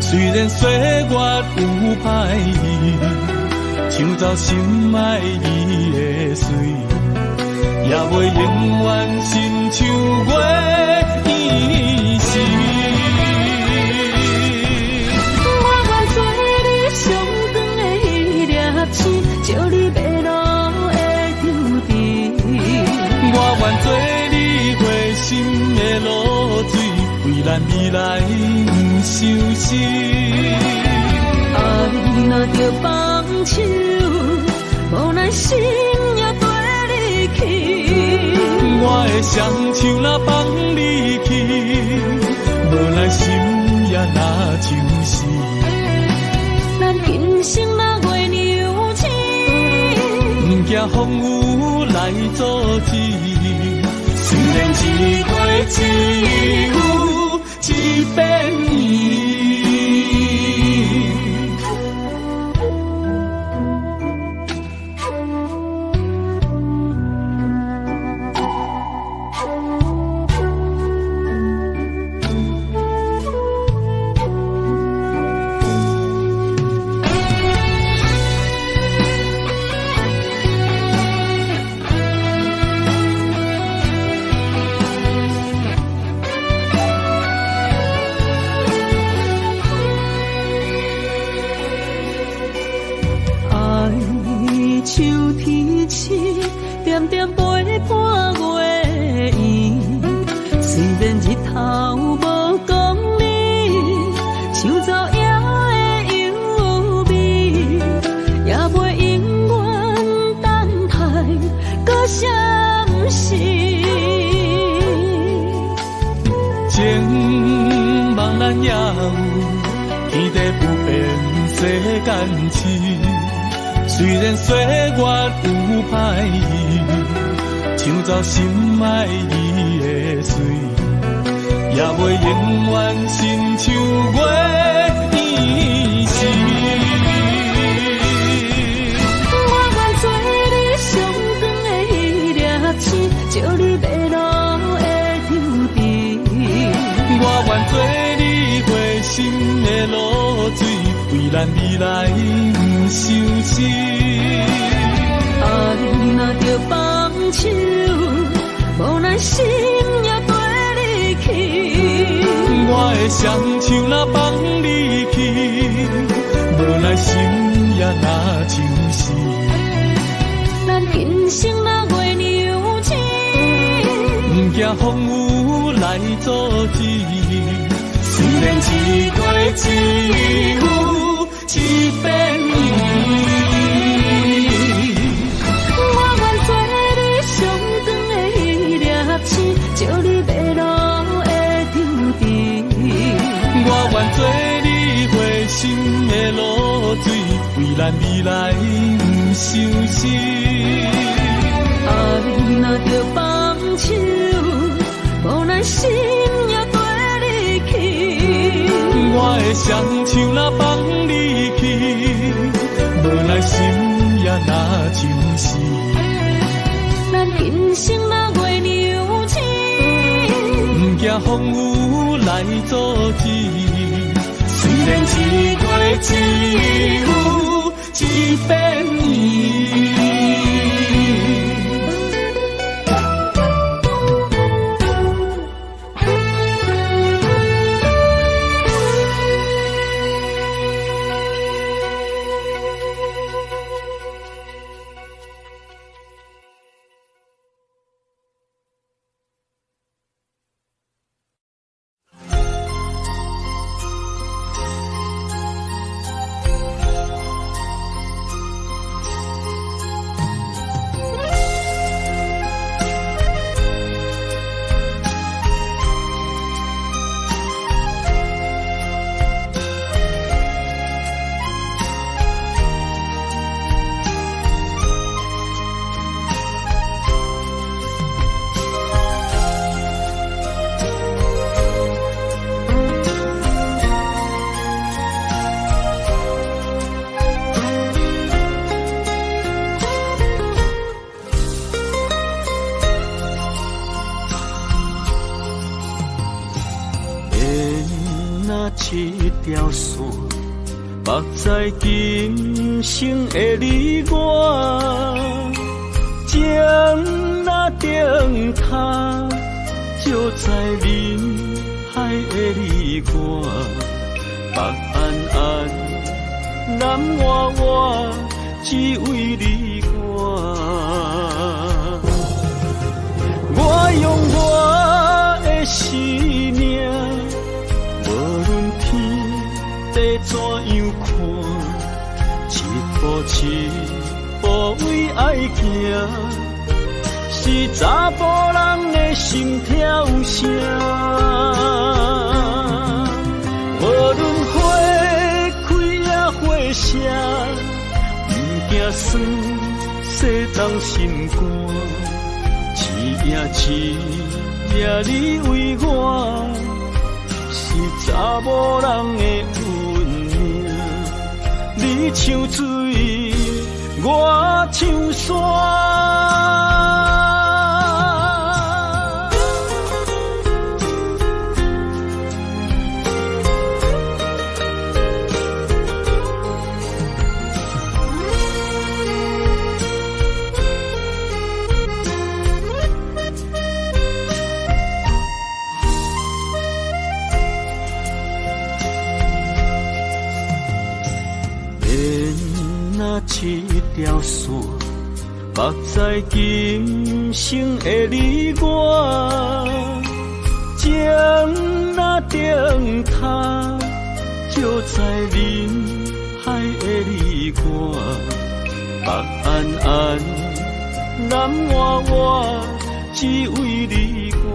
虽然岁月有歹意，抢走心爱伊的水，也袂永远亲像月依时。我愿做你上长的迄粒星，照你迷路的注定。我愿做你回心的露水，为咱未来不伤心。爱若着放手，无奈心也跟你去。我的双手若放你去，无奈心也若就是咱今生若月牛星，不惊风雨来阻止。虽然一回只有一遍伊。点点陪伴月圆，虽然日头无讲你，抢走夜的幽味，也袂永远等待搁闪失。情望咱也有天地不变世间事。虽然岁月有歹意，抢走心爱伊的水，也袂永远亲像月圆时。我愿做你上长的迄粒星，照你迷路的抽屉。我愿做你回心的露水，为咱未来不伤心。啊，你若着放手，无咱心也跟你去。我的双手若放你去，无咱心也若像死。咱今生若月牛星，不惊风雨来阻止。虽然一月一有一变伊。我愿做你上长的迄粒星，照你迷路的抽屉。我愿做你回心的露水，为咱未来不伤心。啊，你若着放手，无咱心也跟你去。我的双手若放你去，无咱心也若像死。咱今生若月牛星，不惊风雨来阻止。虽然一月一有一变伊。一条线，目在今生的你我，情若灯塔，照在人海的你我，北暗暗，南弯弯，只为你我。我用我的生命。无论天地怎样看，一步一步为爱行，是查甫人的心跳声。无论花开也花谢，不惊酸洗动心肝，一夜一夜你为我。是查某人的运命，你像水，我像山。一条线，目在今生的你我，情若灯塔，照在人海的你我，北暗暗，南弯弯，只为你我。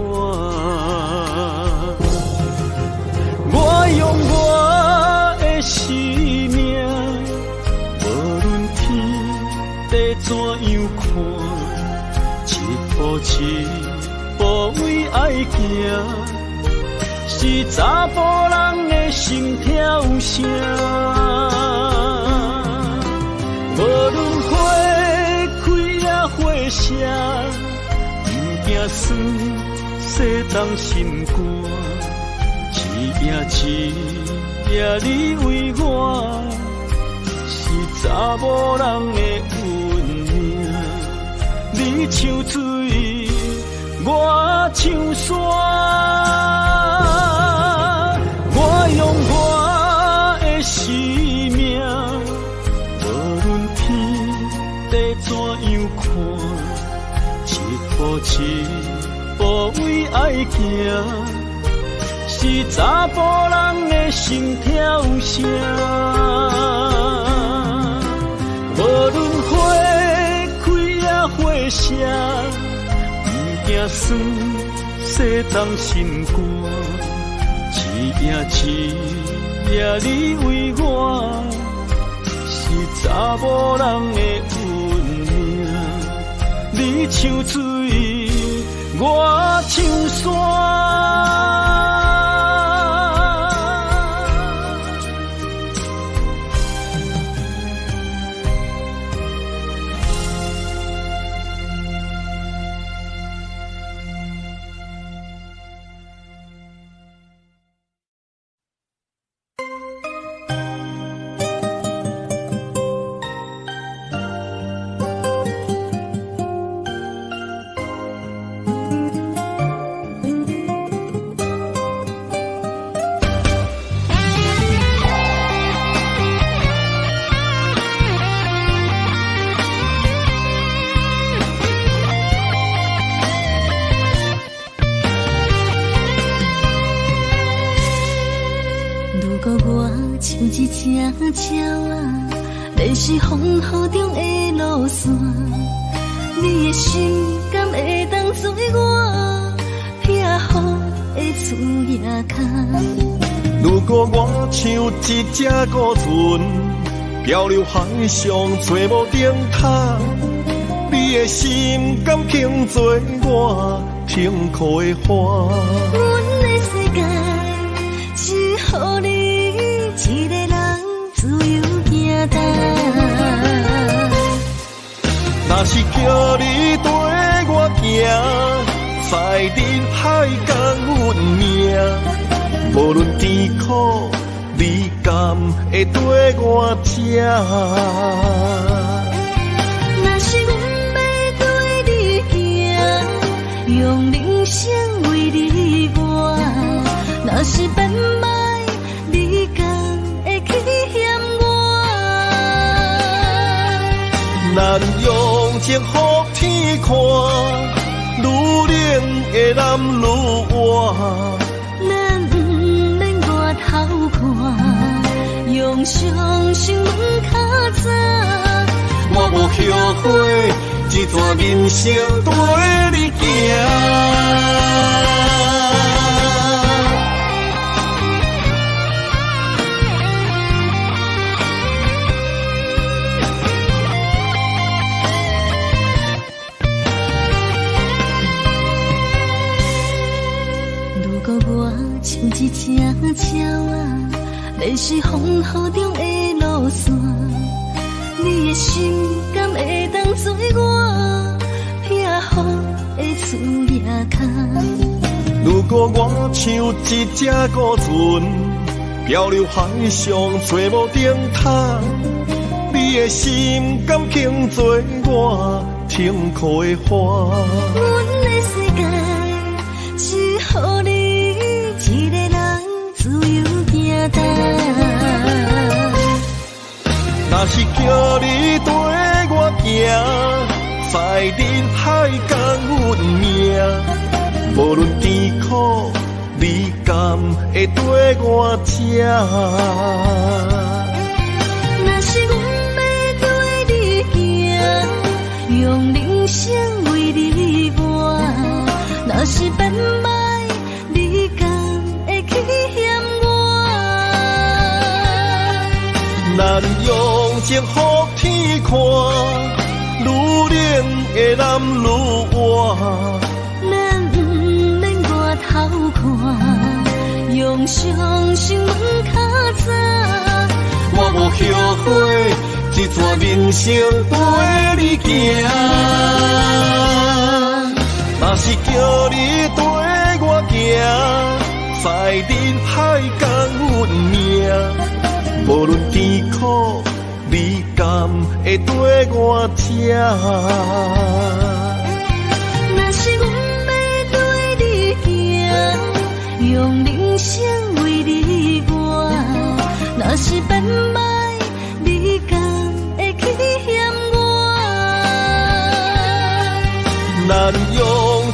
我抱持，无为爱行，是查甫人的心跳声。无论花开也花谢，不惊酸洗动心肝。一夜你为我，是查某人的运命。你像水，我像山，我用我的生命，无论天地怎样看，一步一步为爱行。是查甫人的心跳声，无论花开也花谢，不惊酸洗动心肝。一夜你为我，是查某人的运命。你像水，我像山。只鸟啊，你是风雨中的路线，你的心敢会当做我撇雨的厝夜空？如果我像一只孤船，漂流海上找无顶塔，你的心敢肯做我停靠的花？阮的世界只予你一个人自由行动。若是叫你跟我行，在人海共运命，无论甜苦，你甘会跟我吃？若是阮要对你行，用人生为你活，若是变歹，你甘会去嫌我？咱用情予天看，愈冷的男愈活。咱不免外头看，用双手问较早。我无后悔，一段人生跟你行。如果我像一只鸟啊，你是风雨中的路线，你的心敢会当做我撇雨的厝夜空？如果我像一只孤船，漂流海上找无顶塔，你的心敢肯做我停靠的花？阮的世界只予你一个人自由行动。若是叫你跟我行，在人海共运命，无论甜苦，你甘会跟我吃？若是阮要对你行，用人生为你活，若是变歹，你甘会去嫌我？咱用情予天看，愈冷的男女活。咱不免外头看，用双手问较早。我无后悔，一段人生陪你行。若是叫你跟我行，在人海共运命，无论甜苦，你甘会跟我吃？若是阮要对你行，用人生为你活。若是变歹，你敢会去嫌我？咱用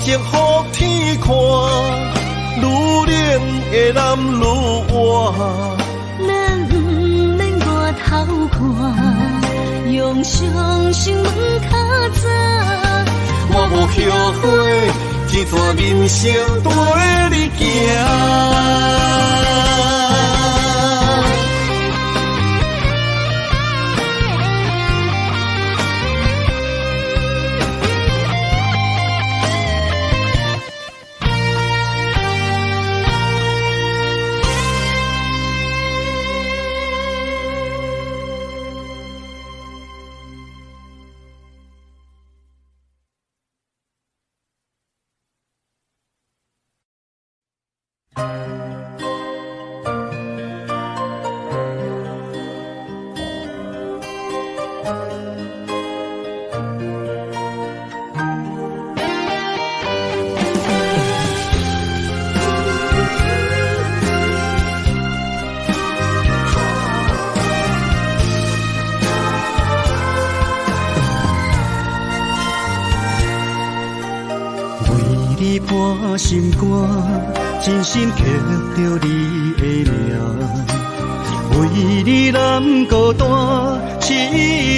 情予天看，愈冷的男女活。咱不免外头看，用双手问较早。我无后悔，一段人生陪你行。你伴心肝，真心刻着你的名。为你难孤单，痴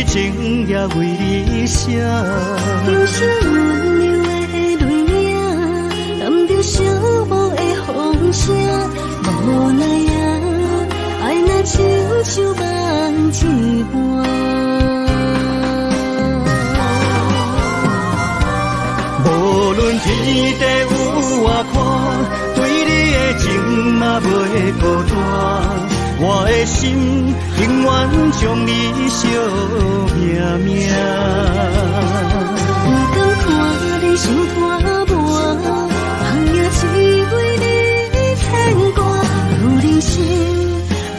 情也为你写。忧伤温柔的泪影，染着寂寞的风声。无奈啊，爱若亲像梦一半。无论天地有外宽，对你的情嘛袂孤单。我的心永远将你惜命命。不敢看你伤拖磨，梦也只为你牵挂。有人生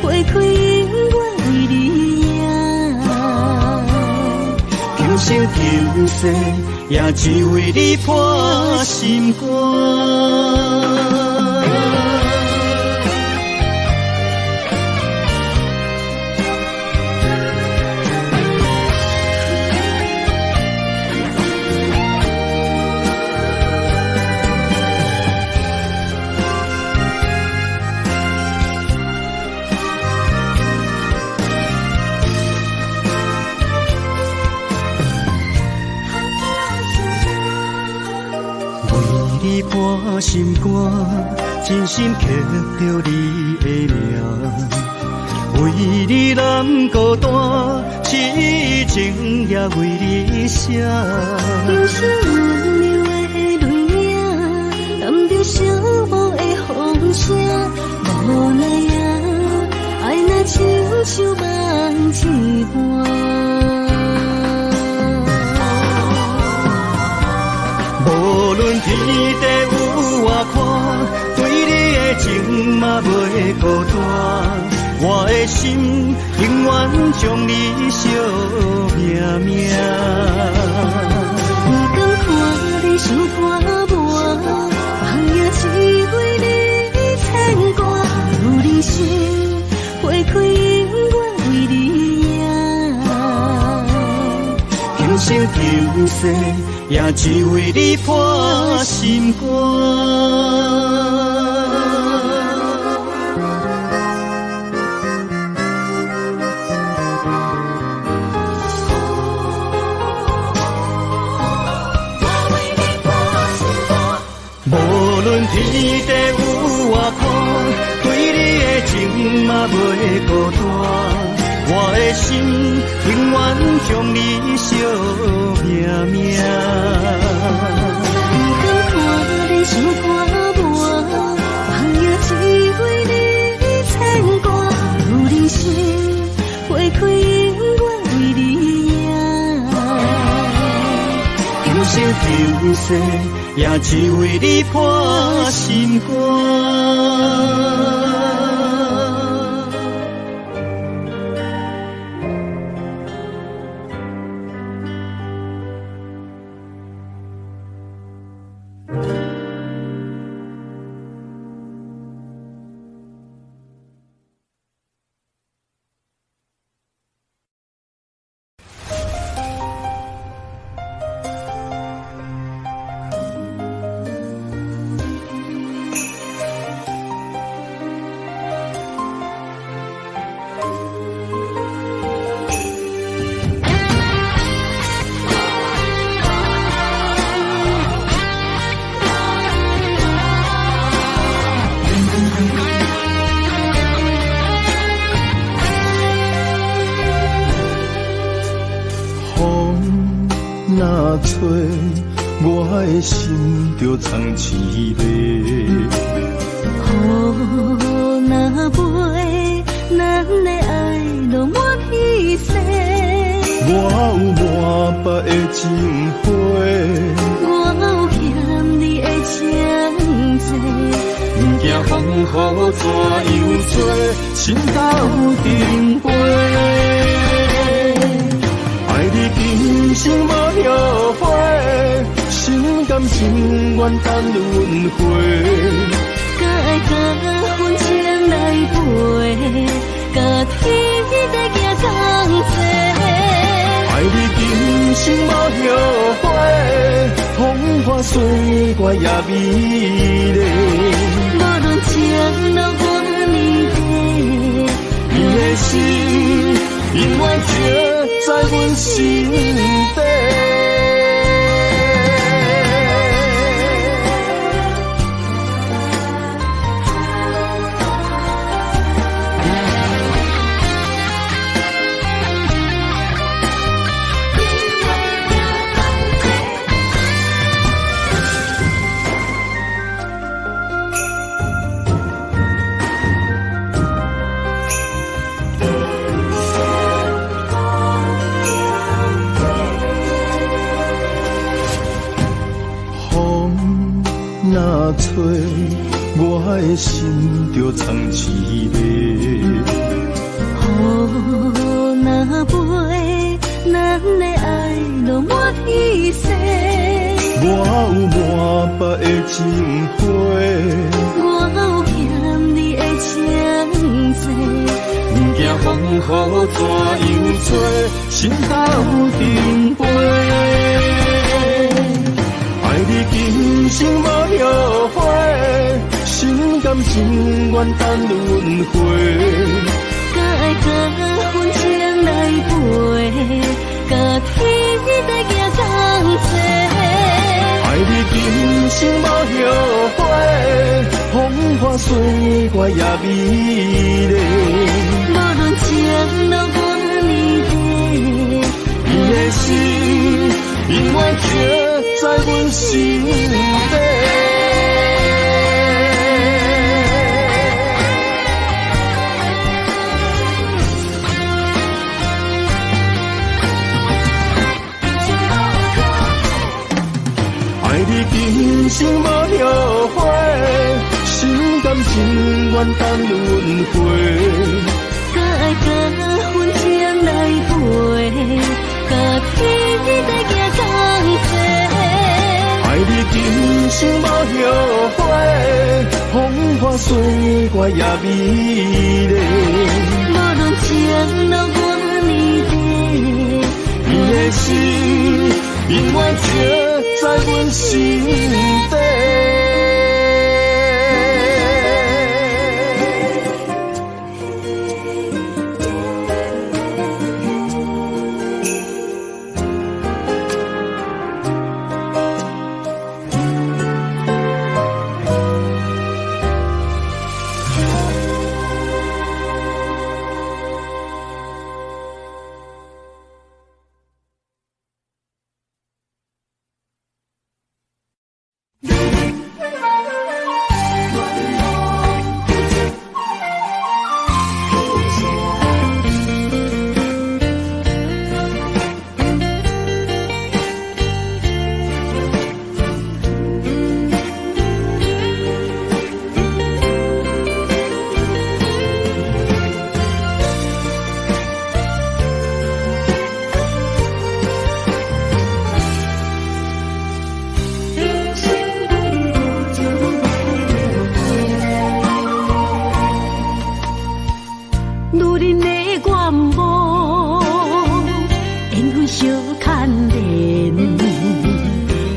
花开永远为你赢，今生今世也只为你破心肝。你伴心肝，真心刻着你的名。为你难孤单，痴情也为你写。忧伤温柔的泪影，染着寂寞的风声。无奈啊，爱若亲像梦一半。无论天地有外宽，对你的情嘛袂孤单。我的心永远将你惜命命。不敢看你伤拖磨，梦也只为你牵挂。有人生花开永远为你赢，今生今世也只为你破心肝。无论天地有外宽，对你的情嘛袂孤单。我的心永远向你惜命命。不敢看你想看我，朋友只为你牵挂，有人生花开永远为你赢。求生求死，也只为你破心肝。若吹，我的心就藏一个。雨若飞，咱的爱就满天星。我有满腹的情花，我有欠你的情债。不惊风雨怎样做，心斗阵飞。爱你今生无后悔，心甘情愿等轮回。甲爱甲婚前来陪，甲天在行同齐。爱你今生无后悔，风花雪月也美丽。无论情路多年底，你的心永远刻在阮心底。若吹，我的心就藏一个。雨若飞，咱的爱就满天星。我有满腹的情花，我有欠你的情债。不惊风雨怎样做，心斗阵飞。爱你今生无后悔，心甘情愿等轮回。甲爱甲婚前来陪，甲天在行同齐。爱你今生无后悔，风花雪月也美丽。无论情路多年底，你的心永远刻在阮心底。爱你今生无后悔，心甘情愿等轮回。甲爱甲婚前来陪，甲天在行同齐。爱你今生无后悔，风花雪月也美丽。无论情路多年底，你的心永远刻在阮心底。女人的愿望，缘分小牵连，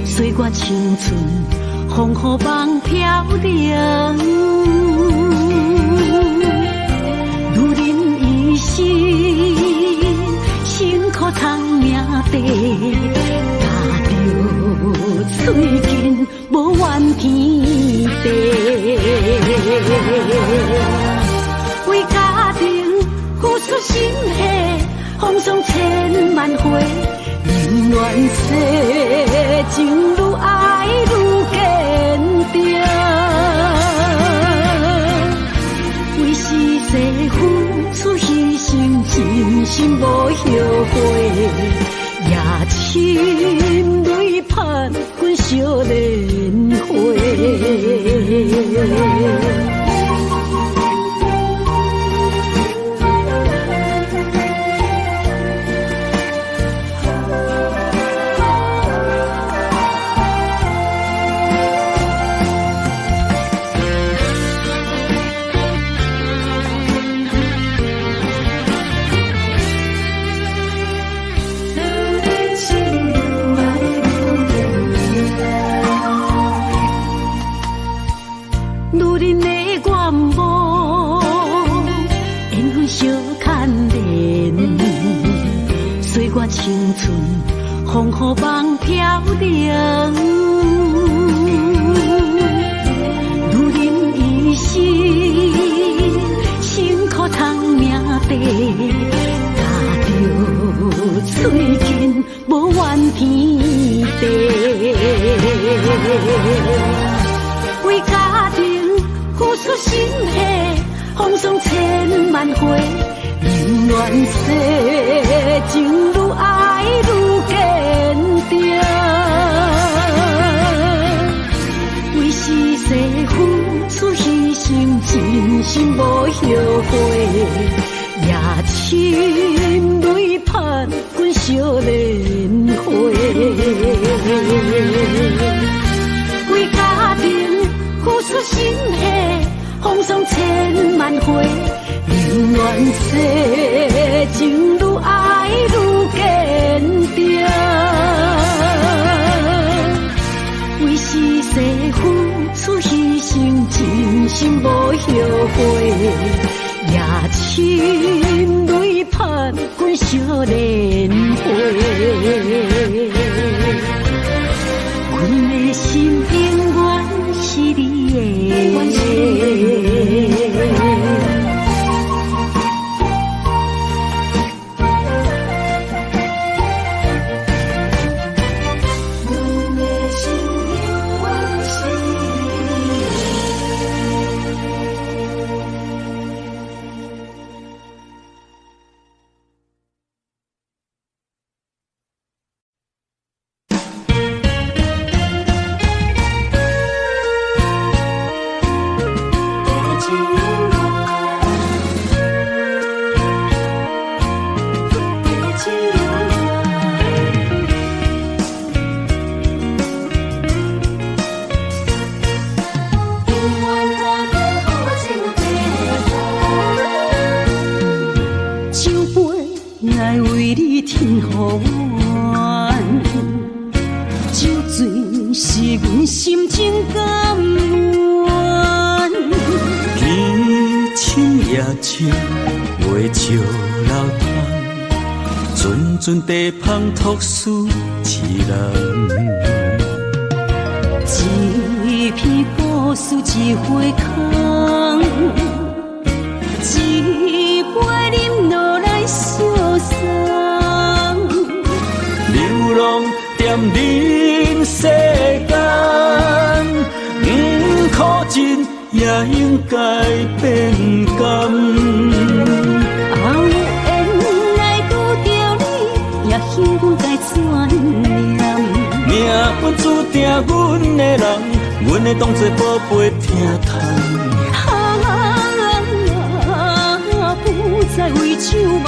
岁月青春，风雨梦飘零。女人一生辛苦藏命地，踏着嘴筋无怨天地。为家庭付出心血，风霜千万回，宁愿世情愈爱愈坚定。为是世付出牺牲，真心无后悔，夜深泪盼阮小莲花。青春风雨梦飘零，女人一生辛苦藏命地，踏着嘴筋无怨天地。为家庭付出心血，风霜千万回，宁愿世情愈爱愈坚定。为是世付出牺牲，真心无后悔，夜深泪盼阮小莲花。为家庭付出心血，风霜千万回，宁愿世情愈爱愈坚定。为是世付出牺牲，真心无后悔，夜深泪盼阮小莲花。阮的心永远是你的。地芳托输一人，一片故事一回空，一杯饮落来相送。流浪踮人世间，苦尽也应该变甘。幸运该怎念？命本注定阮的人，阮会当作宝贝疼痛。不再为酒梦。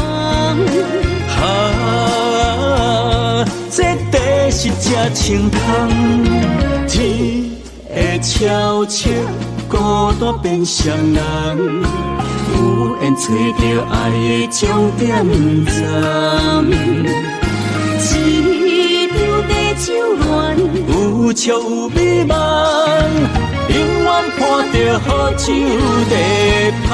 这地是真清空，天会悄悄孤单变双人。有缘找到爱的终点站。一场地酒恋，有笑有美梦，永远伴着好酒地香。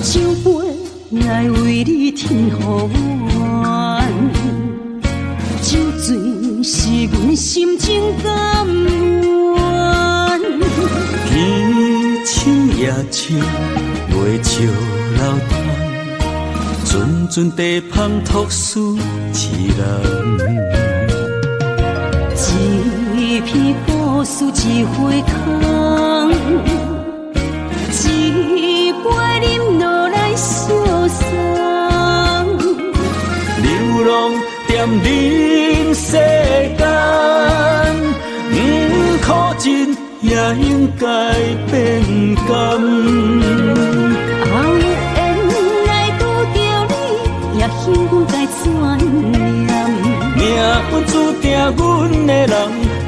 酒杯爱为你添予阮，酒醉是阮心情甘愿。天青夜深，月照楼窗，阵阵地香托书一人。一片故事一回空，一杯饮落来相送。流浪踮人世间，不可真也应该变甘。后缘来拄着你，也幸阮该怎念？命运注定阮的人，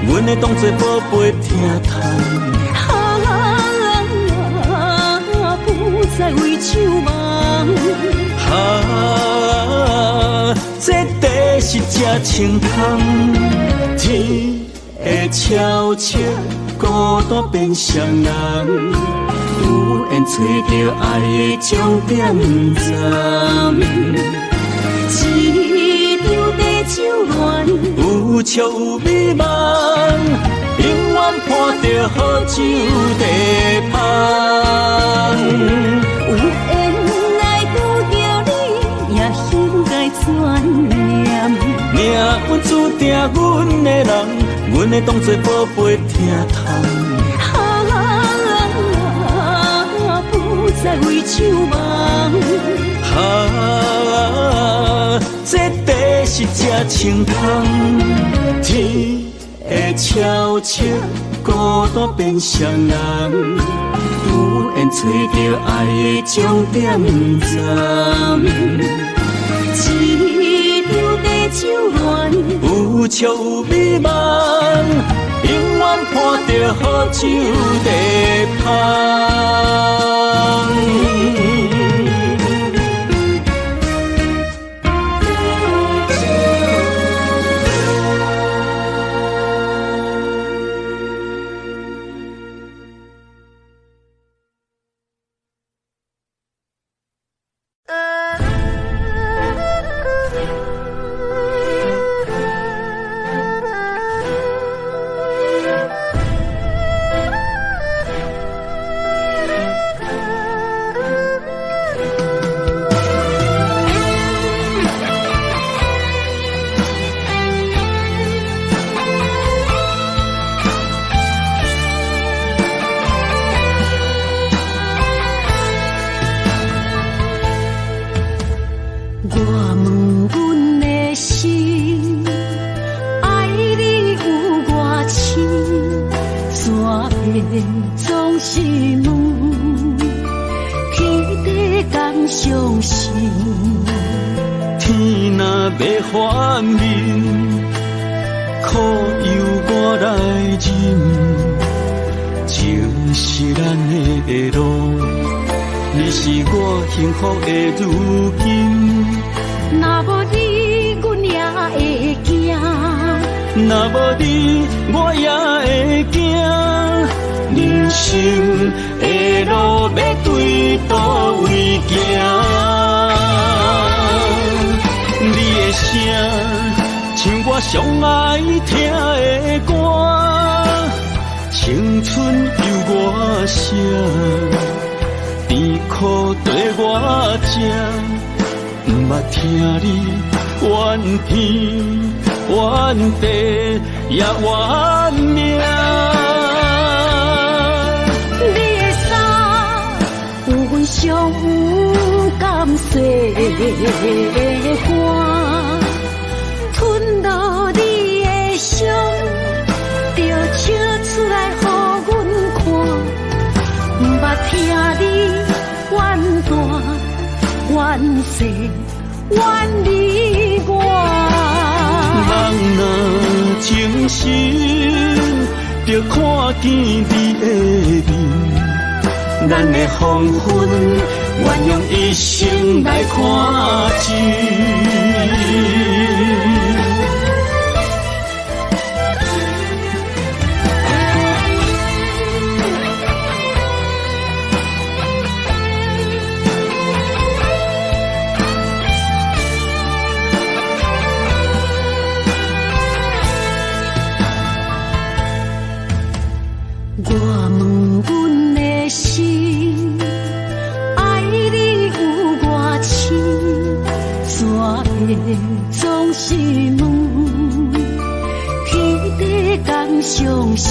阮会当作宝贝听叹。不再为酒梦。这地是这清空，天会悄悄孤单变双人，有缘找到爱的终点站。一场地酒恋，有笑有美梦，永远伴着好酒地香。有缘来拄着你，也应该怎念？命运注定阮的人，阮会当作宝贝听叹。不再为酒梦。这地是这清空，天会悄悄孤单变双人，有缘找到爱的终点站。一场地酒恋，有笑有美梦，永远伴着好酒地香。总是问，起地敢相信？天若要反面，苦由我来忍，情是咱的路，你是我幸福的如今。若无你，阮也会惊；若无你，我也会惊。人生的路要对倒位行？你的声像我上爱听的歌，青春由我写，甜苦对我吃，不捌听你怨天怨地也怨命。上有甘细的汗，吞落你的伤，就笑出来予阮看。不捌听你怨大怨细远离我。人若情深，就看见你的面，咱的黄昏，愿用一生来看尽。我问阮的心，爱你有偌深，怎会总是问，天地敢相信？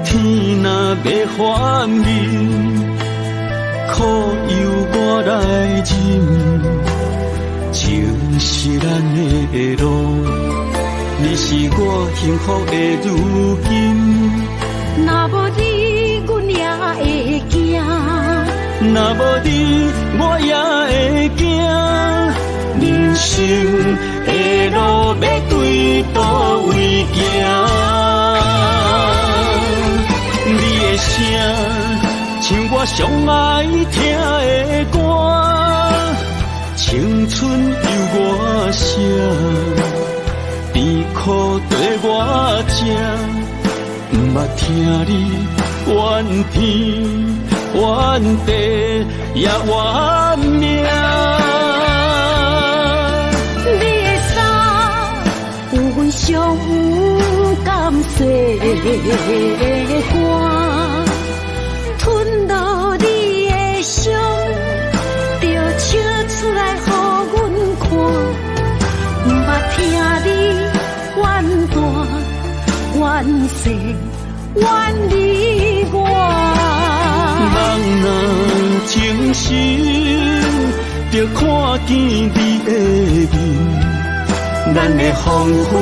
天若要反面，苦由我来忍，情是咱的路，你是我幸福的如今。若无你，阮也会惊；若无你，我也会惊。人生的路要对倒位行？你的声，像我上爱听的歌，青春由我写，甜苦对我吃。毋捌听你怨天怨地也怨命，你的衫有阮上有感谢的歌，吞落你的伤，就笑出来予阮看。毋捌听你怨大怨世怨离我。人若情深，就看见你的面，咱的黄昏，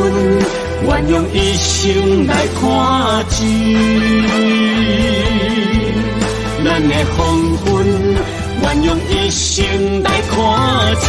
愿用一生来看尽。咱的黄昏，愿用一生来看尽。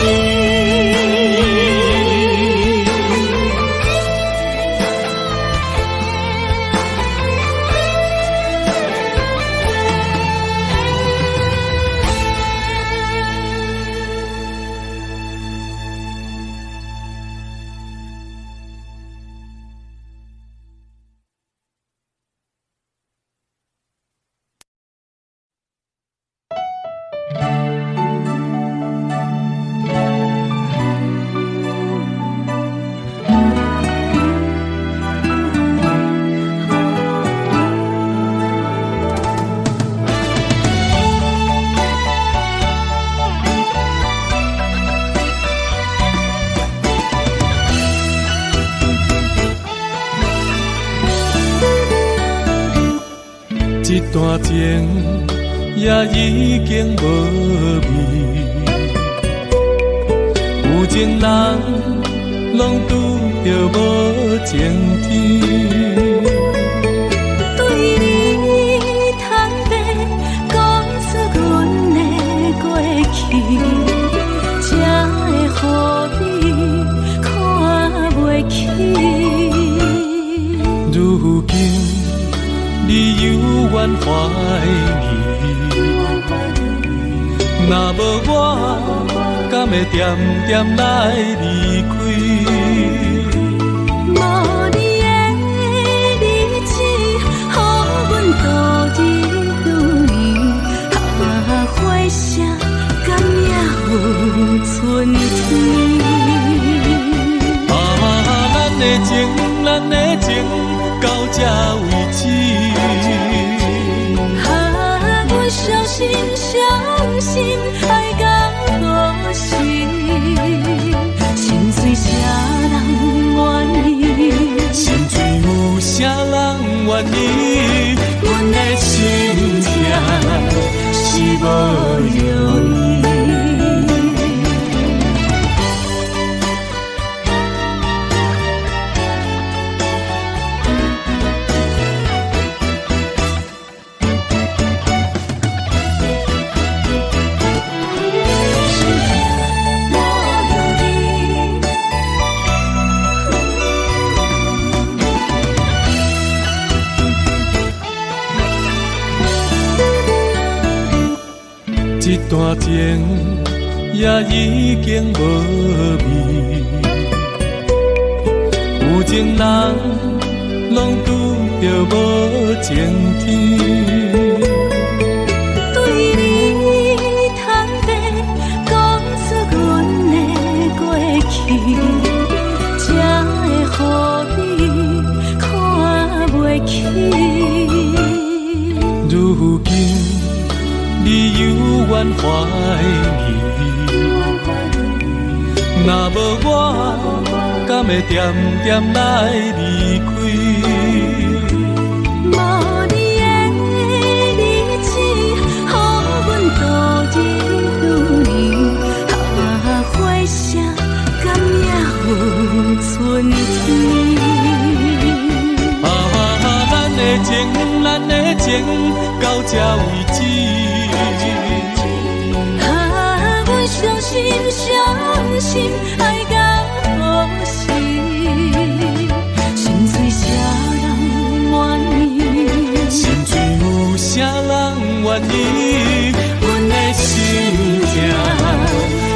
一段情也已经无味，有情人拢拄着无情天。对你坦白讲出阮的过去，才会予你看袂起。如今你犹原怀疑，若无我，敢会点点来离开？无你的日子，予阮度日如年，花谢敢也有春天。咱的情，咱的情，到这为止。阮相信，相信爱敢可惜，心碎啥人愿意？心碎有啥人愿意？阮的心痛是无容易。单情也已经无味，有情人拢拄着无情天。对你坦白讲出阮的过去，才会予你看袂起。如今你犹原怀疑，若无我，敢会点点来离开？无你的日子，予阮度日如年，花谢敢也有春天？咱的情，咱的情到这为止。阮相信，相信爱到何时？心碎啥人愿意？心碎有啥人愿意？阮的心痛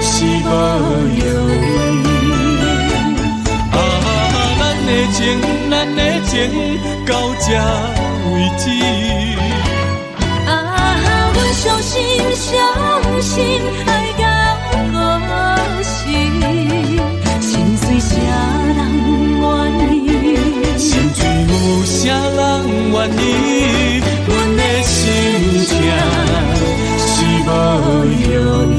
是无容易。咱的情，咱的情到这为止。阮相信，相信爱到何时？心碎啥人愿意？心碎有啥人愿意？阮的心痛是无容易。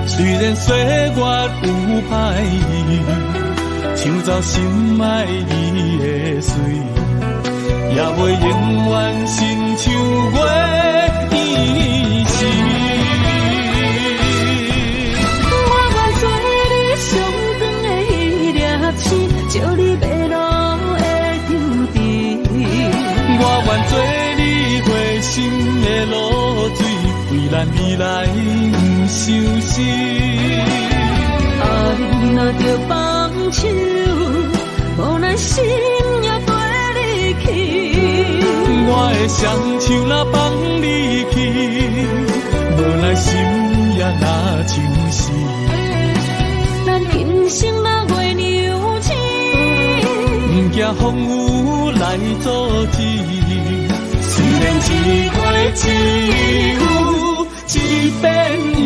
虽然岁月有歹意，抢走心爱你的水，也袂永远亲像月依时。我愿做你上长的迄粒星，照你迷路的丢滴。我愿做你回心的露水，为咱未来不伤心。爱若着放手，无咱心也跟你去。我的双手若放你去，无咱心也若像死。咱今生若月娘星，不惊风雨来阻止。虽然一月只有一遍年。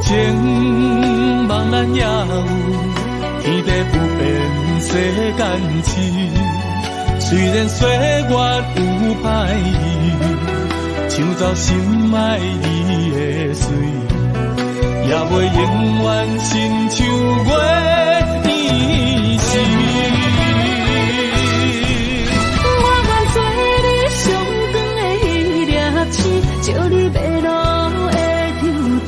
情茫然也有，天地不变，世间痴。虽然岁月有歹意，抢走心爱你的水，也袂永远亲像月年时。我愿做你上长的迄粒星，照你迷路的天地。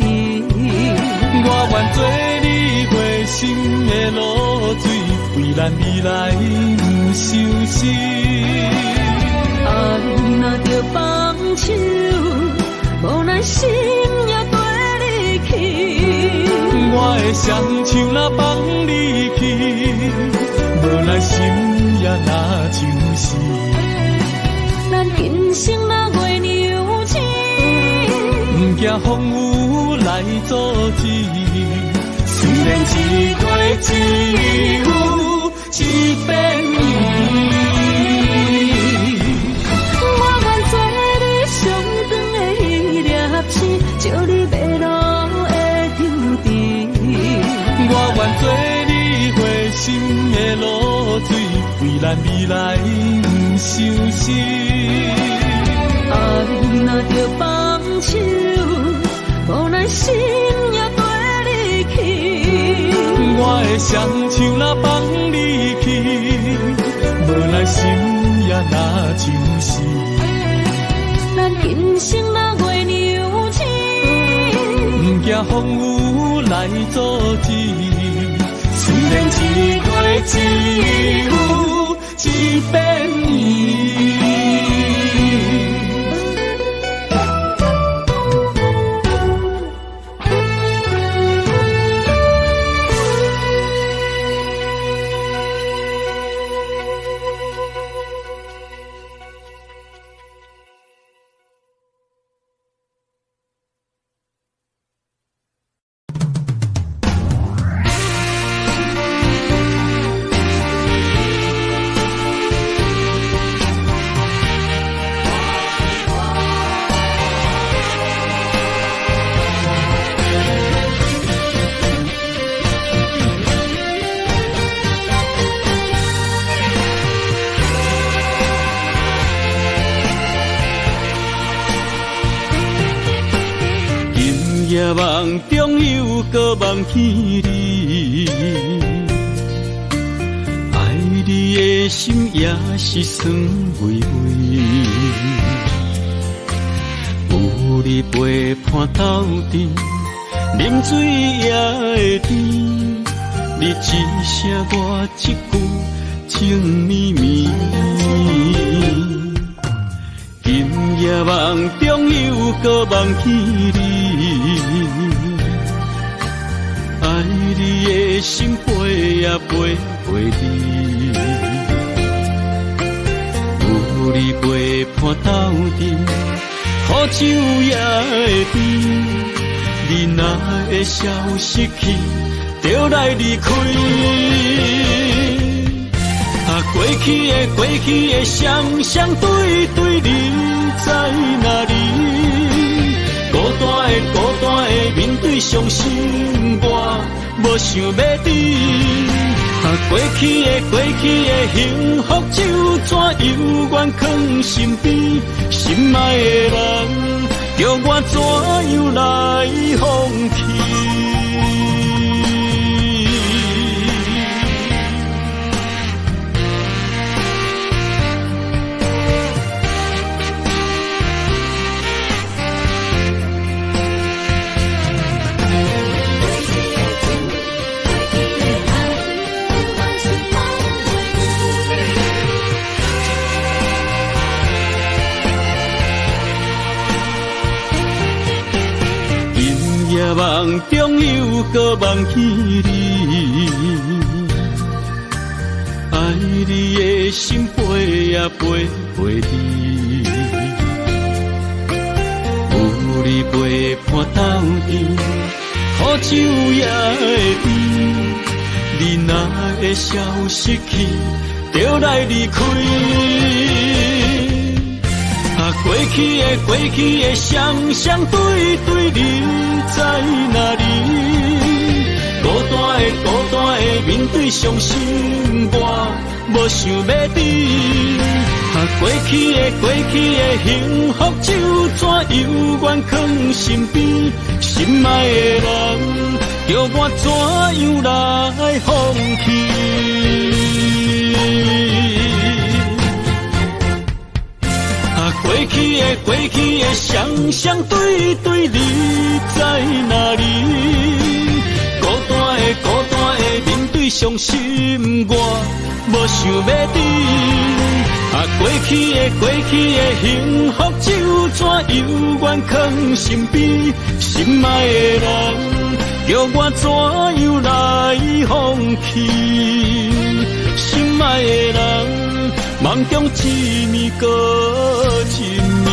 我愿做你回心的露水，为咱未来不相思。爱若着放手，无奈心也跟你去。我的双手若放你去，无奈心也若像是。咱今生若月娘亲，不惊风雨来阻止。虽然一月一有一变伊。照你迷路的天地，我愿做你回心的露水，为咱未来不相思。爱若着放手，无奈心也跟你去。我的双手若放你去，无奈心也若像是。咱今生若月娘亲，不惊风雨来阻止。虽然一月一有一变伊。夜梦中有个梦见你，爱你的心也是酸微微。有你陪伴斗阵，啉水也会甜。你一声我一句，情绵绵。今夜梦中有个梦见你，爱你的心陪也陪你，有你陪伴斗阵，苦酒也会甜。你若会消失去，就来离开。过去的双双对对，你在哪里？孤单的面对伤心，我无想要你。过去的幸福就怎永远藏心边？心爱的人，叫我怎样来放弃？夜梦中有个梦见你，爱你的心陪也陪你，有你陪伴斗阵，苦酒也会甜。你若会消失去，就来离开。过去的双双对对，你在哪里？对伤心，我无想要等。过去的幸福就怎犹原藏身边，心爱的人，叫我怎样来放弃？过去的双对对，你在哪里？孤单的面对伤心，我无想要等。过去的幸福就怎犹原藏身边，心爱的人，叫我怎样来放弃？心爱的人，梦中一暝过一暝。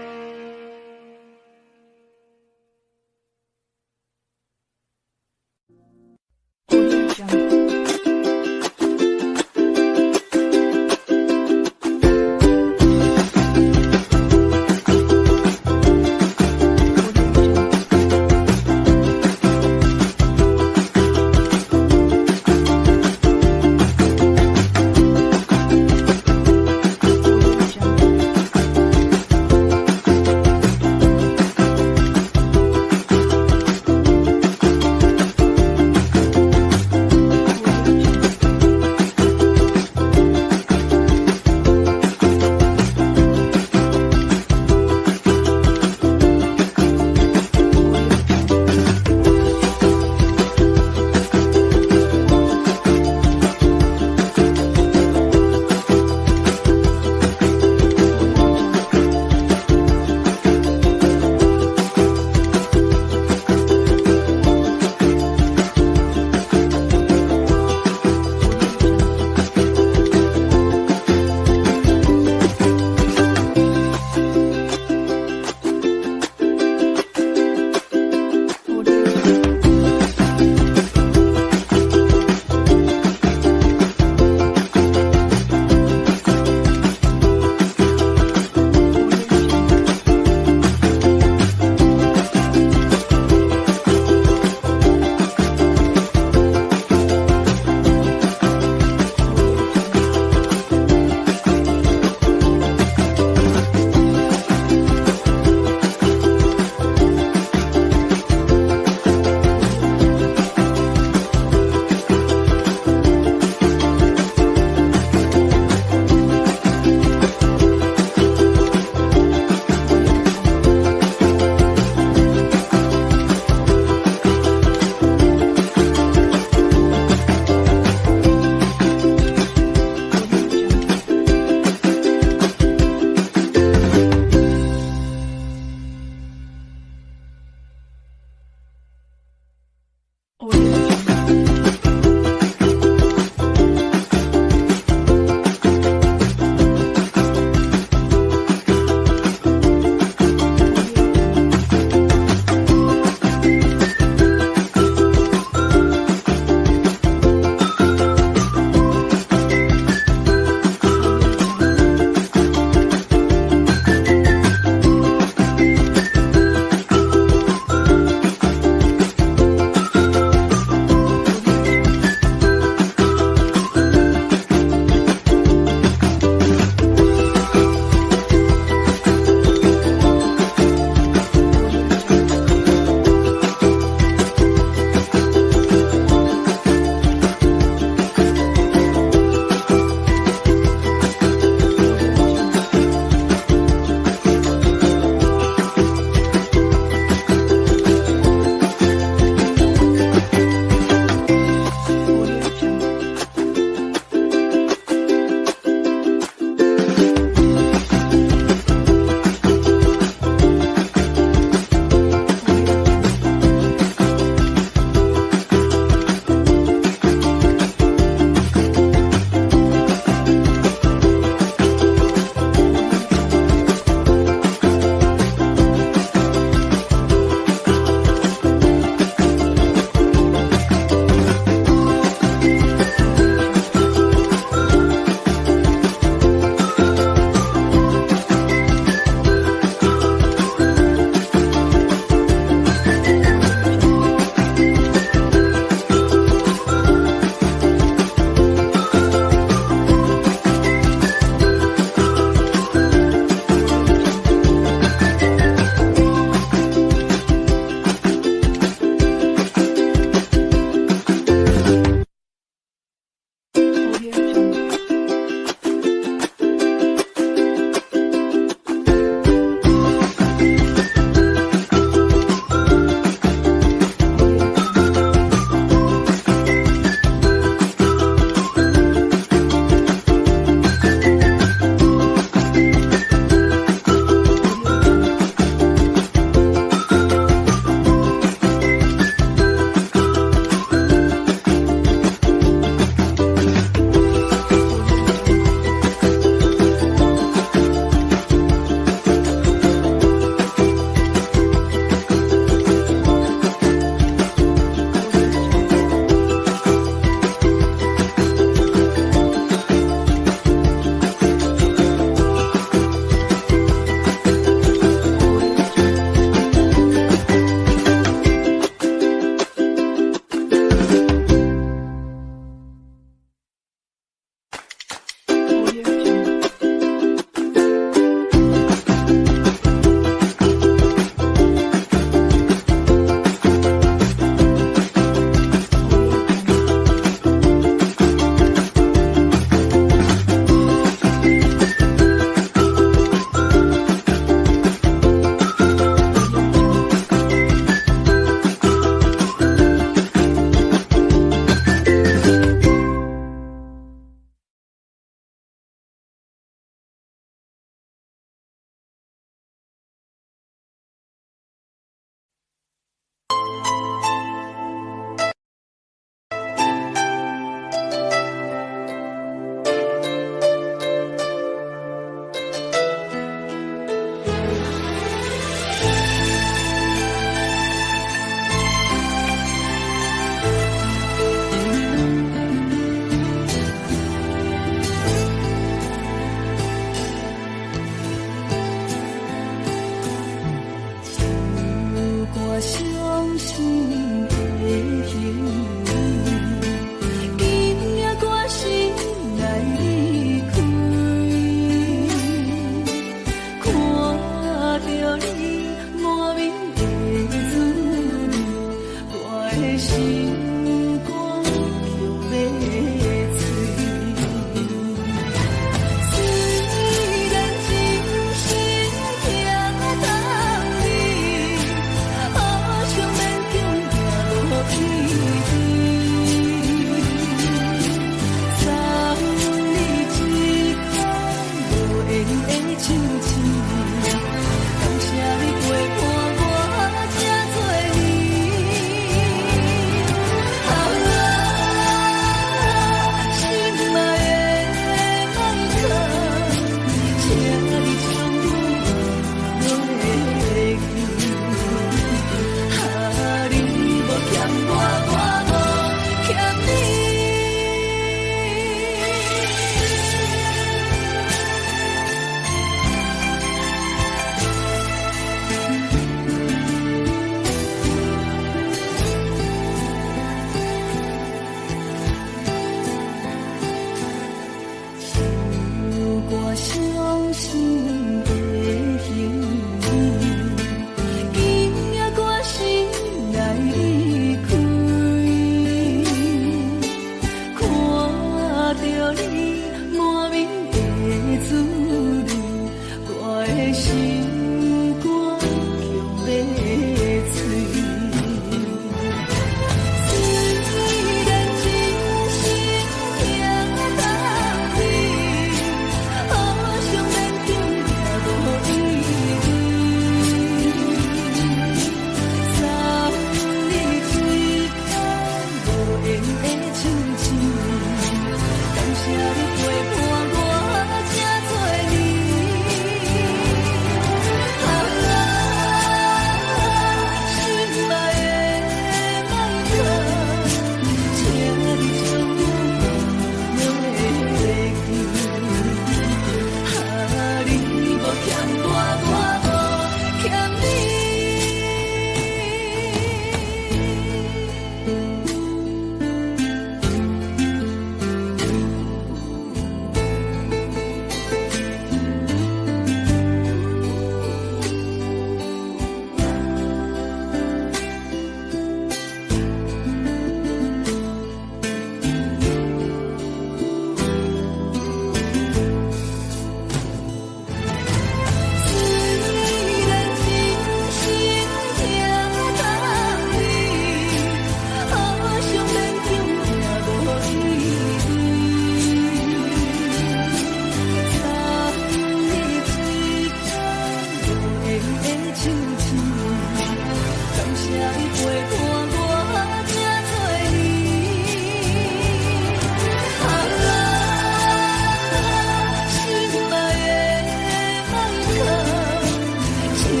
你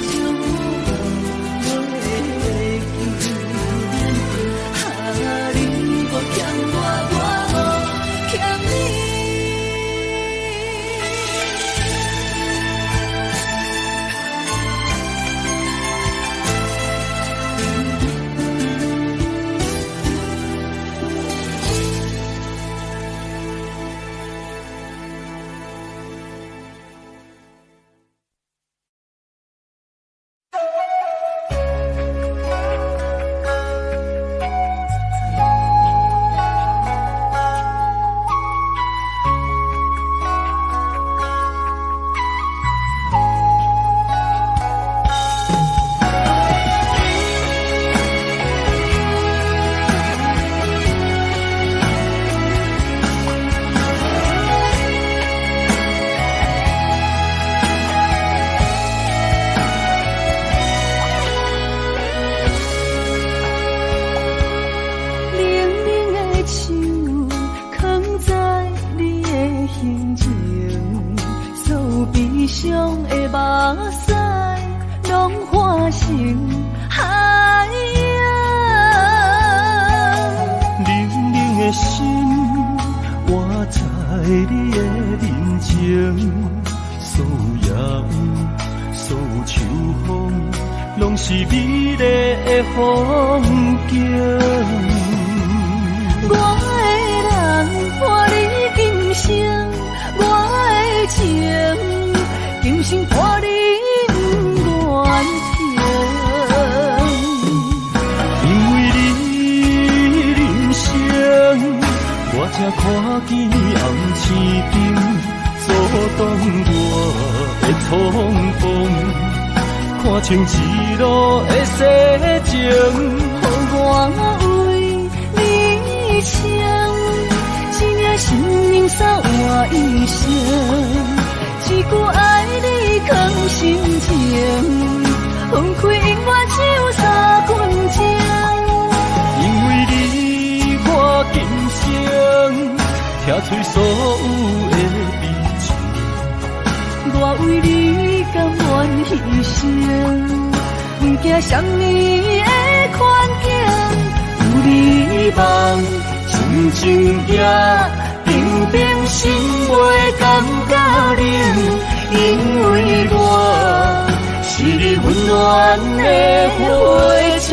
将我你无欠我，我无欠你。情一路的世情，予我为你唱，一领心灵扫我一生，一句爱你藏心情，分开永远只有三分钟。因为你我今生听出所有的悲情，我为你甘愿牺牲，不惊什么的困境，有你梦，心情也平平，心袂感觉冷，因为我是你温暖的火情。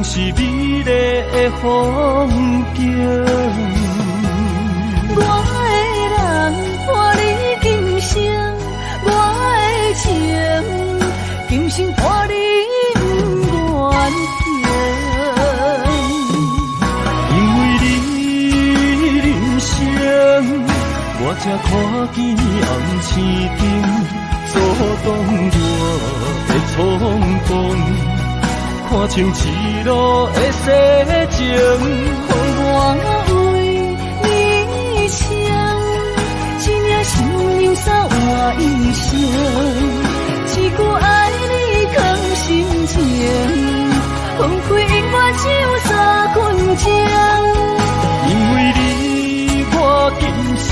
是美丽的风景。我的人，伴你今生，我的情，今生伴你不愿停。因为你人生，我才看见红星顶，阻挡我的冲动。看清一路的世情，予我为你唱，一领心灵扫我一生，一句爱你藏心情，分开永远只有三分钟。因为你我今生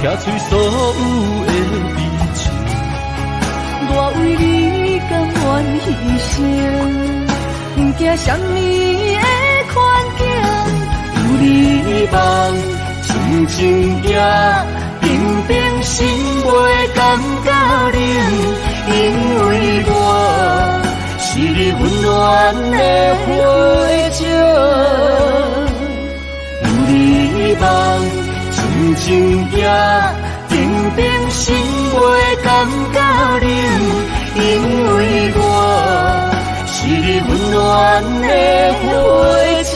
听出所有的悲情，我为你甘愿牺牲，不惊什么的困境，有你梦，亲情也平平，心袂情行，定定心袂甘甲忍，因为我是你温暖的花情。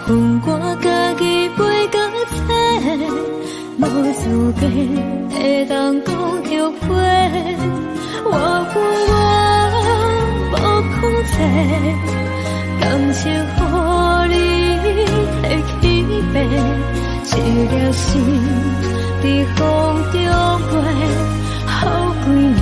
恨我家己袂到切，无资格会当讲后悔。我无控制，感情予你提起白，一粒心伫风中飞，好几暝。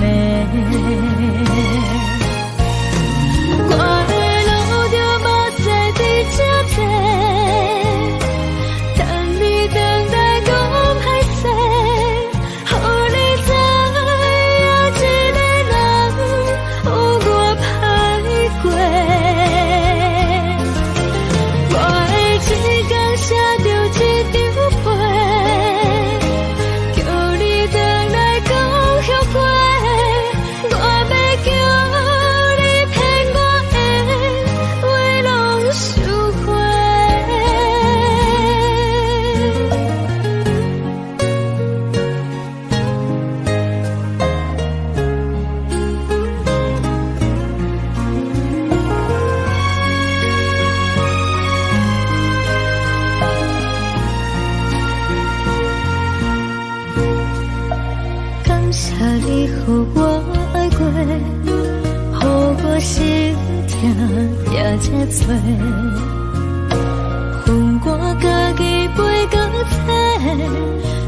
恨我家己袂到切，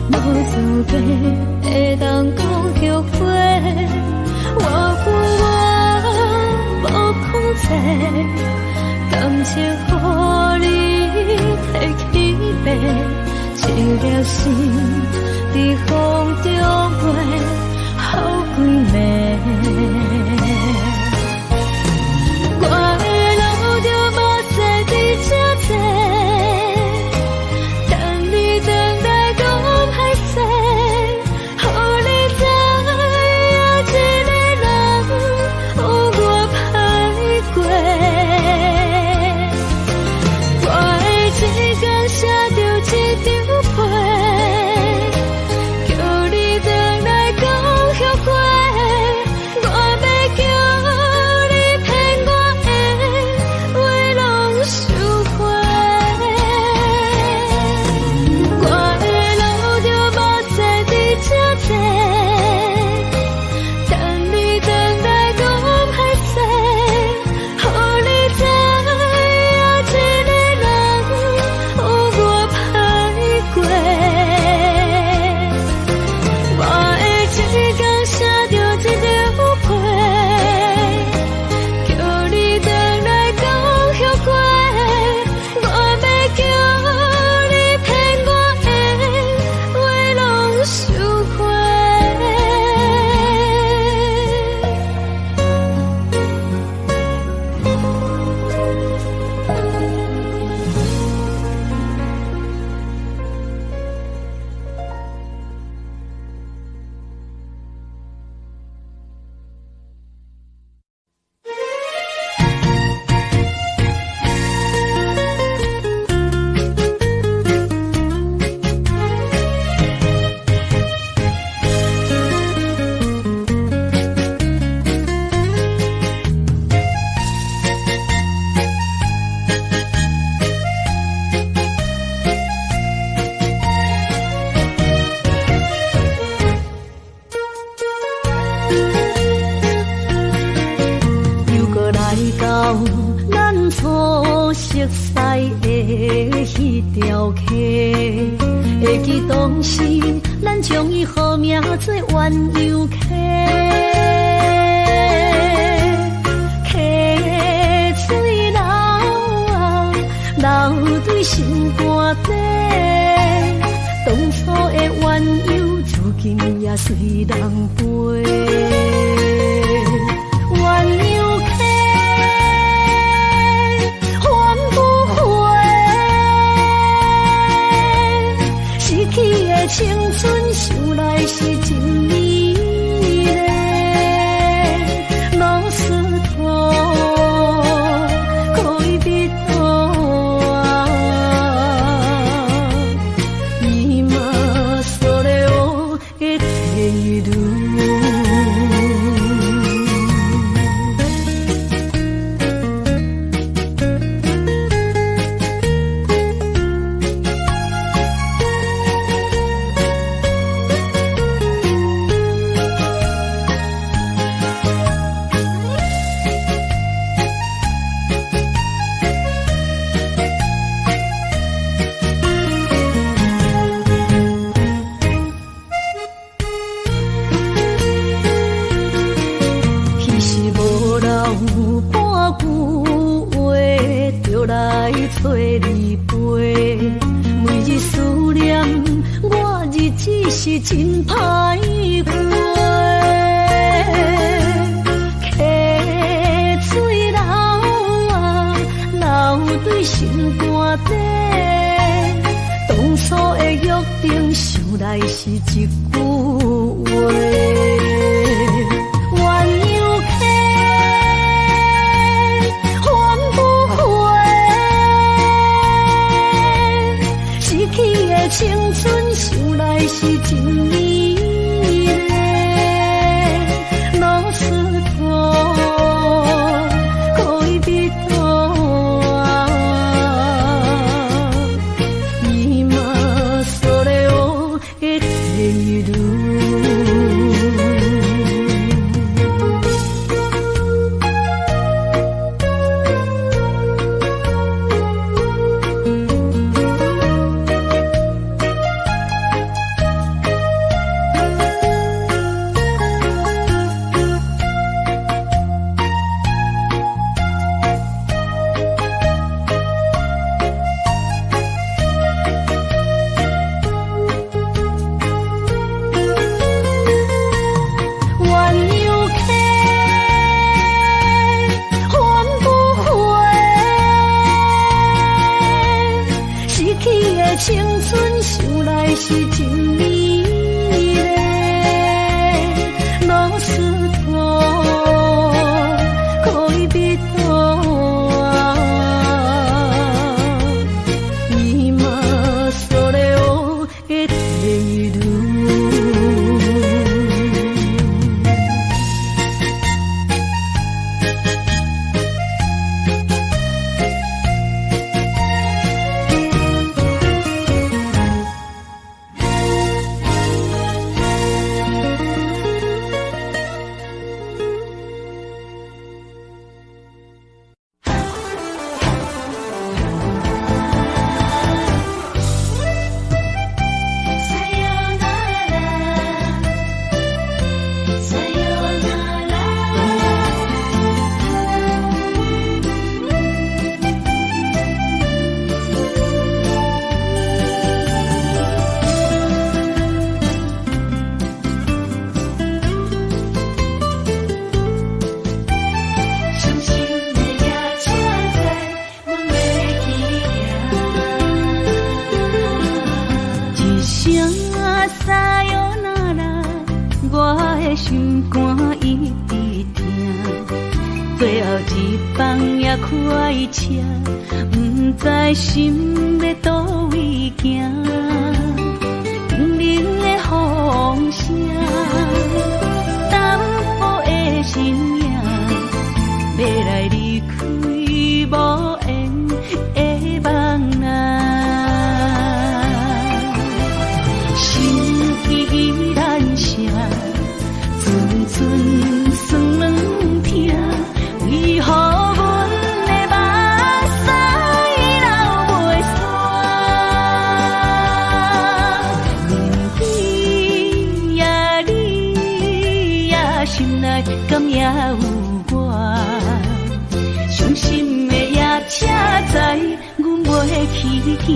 无资格会当讲后悔。我无控制，感情予你提起白，一粒心伫风中飞，好几暝。叫你条客，会记当时咱将伊号名做鸳鸯客。客水流啊，流对心肝底。当初的鸳鸯，如今也随人飞。鸳鸯客，还不回。失去的青春，想来是真美丽。老师徒，可以别多啊。伊嘛所了的退路。找你陪，每日思念，我日子是真歹过。溪水流啊，流对心肝底。当初的约定，想来是一句话。青春想来是真美丽，老师徒可以别多啊，伊嘛所了的退路。青春想来是真美丽，老师徒可以别多啊，伊嘛所了的退路。心肝一直疼，最后一放也开车，不知心要倒位行。冷冷的风声，淡薄的身影，要来离开无缘的梦啊，心依然声。阵阵酸软痛，为何阮的目屎流袂煞？心内敢也有我，伤心的也车载，阮袂去行。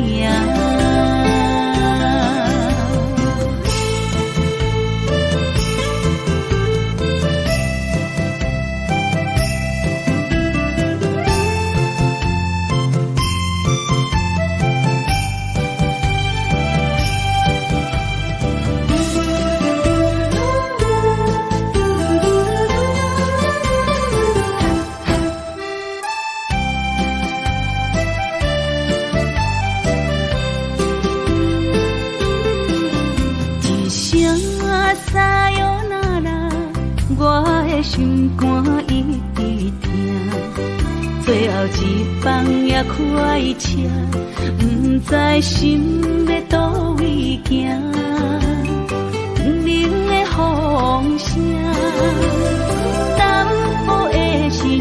心肝一直疼，最后一放也开车，不知心要倒位行。冷冷的风声，淡薄的声影，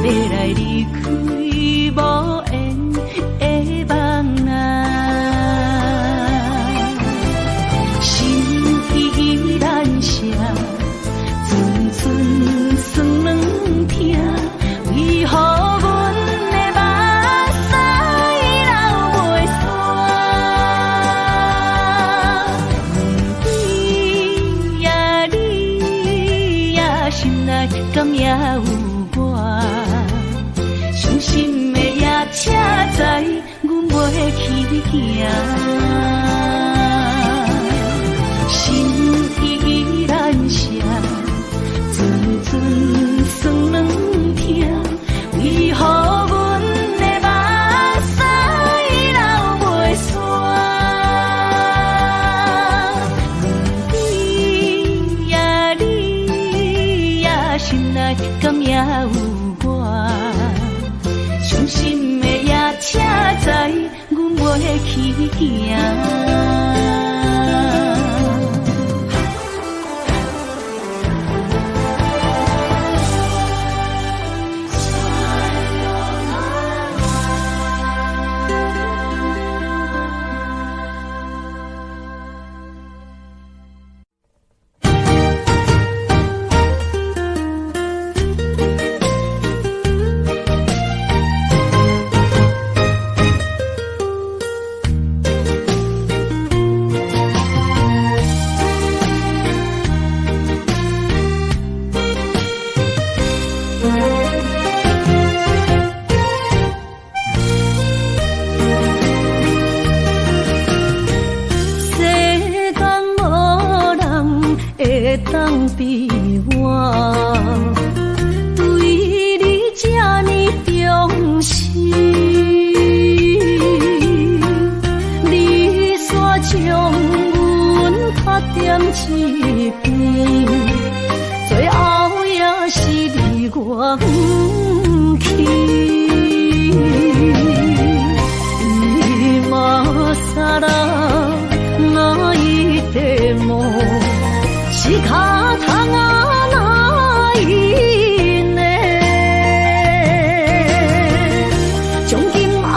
要来离开无缘的梦啊，心依然舍。寸算软疼，为何阮的目屎流袂煞？呀你呀心内敢也有我，伤心的也车载，阮袂去行。心依然舍。寸算软疼，为何阮的目屎流袂煞？你呀你呀心内敢也有我，伤心的也车载，阮袂去行。当比我对你这呢重视，你煞将阮拍点一边，最后也是离我不去。今ら泣いても仕方がないね。從今後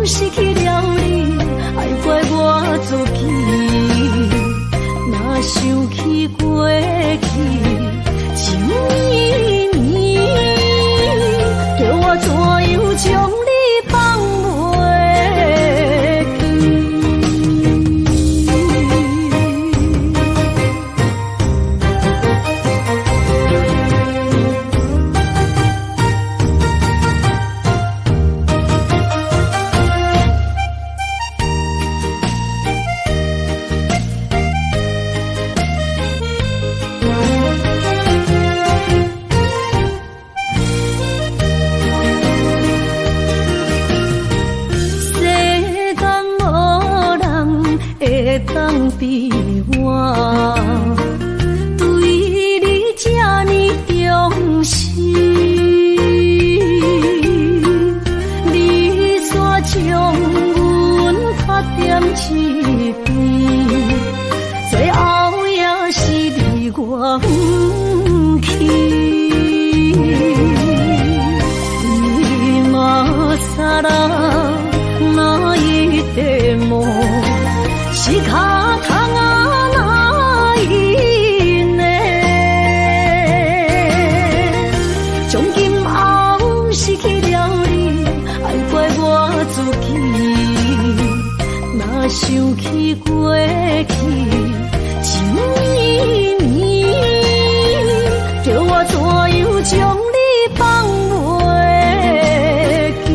失去了你，愛怪我自己，若想起過去像伊年，叫我怎樣將你放当比我对你这呢重视，你煞将阮拍点一边，最后也是离我不去。今ら泣いても仕方が过去，情绵绵，叫我怎样将你放袂记？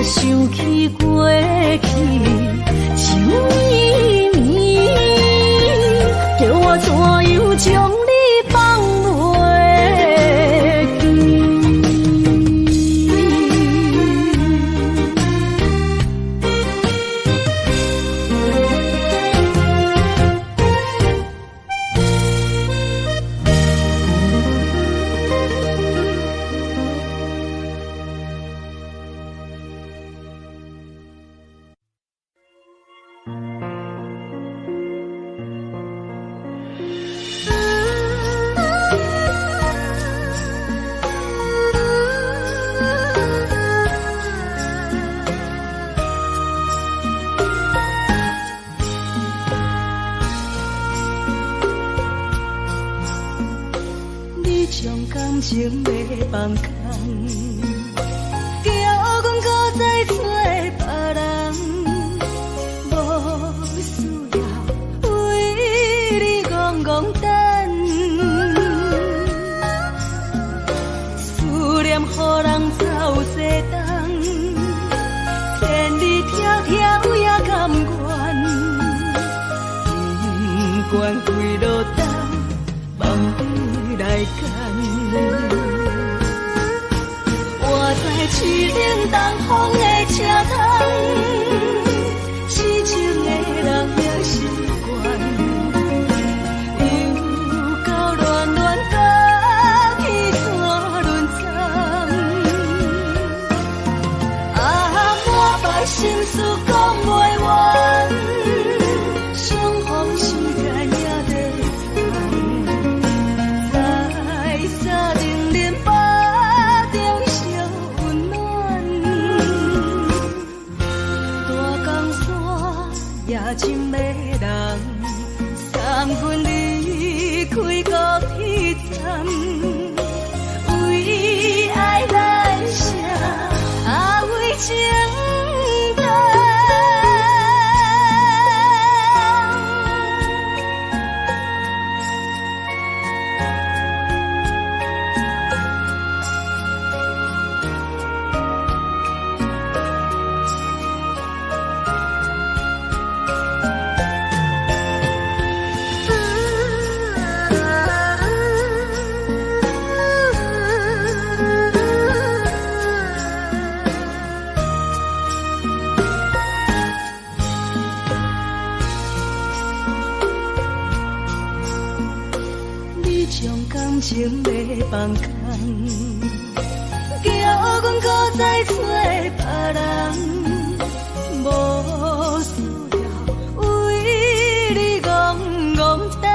想起过去，情绵绵，叫我怎样将你放袂记？将感情要放空，叫阮搁再找别人，无需要为你戆戆等，思念予人走西东，千里迢迢也甘愿，不管几路东，梦里来干。我在痴冷东风的车窗，痴情的人也习惯，又到乱乱甲去山轮藏。满腹心事讲袂完，相逢时间也在藏。在沙定林巴中烧温暖，大江山也真迷人，送阮离开孤铁站，为爱来生，为情长。将感情要放空，叫阮搁再找别人，无需要为你戆戆等，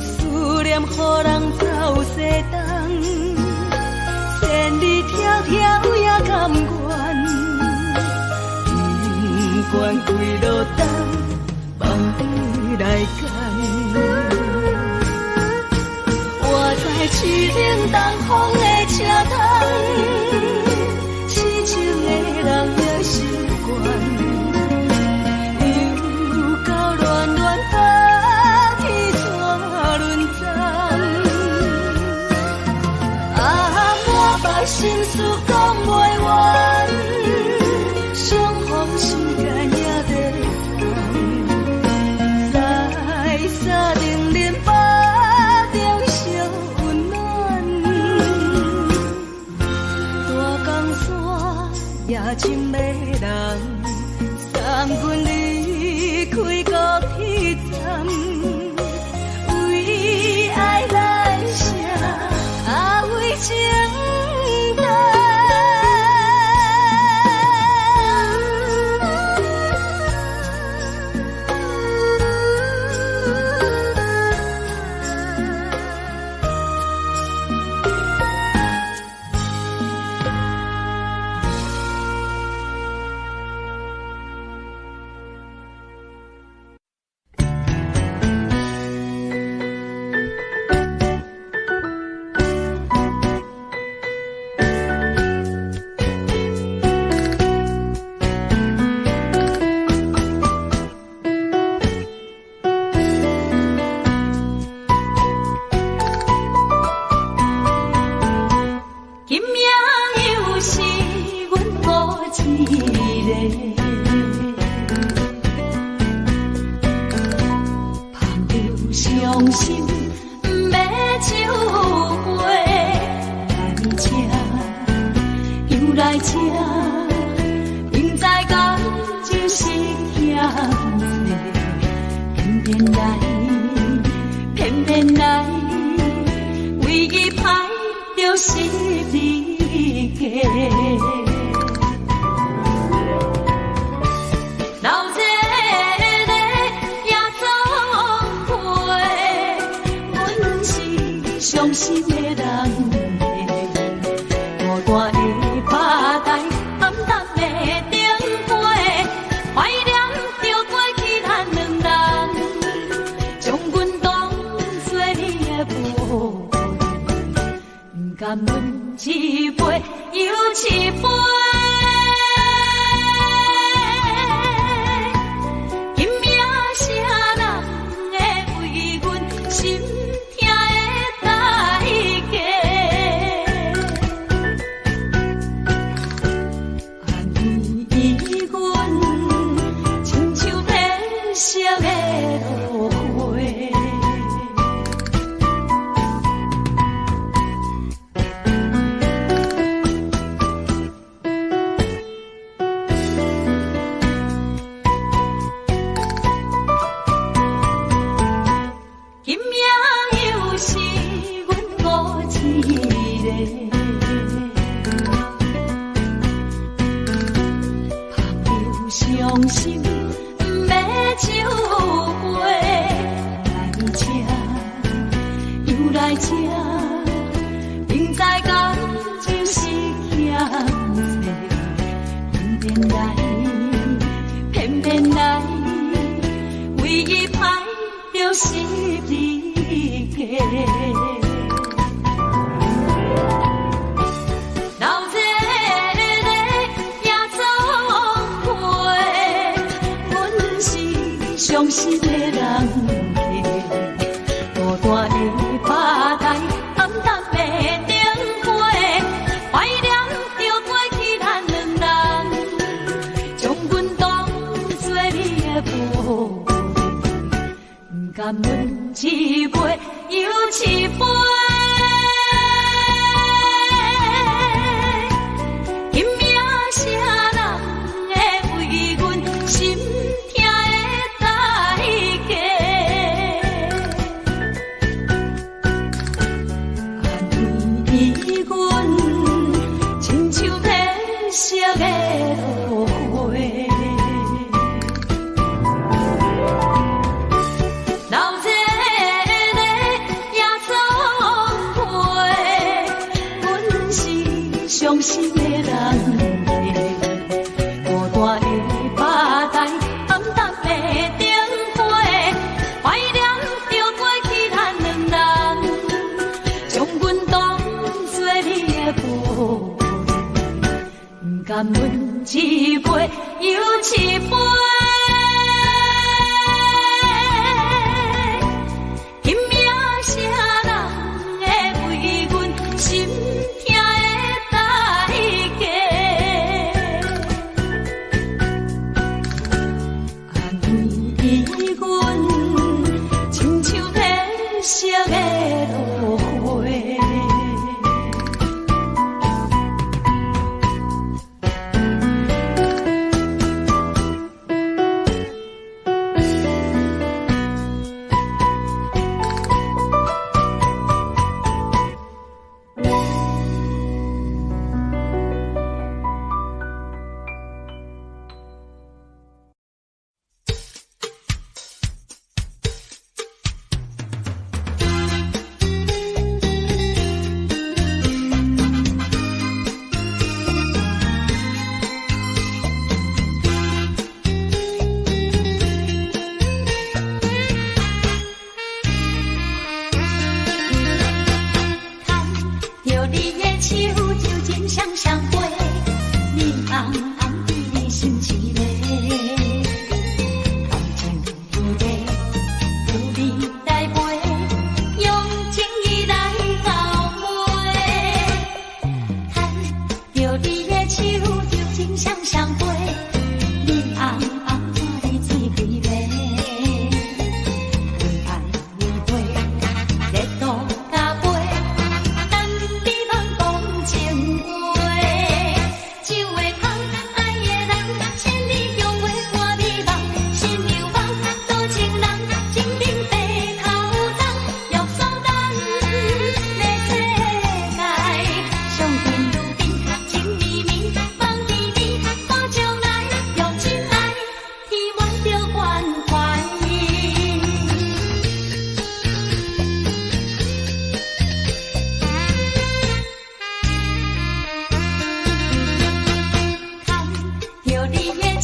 思念予人走西东，千里迢迢也甘愿，不管几路东，梦里来干。我在痴冷东风的车窗，痴情的人也习惯，又到乱乱甲去山轮藏。满腹心事讲袂完，相逢时间也在藏。在沙定林巴中烧温暖，着心里家。老这个夜总会，阮是伤心的人。孤单的吧台，暗淡的灯花，怀念着过去咱两人，将阮当作你的无。不甘阮一杯又一杯，今夜啥人会为阮心痛的代价？安慰阮，亲像褪色的落花。伤心不要酒杯，来这又来这，明知感情是险世，偏偏来，唯一歹着是你家。伤心的人家，孤单的吧台，暗淡的灯花，怀念着过去咱两人，将阮当作你的无，不甘阮一杯又一杯。伤心的人家，孤单的吧台，暗淡的灯花，怀念着过去咱两人，将阮当作你的无，不甘阮一杯又一杯。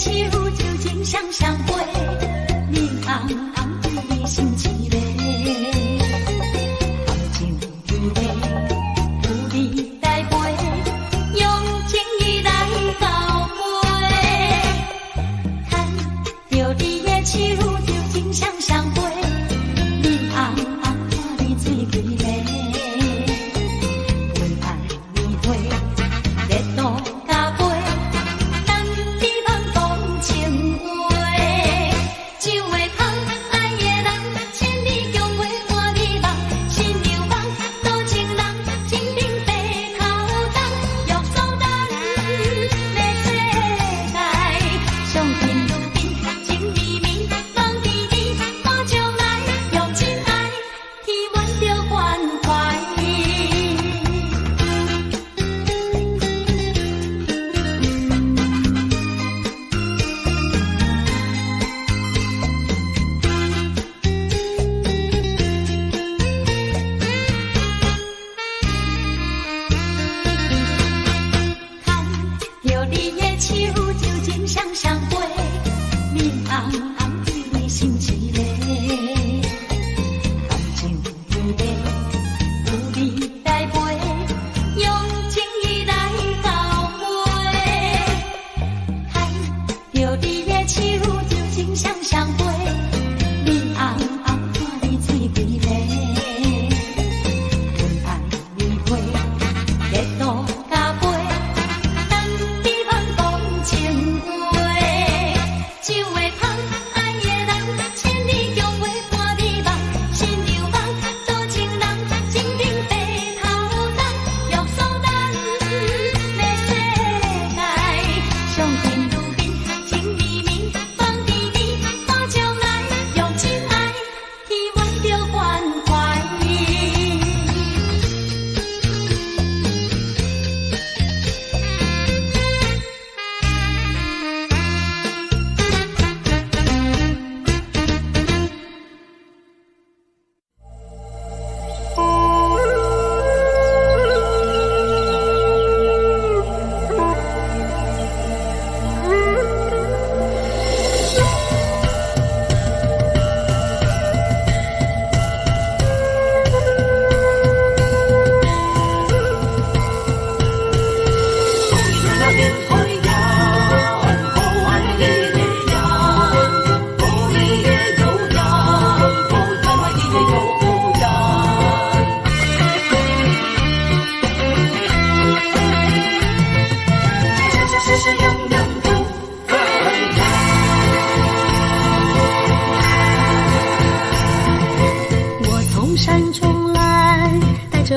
起舞酒精香香飞，面红红对心凄美，含情流泪，有你来陪，用情意来交陪，看着你的起舞酒精香香飞，面红红看你水规暝，为爱你陪，热度加倍。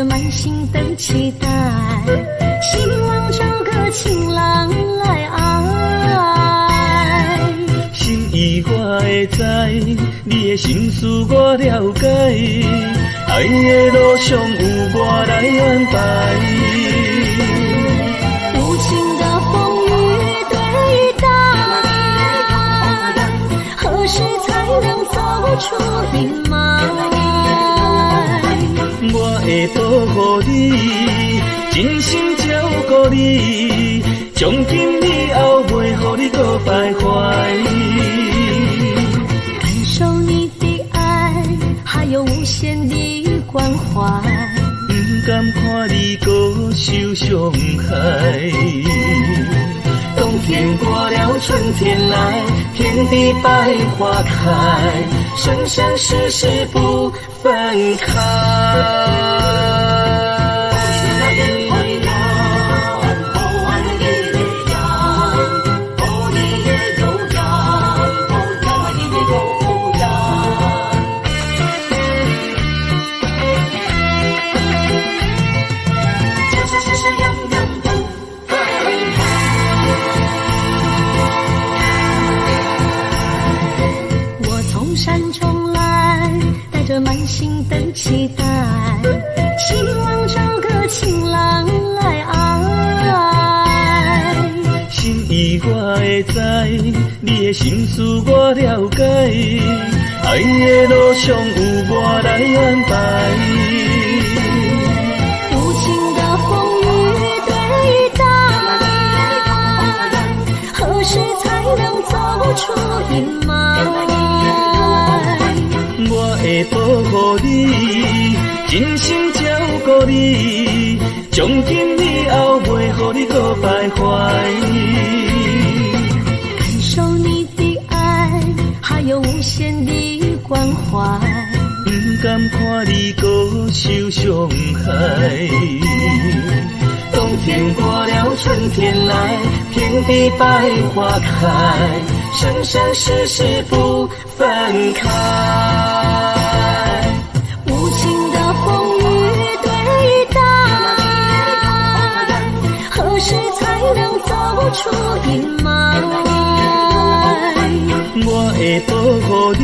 满心的期待，希望找个情郎来爱。心意我会知，你的心思我了解，爱的路上有我来安排。无情的风雨对待，何时才能走出阴霾？我会保护你，真心照顾你，从今以后袂予你搁徘徊。感受你的爱，还有无限的关怀，不敢看你搁受伤害。冬天过了，春天来，天地百花开，生生世世不分开。满心的期待，希望找个情郎来爱。心意我会知，你的心思我了解，爱的路上有我来安排。无情的风雨对待，何时才能会保护你，真心照顾你，从今以后袂予你搁徘徊。感受你的爱，还有无限的关怀。不甘看你搁受伤害。冬天过了，春天来，天地百花开，生生世世不分开。无情的风雨对待，何时才能走出阴霾？我会保护你，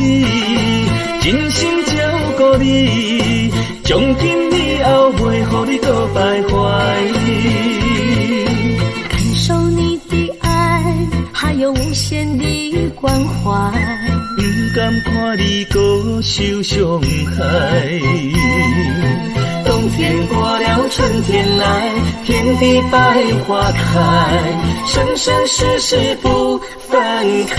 真心照顾你，从今以后袂予你搁徘徊。感受你的爱，还有无限的关怀。不甘看你搁受伤害。冬天过了，春天来，天地百花开，生生世世不分开。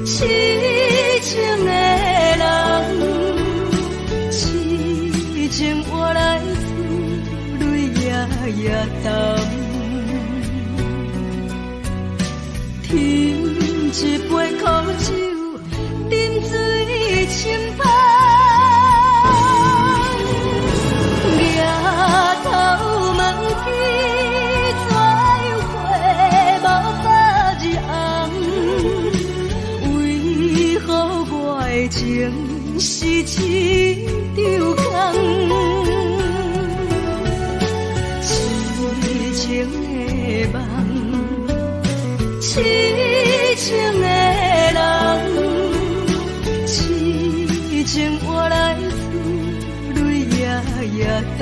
痴情的人，痴也淡，添一杯苦酒，饮水深芳。抬头问天，怎又过无百日红？为何我的情是一场空？痴情的梦，痴情的人，痴情换来泪也淡，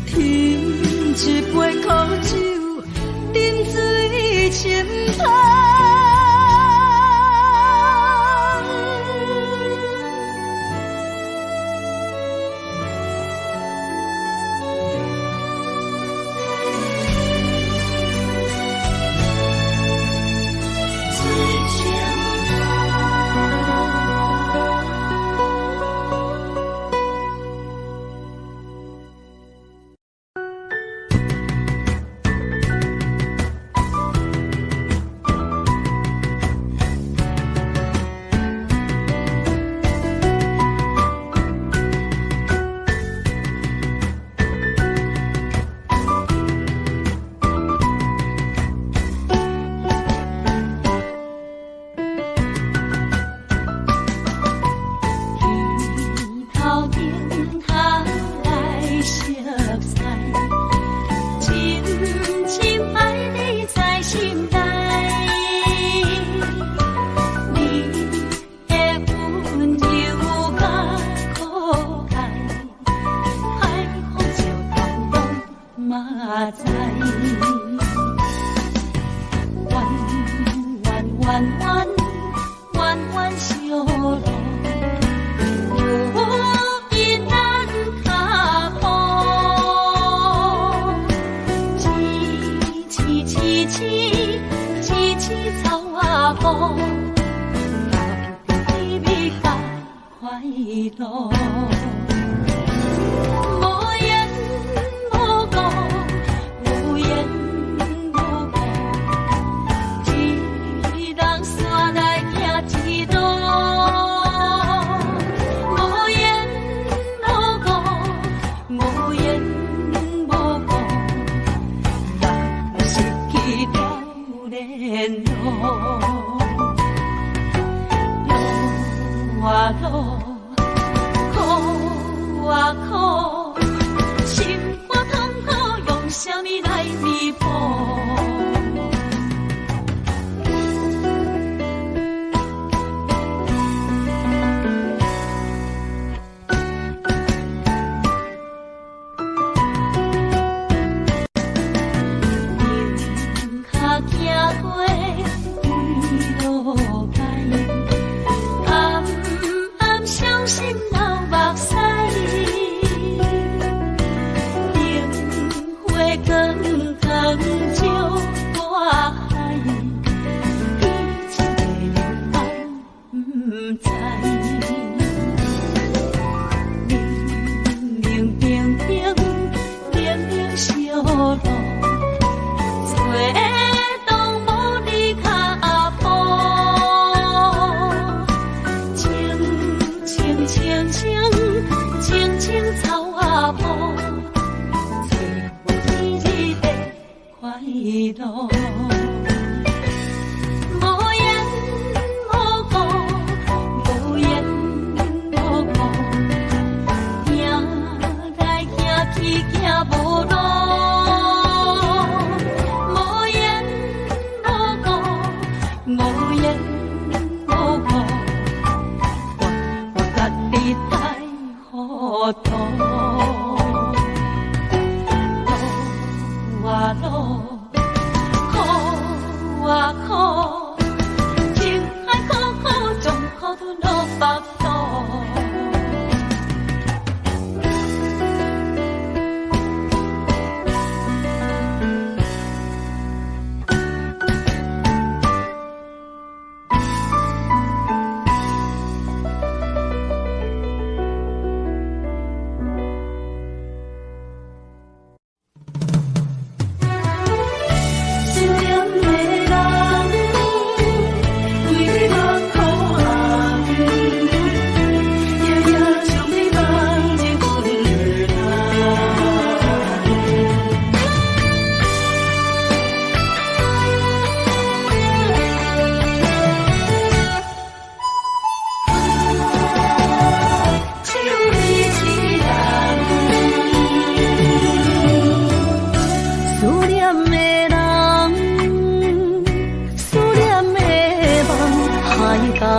添一杯苦酒，饮水深芳。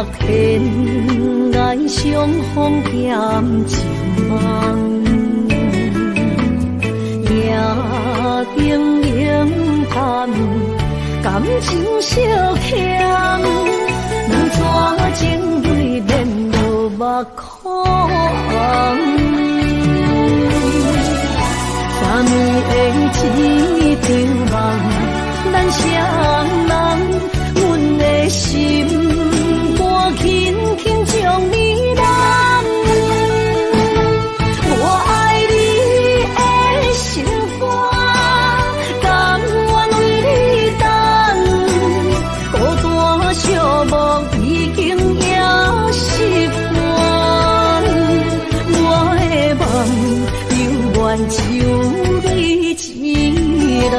天，爱相逢兼情梦，夜灯影探，感情小欠，两撮情泪连落目眶。啥物的一场梦，咱双人，阮的心肝轻轻将你揽。我爱你的心肝，甘愿为你等，孤单寂寞已经也习惯。我的梦永远只有你一人。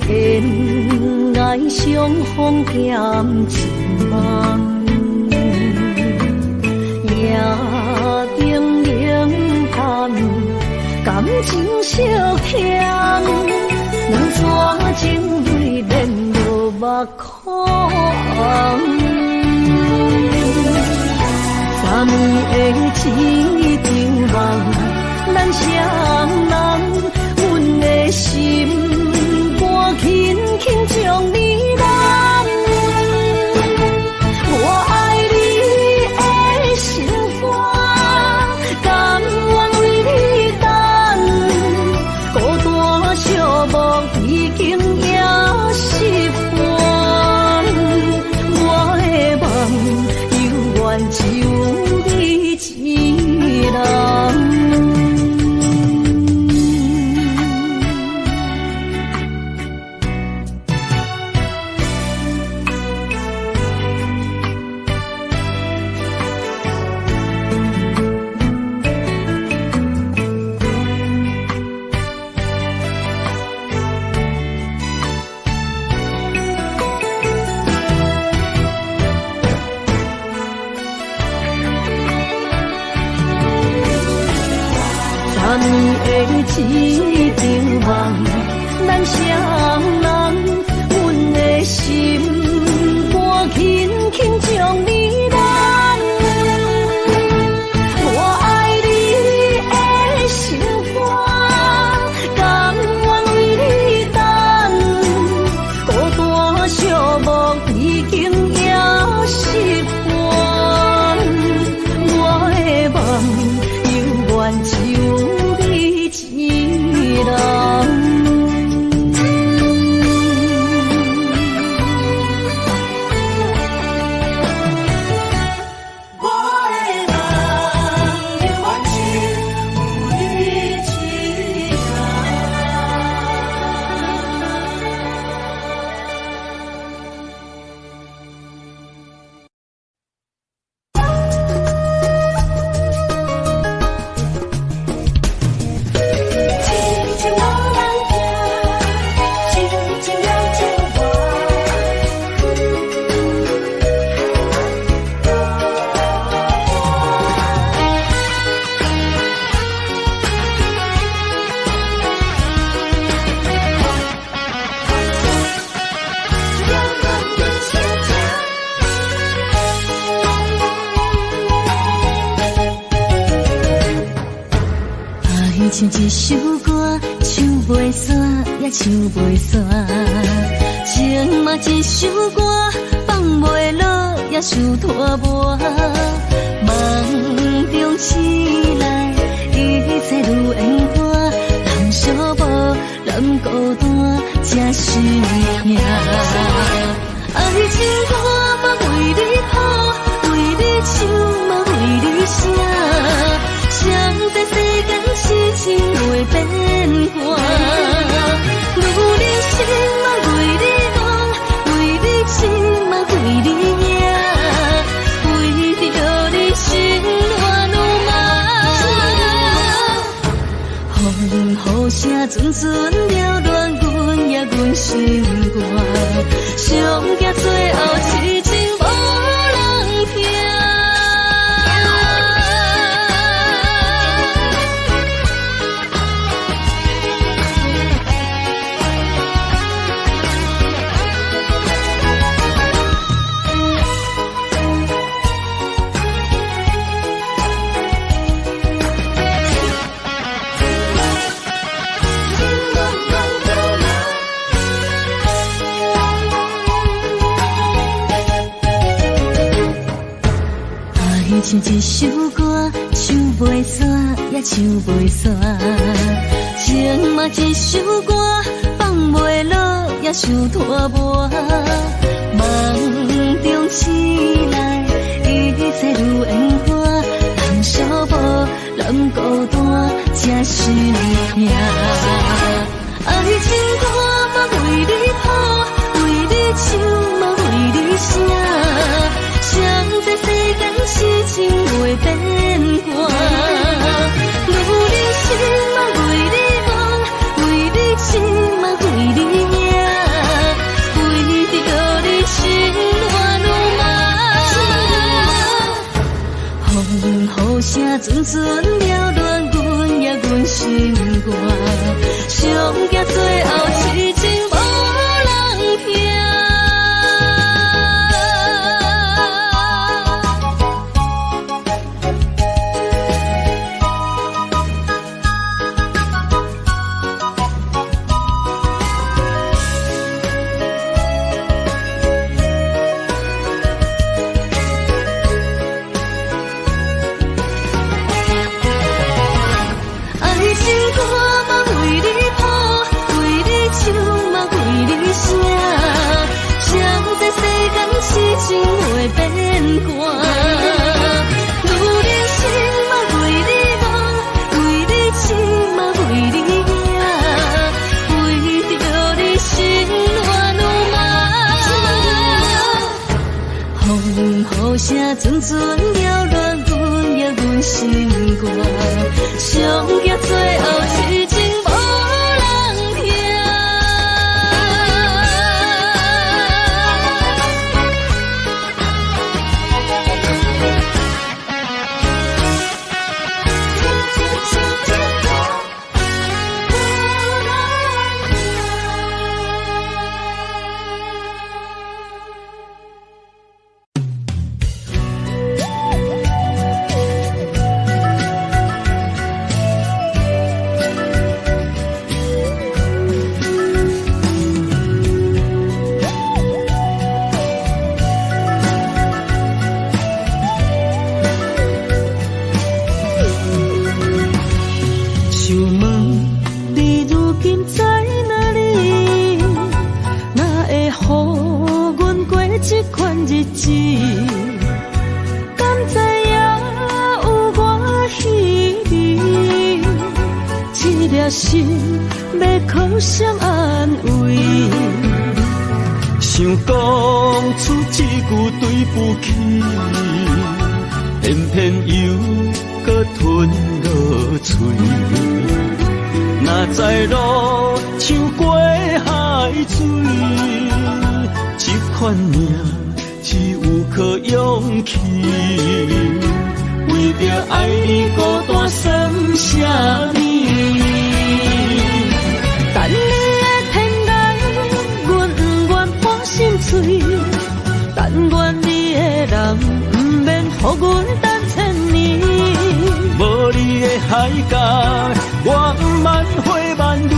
天爱相逢兼情梦，夜灯影探，感情小欠，两撮情泪连落目眶。啥物的一场梦，咱双人，阮的心肝轻轻将你揽。我爱你的心肝，甘愿为你等，孤单寂寞已经也习惯。我的梦永远只有你一人。啥物的一场梦，咱双人，阮的心肝轻轻将你揽。我爱你的心肝，甘愿为你等，孤单寂寞已经也习惯。我的梦永远只有一人。唱一首歌，唱袂煞，也唱袂煞。情嘛一首歌，放袂落，也输拖磨。梦中醒来，一切愈圆满。人寂寞，人孤单，才是命。爱情歌嘛为你谱，为你唱嘛为你写。谁知世间事情会变卦，女人心嘛为你讲，为你情嘛为你赢，像一首歌，唱袂煞，也唱袂煞。情嘛一首歌，放袂落，也想拖磨。梦中醒来，一切如烟花，通寂寞，咱孤单，才是命。爱情歌嘛为你谱，为你唱嘛为你写。想这世间事情袂变卦，女人心嘛为你梦，为你情嘛为你命，为着你心乱如麻。风雨声阵阵缭乱，阮也阮心肝，上惊最后痴情无人听。事情袂变卦，女人心嘛为你梦，为你情嘛为你命，为着你心乱如麻。风雨声阵阵缭乱，阮也阮心肝，上惊最后痴情无人听。心要靠谁安慰？想讲出一句对不起，偏偏又搁吞落嘴。若知路像过海水，这款命只有靠勇气。为着爱你孤单算啥物？等你的天来，阮不愿破心碎。但愿你的人不免予阮等千年。无你的海角，我万花万蕊。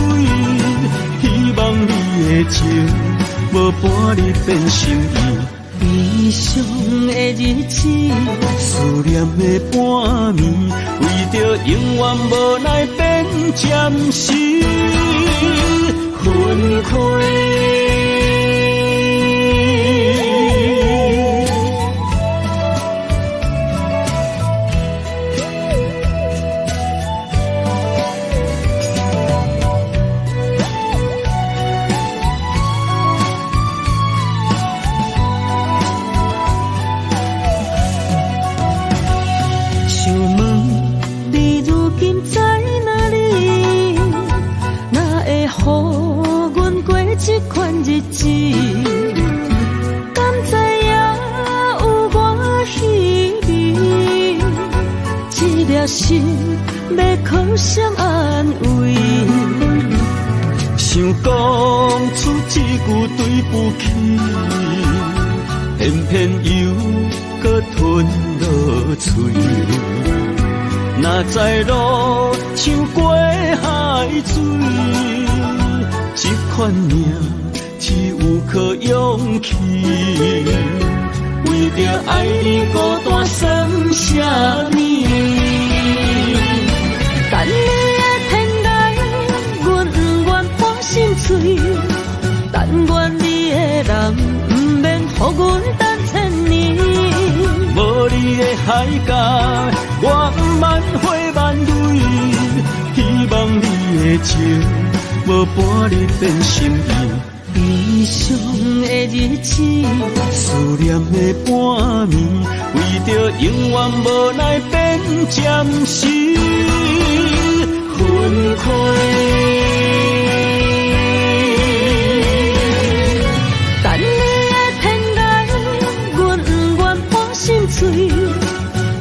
希望你的情，无伴你变成伊。悲伤的日子，思念的半暝，为着永远无奈变暂时分开。这款日子，敢知影有我稀微？这颗心要靠谁安慰？想讲出一句对不起，偏偏又搁吞落嘴。若知路像过海水。这款命只有靠勇气，为着爱你孤单算啥海角，我万花万蕊，希望你的情无半日变心意。悲伤的日子，思念的半暝，为着永远无奈变暂时分开。等你的天涯，阮不愿破心碎。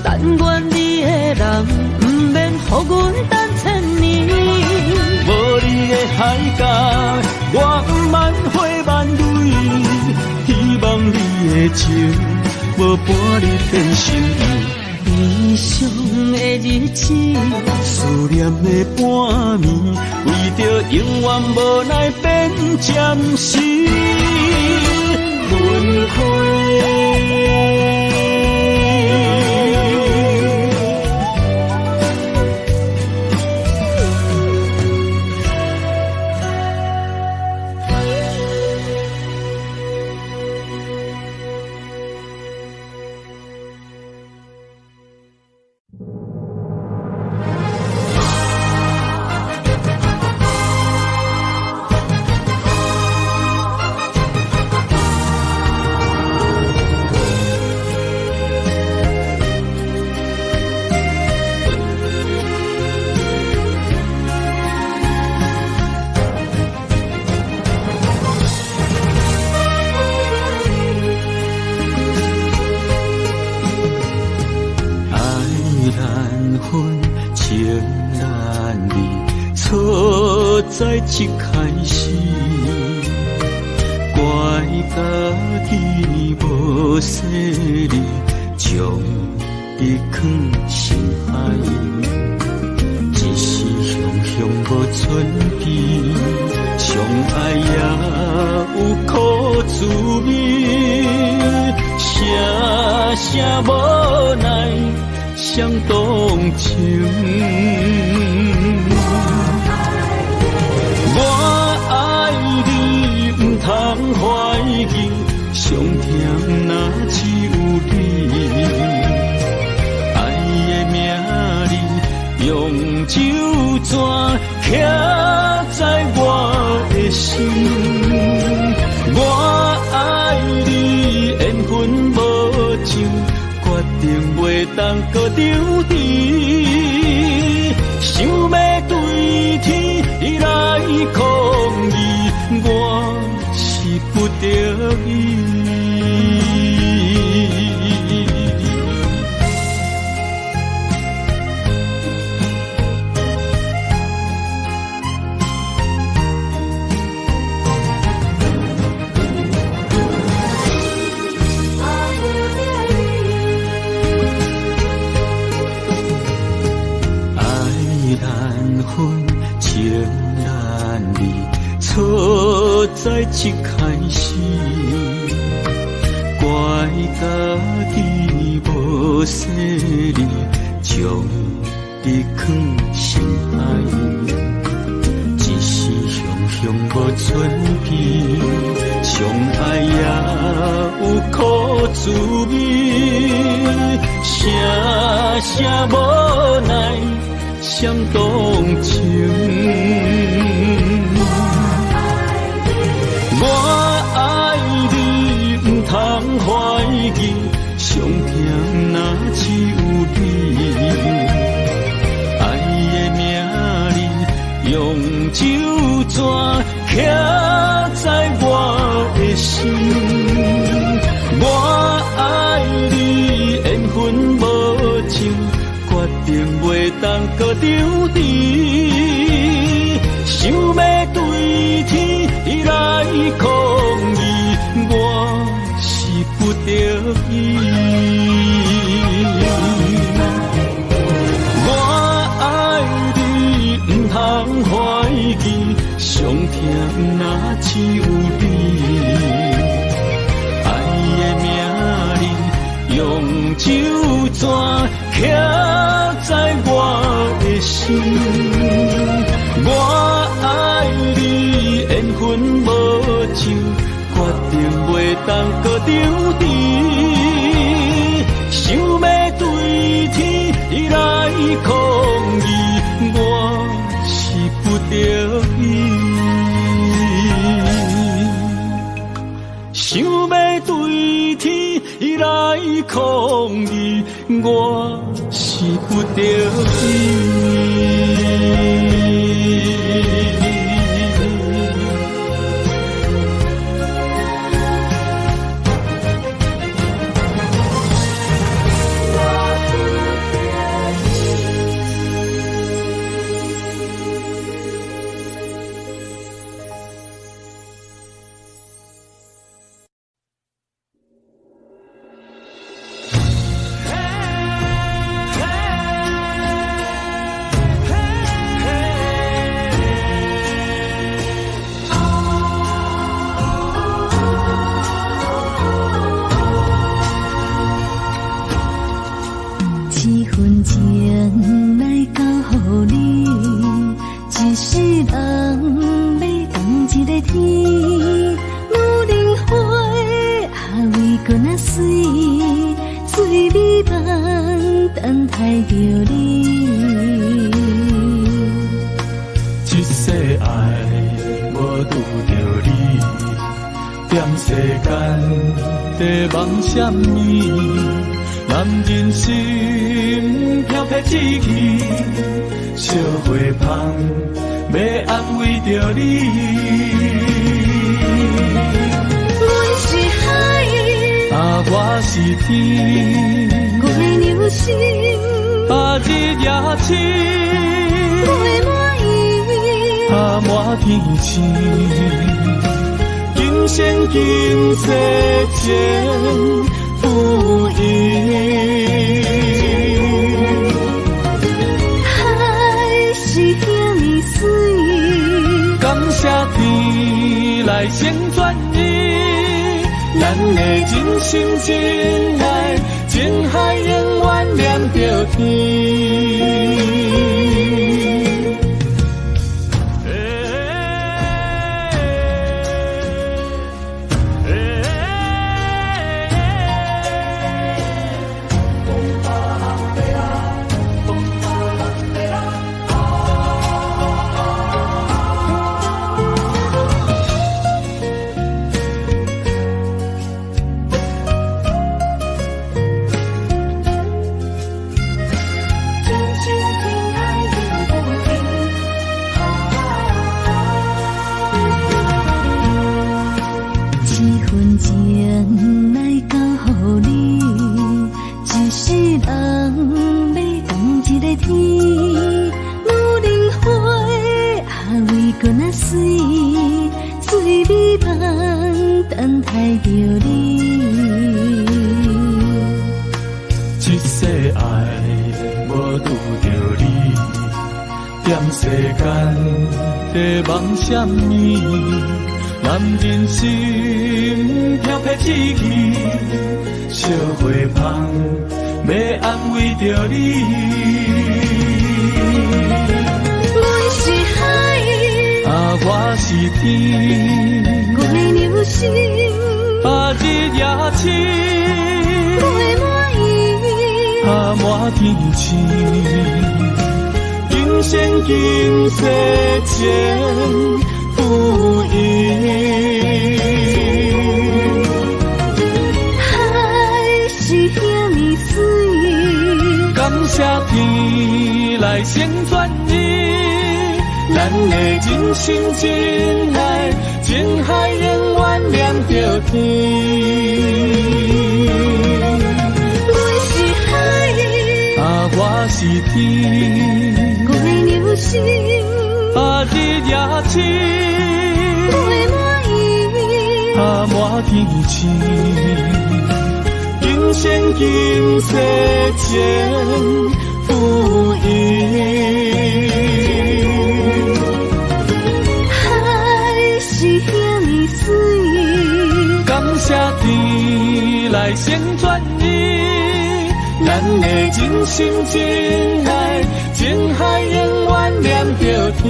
但愿你的人，不免予阮等千年。无你的海角，我万花万蕊，希望你的情无半日变心意。悲伤的日子，思念的半暝，为着永远无奈变暂时分开。在一开始，怪家己无细腻，将伊藏心海，一时雄雄无存期，相爱也有苦滋味，声声无奈伤动情。我爱你，不通怀疑，上甜若只有你。爱的名字，用酒泉刻在我的心。我爱你，缘分无尽，决定袂当搁丢弃。想要对天来抗议，我是不得已。错在一开始，怪家己无细腻，将你藏心海，一时雄雄无存期，相爱也有苦滋味，声声无奈伤动情。我爱你，不通怀疑，上甜若只有你。爱的名字，用酒泉刻在我的心。我爱你，缘分无尽，决定袂当搁丢弃。想要对天来抗议，我是不得已。我爱你，不通怀疑，上甜若只有你。爱的名字，用酒泉刻在我的心。我爱你，缘分无尽，决定袂当搁丢弃。想要对抗议，我是不得什么？男人心飘撇志气，烧花香要安慰着你。阮是海，我是天，我的牛心，日夜深，我满意，满天星。今生今世前不移，海是遐尼水，感谢天来成全伊，咱的真心真爱，情海永远念着天。什么？男人心飘撇志气，烧花香要安慰着你。阮是海，我是天，我的牛心，日夜深，我满意，满天星。今生今世前不移，海是遐尼水，感谢天来成全伊，咱的真心真爱，情海永远念着天。阮是海，我是天。心，日夜深，我满意，满天星。今生今世前不移，海是遐尼水，感谢天来成全伊，咱的真心真爱，情海永远念着天。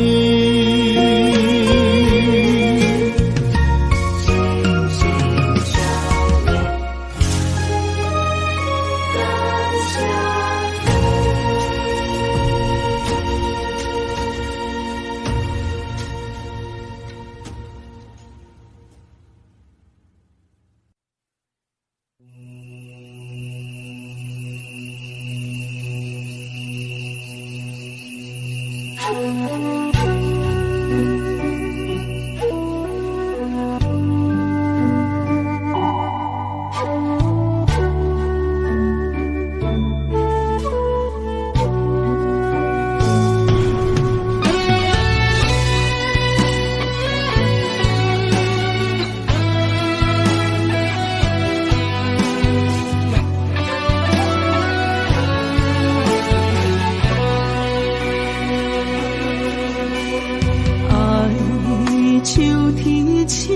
秋天起，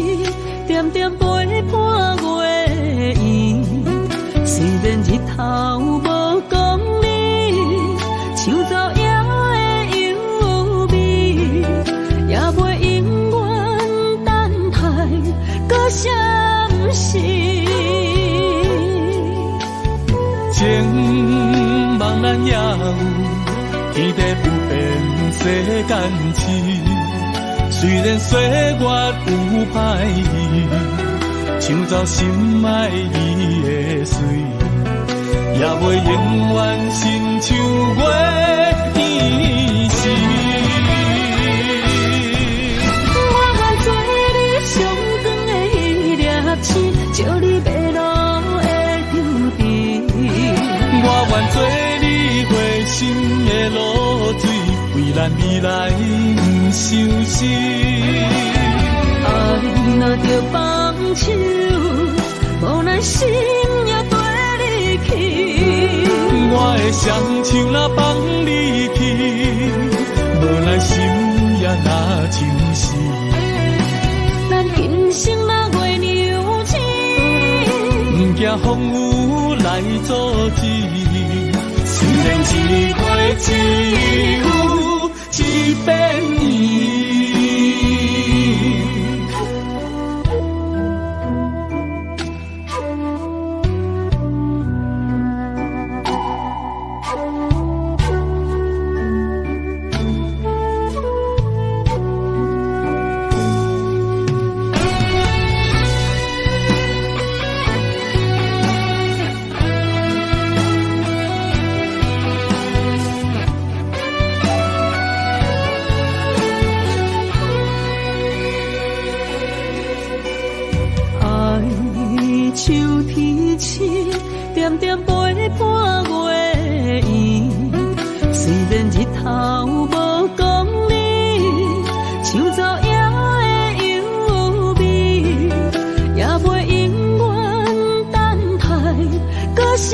点点陪伴月圆。虽然日头无讲你，像早夜的幽味，也袂永远等待搁闪逝。情茫然也有，天地不变，世间痴。虽然岁月有歹意，抢走心爱伊的水，也袂永远亲像月圆时。我愿做你上长的迄粒星，照你迷路的丢滴。我愿做你回心的露水，为咱未来不伤心。爱若着放手，无奈心也跟你去。我的双手若放你去，无奈心也若像是。咱今生若月娘子，不惊风雨来阻止。虽然一过一有一变伊。秋天起，点点陪伴月圆。虽然日头无讲你，像早夜的幽味，也袂永远等待搁闪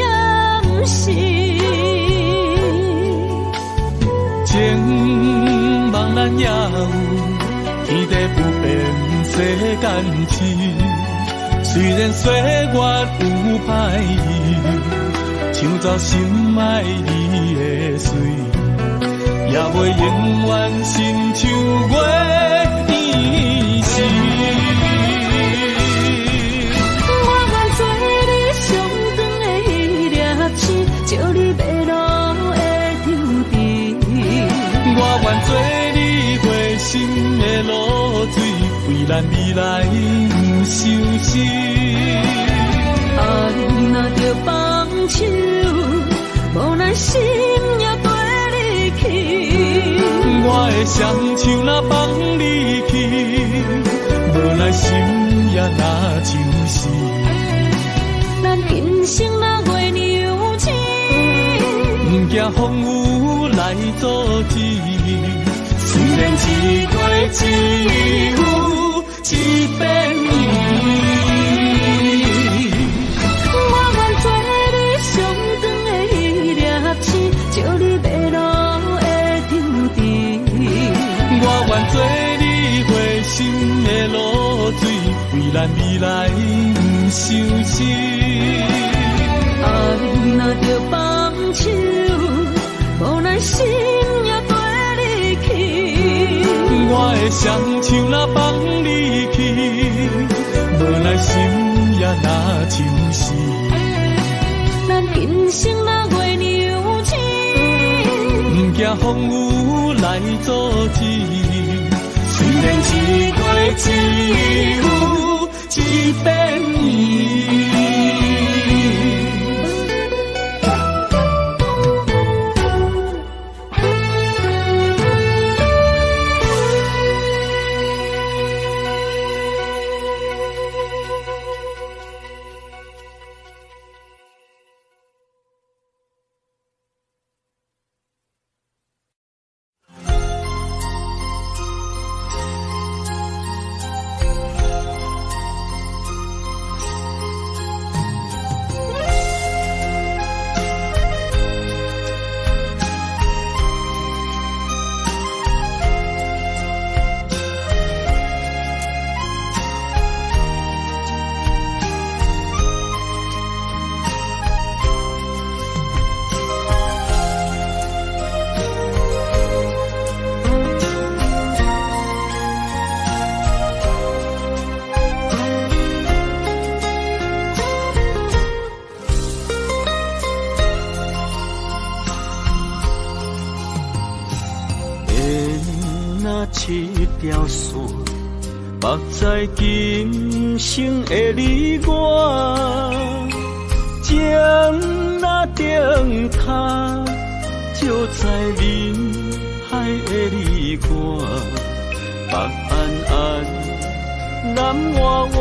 逝。情茫然也有，天地不变，世间痴。虽然岁月有歹意，抢走心爱伊的水，也袂永远亲像月圆时。我愿做你上长的迄粒星，照你迷路的丢滴。我愿做你回心的露水，为咱未来不伤心。爱若着放手，无奈心也跟你去。我的双手若放你去，无奈心也若像是。咱今生若月娘子，不惊风雨来阻止。虽然一过一有一变伊。照你迷路的丢滴，我愿做你回心的露水，为咱未来不伤心。爱若着放手，无奈心也跟你去。我的双手若放你去，无奈心也若像是。咱今生若月娘子，不惊风雨来阻止。虽然一过一有一变伊。一条线，目在今生的你我，情若顶塔，就在人海的你我，北安安，南弯弯，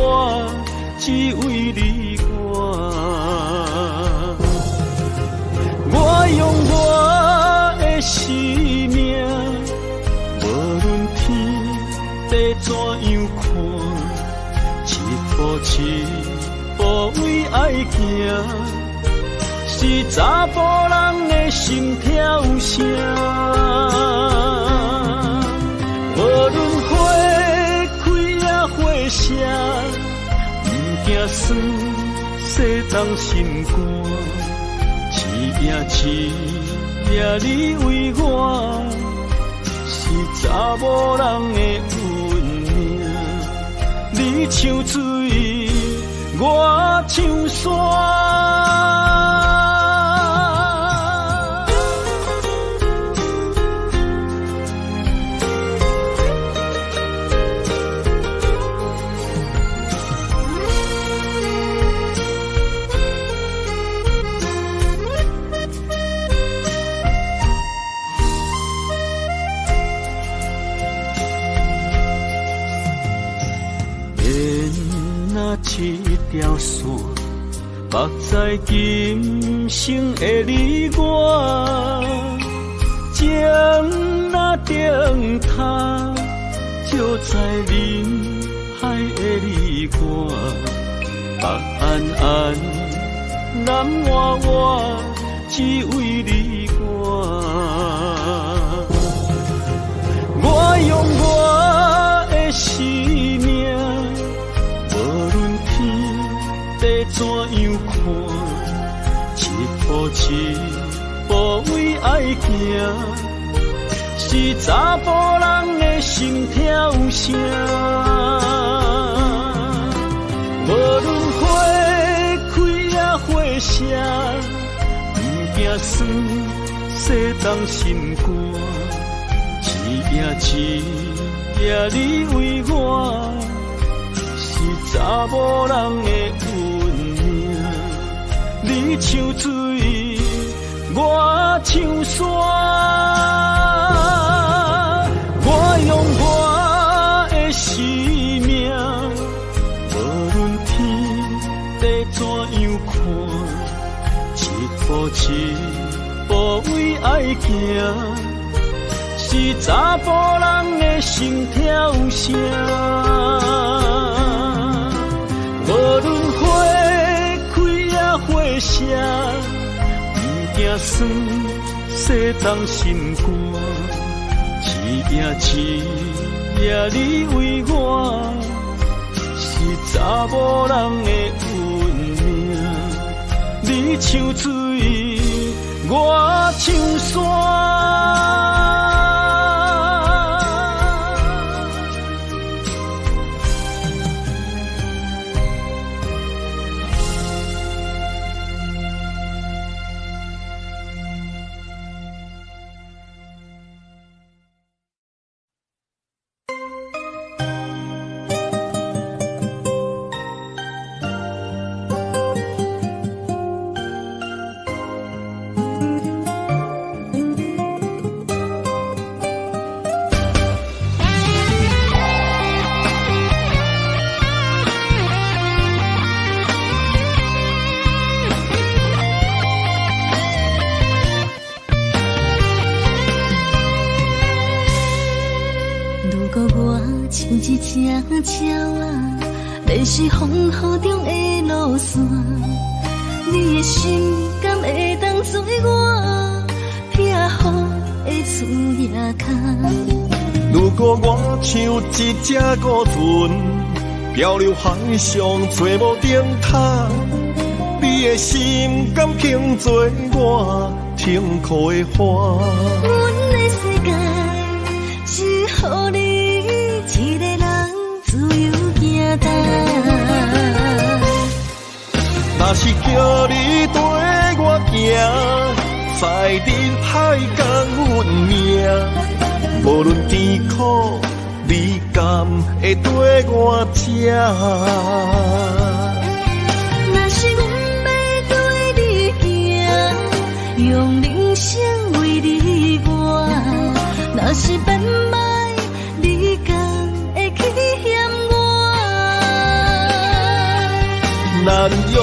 只为你我。我用我的生命，无论天地怎样看，一步一步为爱行，是查甫人的心跳声。无论花开也花谢，不惊酸世当心肝。一夜一夜你为我，是查某人的运命。你像水，我像山。一条线，目在今生的你我，情若顶塔，就在人海的你我，北安安，南弯弯，只为你我。我用我的生命，无论地怎样看，一步一步为爱行，是查甫人的心跳声。无论花开也花谢，不惊酸世当心肝。一夜一夜你为我，是查某人的运命。你像水，我像山。我用我的生命，无论天地怎样看，一步一步为爱行，是查甫人的心跳声。无论花开也花谢，不惊酸世当心肝。一夜一夜你为我，是查某人的运命。你像水，我像山。只鸟啊，迷失风雨中的路线，你的心敢会当做我撇雨的厝夜空？如果我像一只孤船，漂流海上找无顶塔，你的心敢肯做我痛苦的花？阮的世界只予你一个人自由行动。若是叫你跟我行，在人海共运命，无论甜苦你敢会跟我吃？若是阮要对你行，用人生为你活，若是变歹，你敢会去嫌我？咱用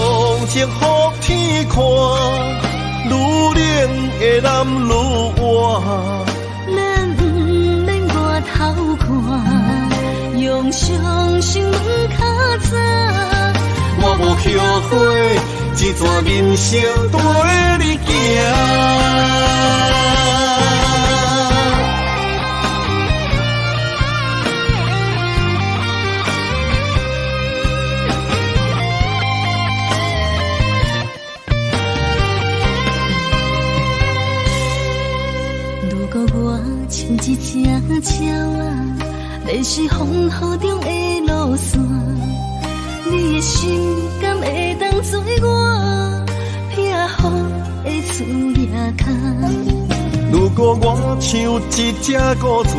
情予天看，愈冷的男愈活。咱不免外头看，用双心门较早。我无后悔，一段人生跟你行。如果我像一只鸟啊，迷失风雨中的路线，你的心敢会当做我撇雨的厝夜空？如果我像一只孤船，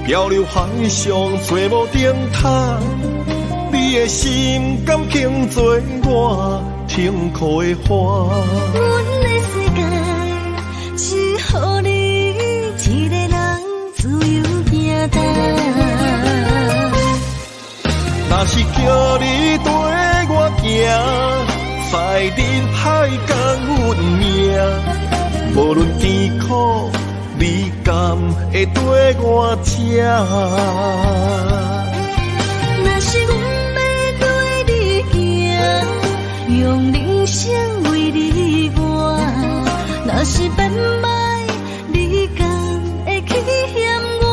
漂流海上找无顶塔，你的心敢肯做我停靠的花？阮的世界只予你一个人自由行动。若是叫你跟我行，在人海共运命，无论甜苦，你敢会跟我吃？若是阮要对你行，用人生为你活，若是变歹，你敢会去嫌我？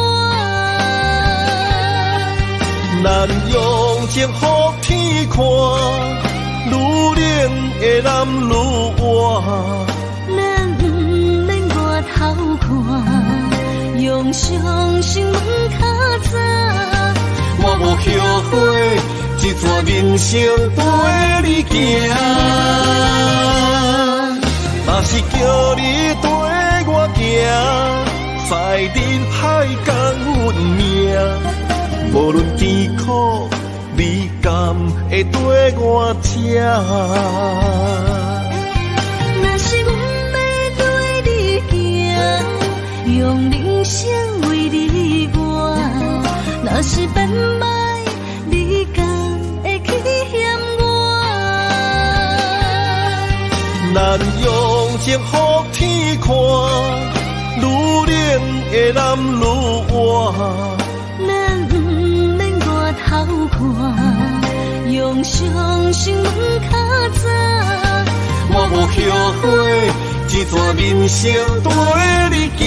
咱用情予天看，愈冷的男愈活。咱不免外头看，用双心门较早。我无后悔，一段人生跟你行。若是叫你跟我行，在人海共运命，无论甜苦，你敢会跟我吃？若是阮要对你行，用人生为你活，若是变歹，你敢会去嫌我？咱用情予天看，愈冷的男愈活。咱不免外头看，用双心门较早。我无后悔，一段人生跟你行。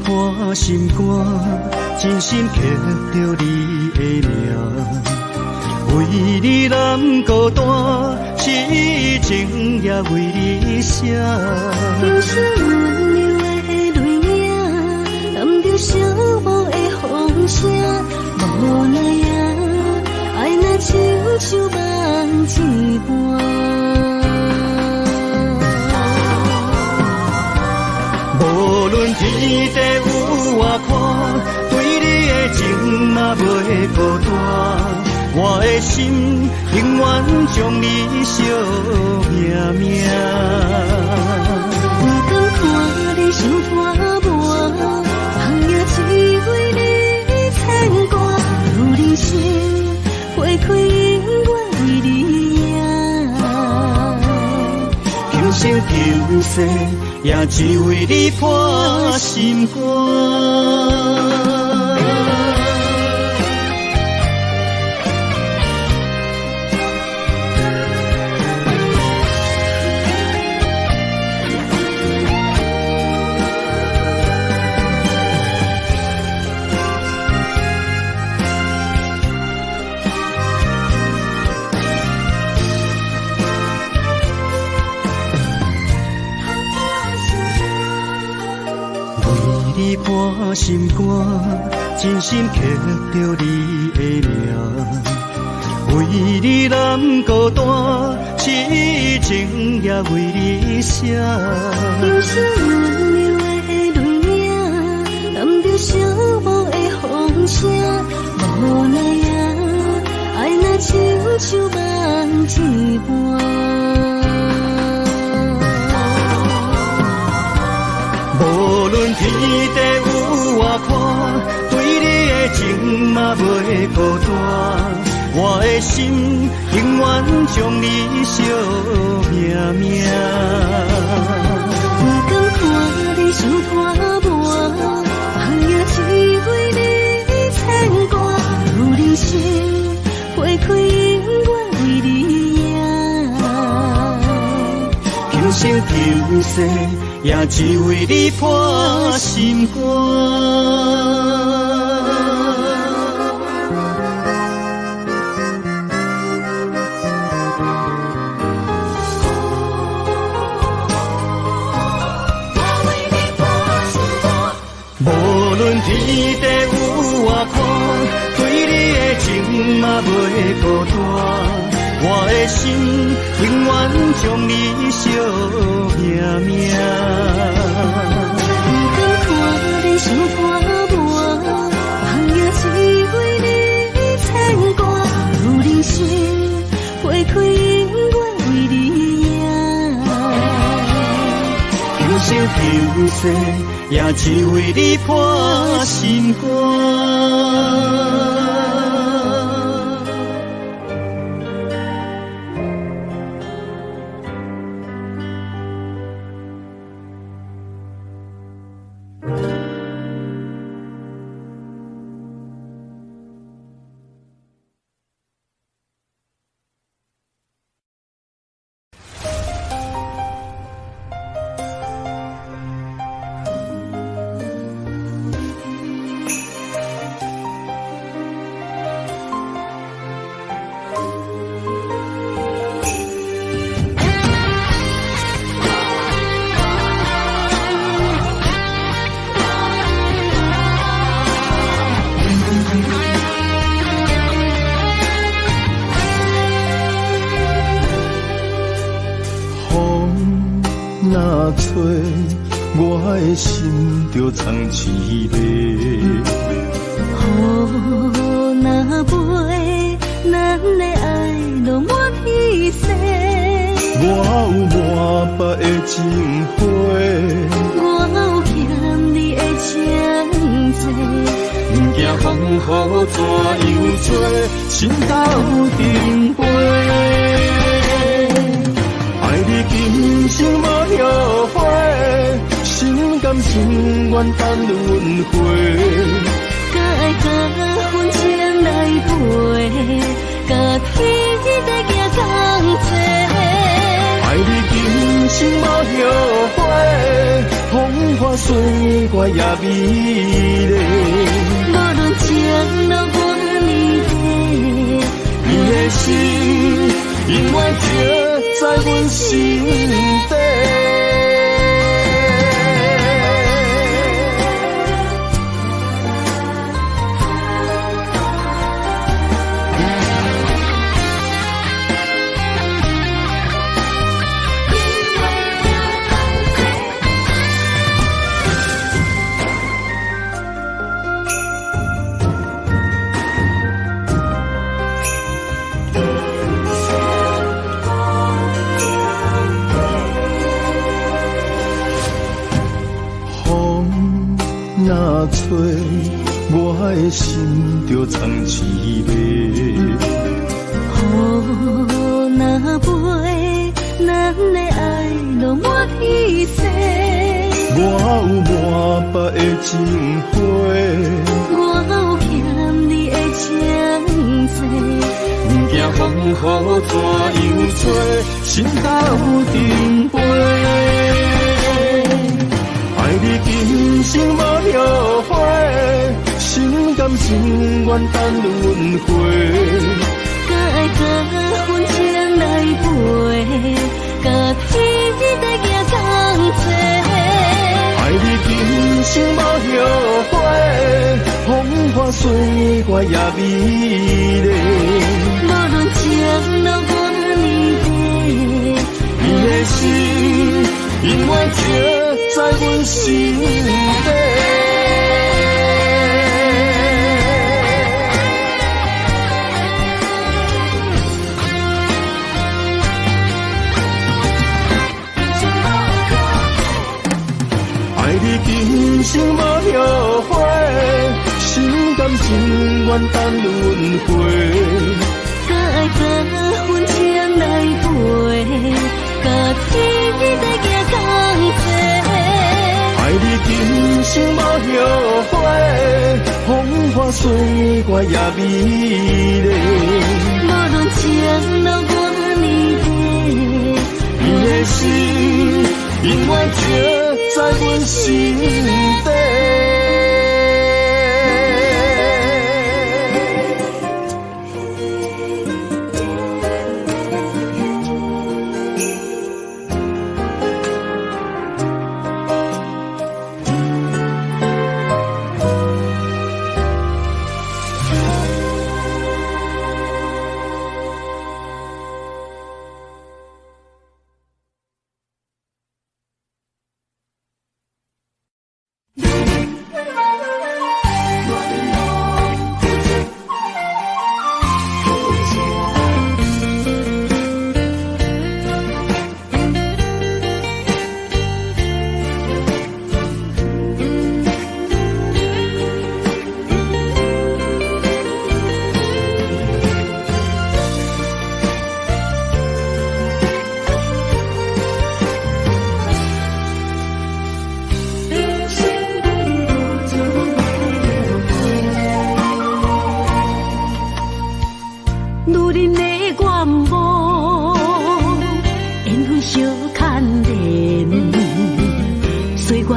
破心肝，真心刻着你的名，为你难孤单，痴情也为你写。流星温柔的泪影，染着寂寞的风声，无奈啊，爱若亲像梦一般。无论天地有外宽，对你的情嘛袂孤单。我的心永远将你惜命命。不敢看你伤拖磨，人也只为你牵挂。有人生，花世，也只为你破心肝。你破心肝，真心刻着你的名，为你难孤单，痴情也为你写。忧伤温柔的泪影，染着寂寞的风声，无奈啊，爱若亲像梦一般。无论天地有外宽，对你的情嘛袂孤单。我的心永远将你惜命命。不敢看你受拖磨，梦也只为你牵挂。有人生花开永远为你赢，今生今世。也只为你破心肝。无论天地有外宽，对你的情嘛袂孤单。我的心永远将你惜命命。不敢看你受拖磨，梦也只为你牵挂。有人生花开永远为你赢，今生今世也只为你破心肝。若吹，我的心就藏一个。雨若飞，咱的爱就满天星。我有满腹的情花，我有欠你的情债。不惊风雨怎样做，心斗阵飞。爱你今生无后悔，心甘情愿等轮回。甲爱甲风尘来陪，甲天地行同齐。爱你今生无后悔，风花雪月也美丽。无论情路半年地，你的心永远刻在阮心底。若吹，我的心就藏一个。雨若飞，咱咱的爱落满天星。我有满腹的情花，我有欠你的情债，不惊风雨怎样吹，心斗阵飞。爱你今生无后悔，心甘情愿等轮回。甲爱甲阮情来陪，甲天在行同齐。爱你今生无后悔，风花雪月也美丽。无论情路多年底，你的心永远刻在阮心底。爱你今生无后悔，心甘情愿等轮回。甲爱甲阮情来陪，甲天在行同齐。爱你今生无后悔，风花雪月也美丽。无论情路多年底，你的心永远刻在阮心底。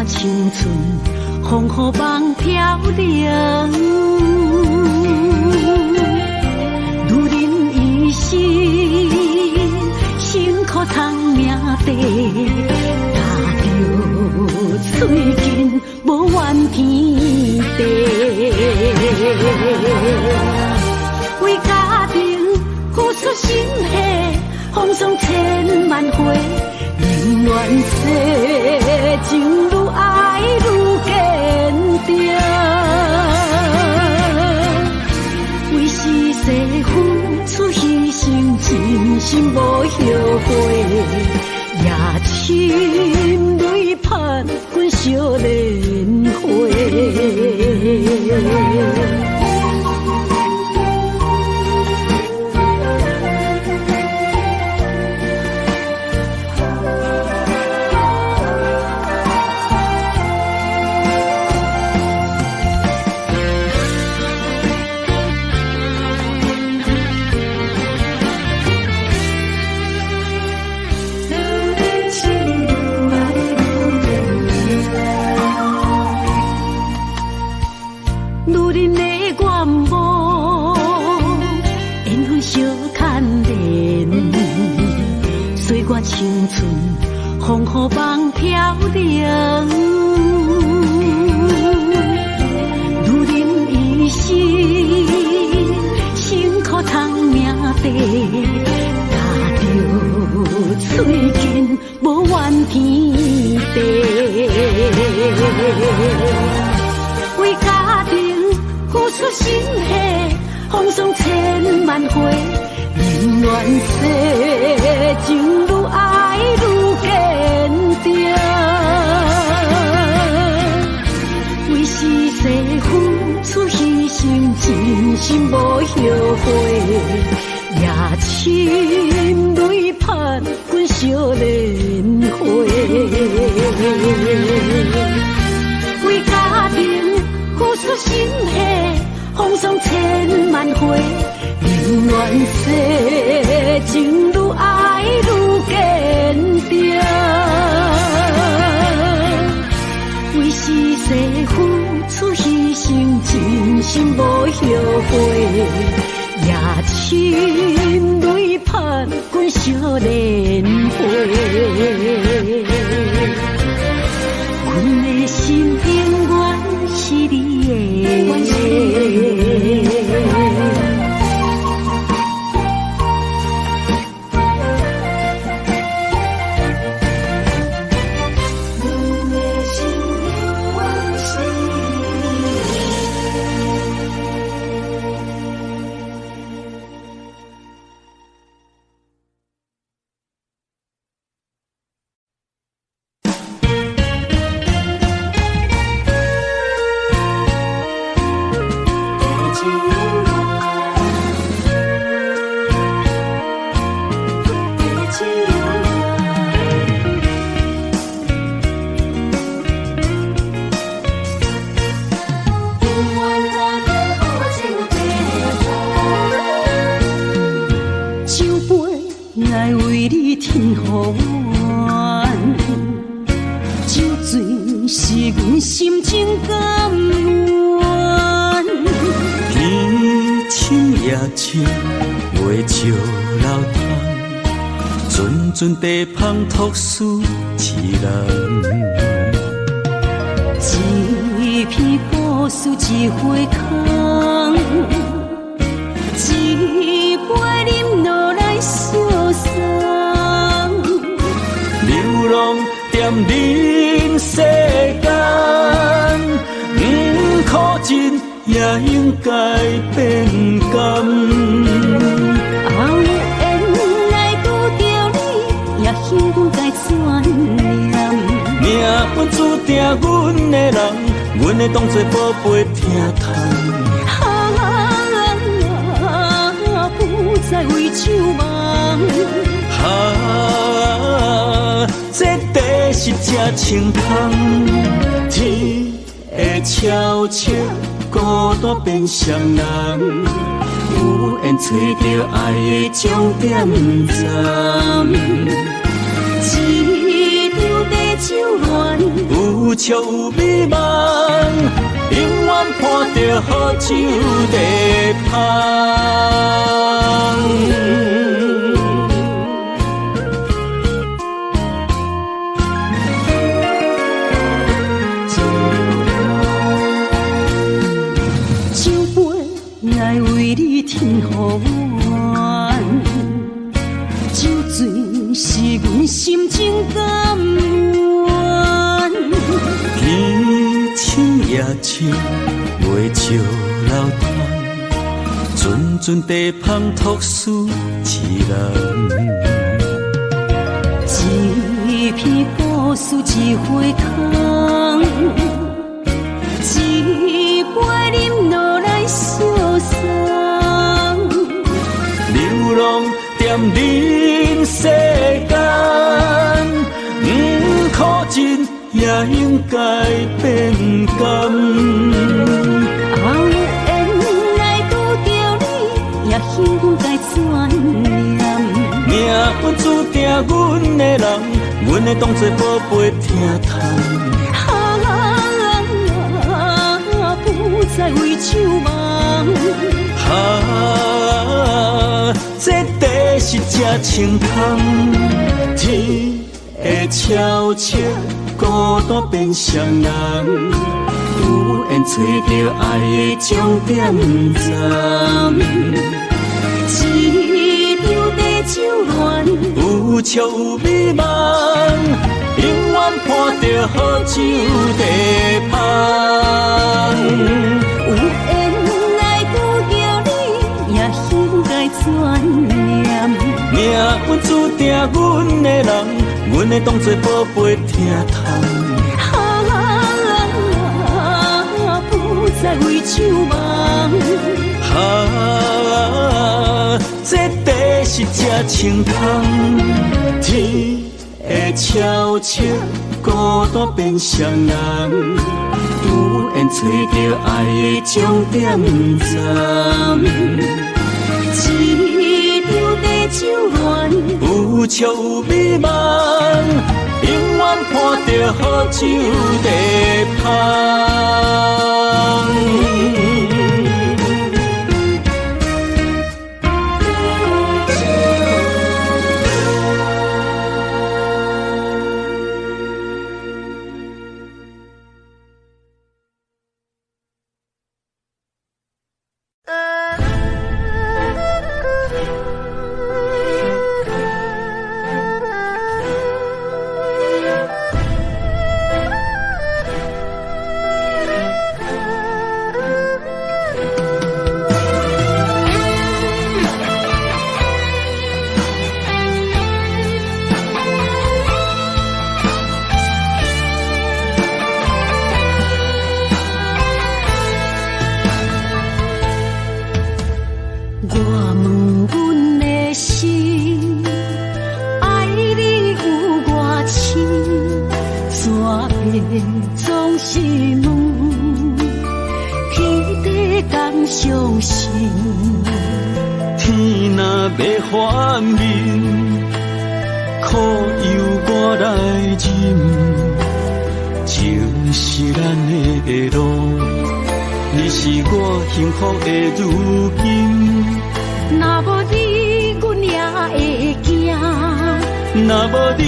青春风雨梦飘零，如人一生，辛苦苍命地，踏着水尽无怨天地。为家庭付出心血，风霜千万回。宁愿世情愈爱愈坚定，为是世付出牺牲，真心无后悔，也深泪盼阮少年花。青春风雨梦飘零，如人一生，辛苦苍命地，踏着水尽无怨天地。为家庭付出心血，风霜千万回。宁愿世情愈爱愈坚定，为是世付出牺牲，真心无后悔，也深泪盼。阮小莲花。为家庭付出心血，风霜千万回，宁愿世情愈爱愈坚定。为世世付出牺牲，真心无后悔。夜深泪盼，阮小莲花。阮的心永远是你的。阵地芳托书一人，一片故事一回空，一杯饮落来相送。流浪在人世间，苦尽也应该变甘。幸运该怎念？命本注定阮的人，阮会当作宝贝疼痛。不再为酒梦。这地是这清风，天会悄悄孤单变双人，有缘找到爱的终点站。一场地酒恋，有笑有美梦，永远伴着好酒地芳。酒杯爱为你添予阮，酒醉是阮心情甘愿。天青夜深，月照楼窗，阵阵地芳托书一人。一片故事一回空，一杯饮落来相送。流浪在人世间，苦尽也应该变甘。有缘来拄着你，也幸运该怎念？命本注定阮的人，阮会当作宝贝疼痛。不再为酒梦。这地是这清风，天会悄悄孤单变双人，有缘找到爱的终点站。一场地酒恋，有笑有美梦，永远伴着好酒地芳。有缘来拄着你，也幸该怎念？命本注定阮的人，阮会当作宝贝疼痛。不再为酒梦。这地是这清风，天天会悄悄孤单变双人，有缘找到爱的终点站。一场地久恋，有笑有美梦，永远伴着好酒地香。总是问，天地敢相信？天若要反面，苦由我来忍，情是咱的路，你是我幸福的如今。若无你，阮也会惊；若无你，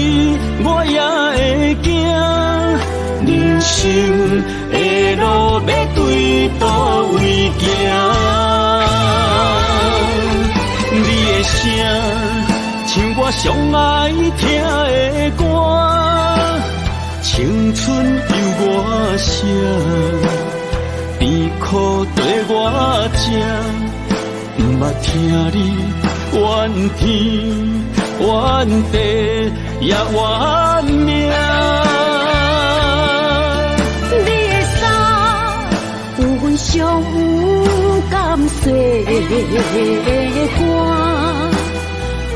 我也会惊。人生的路要对倒位行？你的声像我上爱听的歌，青春由我写，甜苦对我吃，不捌听你怨天怨地也怨命。上有甘雪的歌，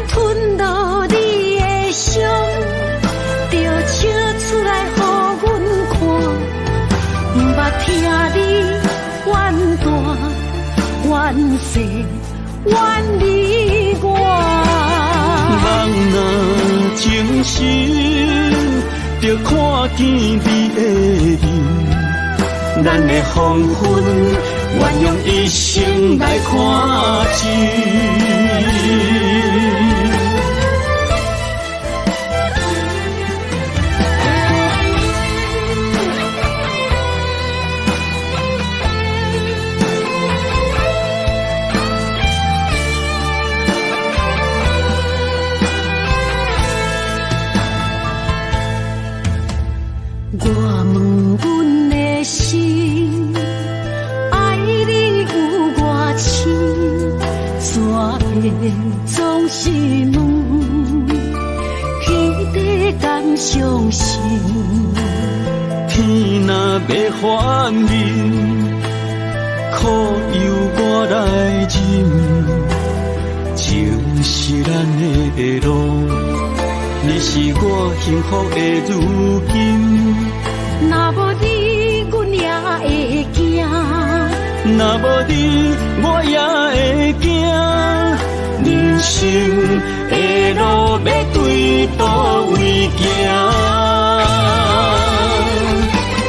吞落你的伤，就笑出来予阮看。不捌听你怨大怨细怨你我。人若情深，就看见你的面。咱的黄昏，愿用一生来看尽。我问阮的心，爱你有偌深，怎会总是问，天地敢相信？天若要反面，苦由我来忍，情是咱的路，你是我幸福的如今。若无你，阮也会惊；若无你，我也会惊。人生的路要对倒位行？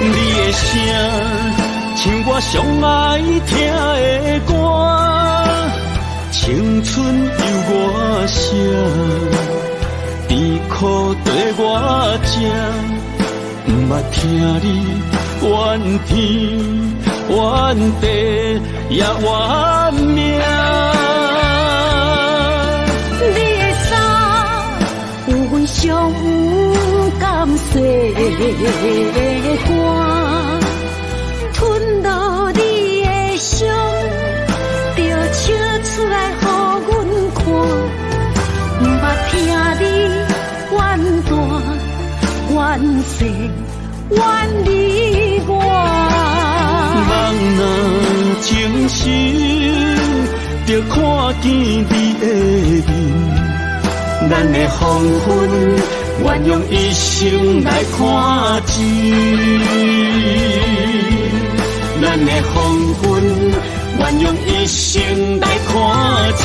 你的声像我上爱听的歌，青春由我写，甜苦对我吃。不捌听你怨天怨地也怨命。你的衫有阮上有甘雪的歌，吞落你的伤，就笑出来予阮看。不捌听你怨大怨细怨你我。人若情深，就看见你的面。咱的黄昏，愿用一生来看尽。咱的黄昏，愿用一生来看尽。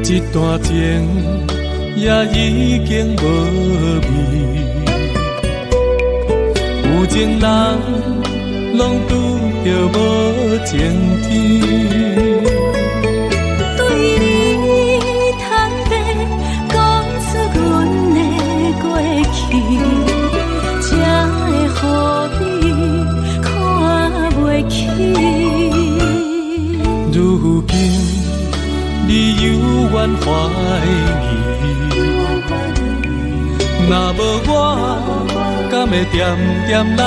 一段情也已经无味，有情人拢拄着无情天。对你坦白讲出阮的过去，才会予你看袂起。如今你犹原怀疑，若无我，敢会点点来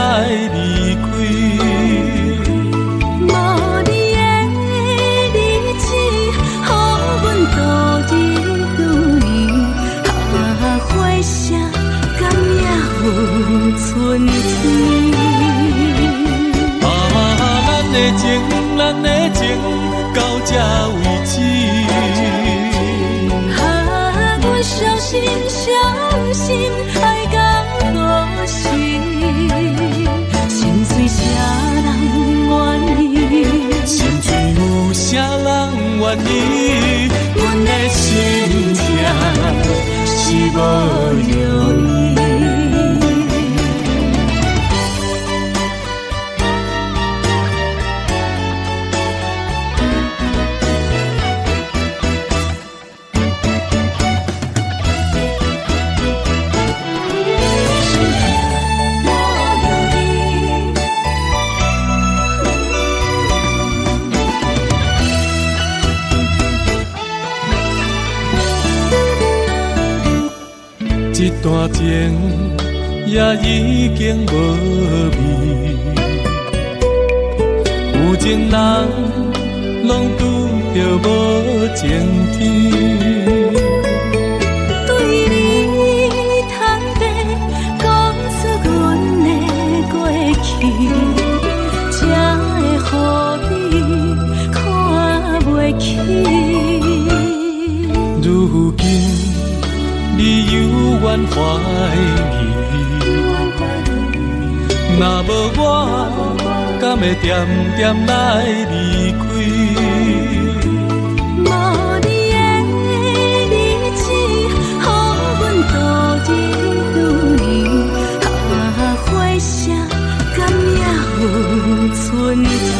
离开？无你的日子，予阮度日如年，花谢甘也有春天。咱的情，咱的情，到这为止。阮相信，相信爱到何时？心碎啥人愿意？心碎有啥人愿意？阮的心痛是无容易。一段情也已经无味，有情人拢拄着无情天。对你坦白讲出阮的过去，才会予你看袂起。如今你犹原怀疑，若无我，敢会点点来离开？无你的日子，予阮度日如年，花谢甘也有春天。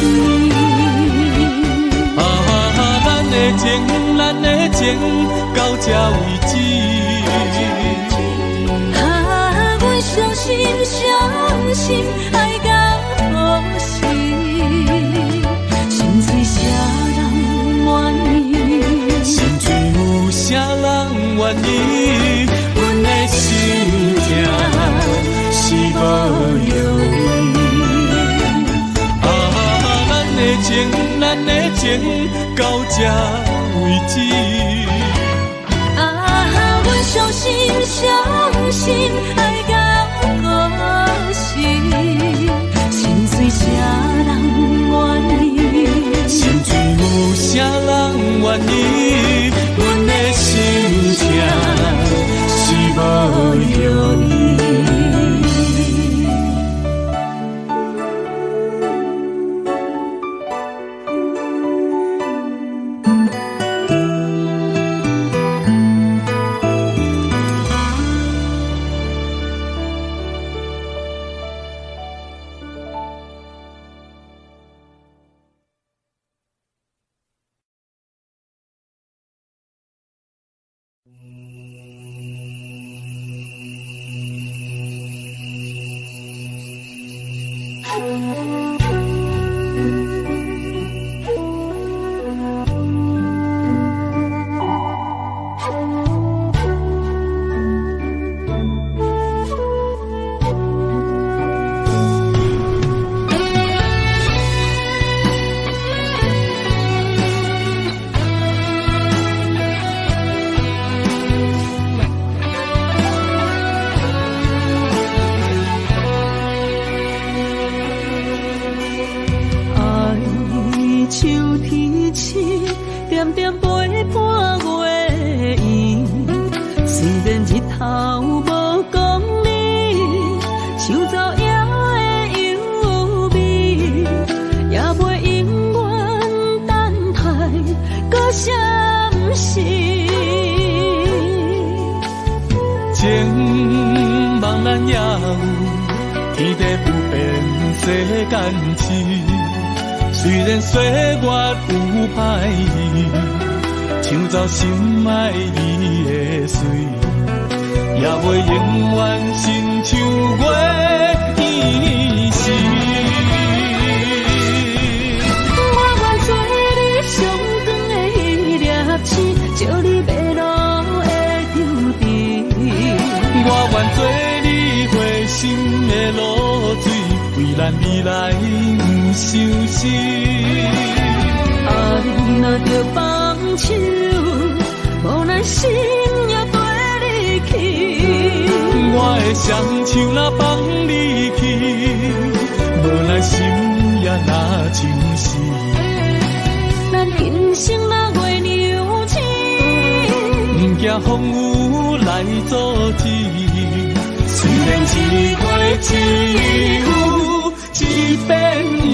咱的情，咱的情，到这为止。阮相信，相信爱到何时？心碎啥人愿意？心碎有啥人愿意？阮的心痛是无容易。咱的情，咱的情，到这为止。阮相信，相信爱到何时？心碎啥人愿意？心碎有啥人愿意？阮的心痛是无容易。点点陪伴月圆，虽然日头无讲你，树走野的优美，也袂永远等待搁闪烁。情茫然也有，天地不变，世间痴。虽然岁月有歹意，抢走心爱你的水，也袂永远亲像月依时。我愿做你上长的迄粒星，照你迷路的丢滴。我愿做你回心的露水，为咱未来不相思。爱若着放手，无咱心也跟你去。我的双手若放你去，无咱心也若像是。咱今生若月牛星，不惊风雨来阻止。虽然一月一有一变异。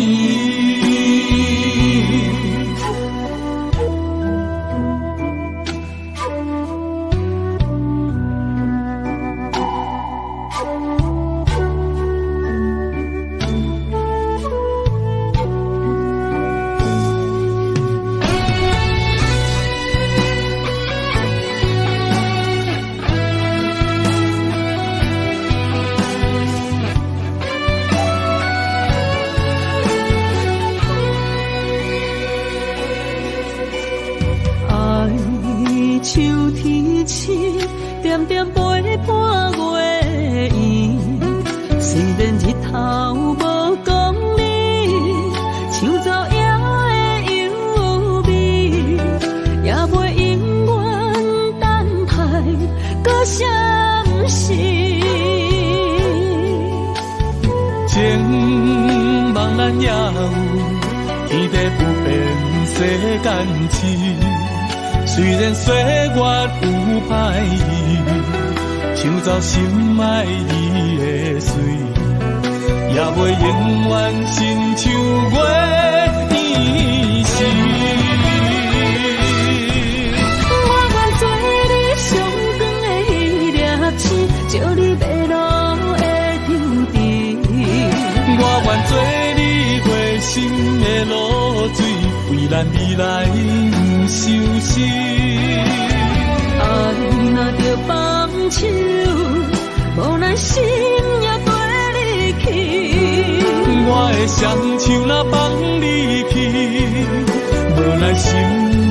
秋天起，点点陪伴月圆。虽然日头无讲你，像走野的优美，也袂永远等待搁闪烁。情茫然也有，天地不变，世间痴。虽然岁月有歹意，抢走心爱你的水，也袂永远亲像月依时。我愿做你上长的迄粒星，照你迷路的丢滴。我愿做你回心的露水，为咱未来不相思。爱若着放手，无咱心也跟你去。我的双手若放你去，无咱心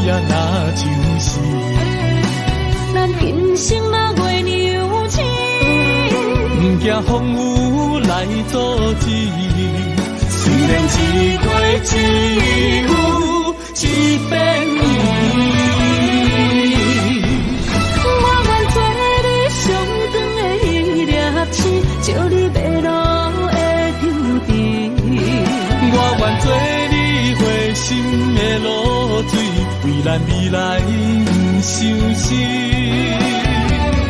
也若像是。咱今生若月牛星，不惊风雨来阻止。虽然一月一有一变异。照你迷路的丢滴，我愿做你回心的露水，为咱未来不相思。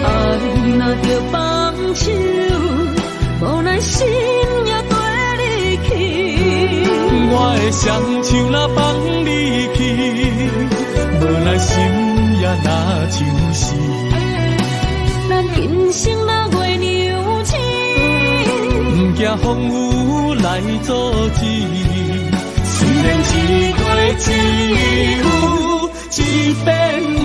爱若着放手，无咱心也跟你去。我的双手若放你去，无咱心也若像是。咱今生若月牛星，不惊风雨来阻止。虽然一月一有一变异。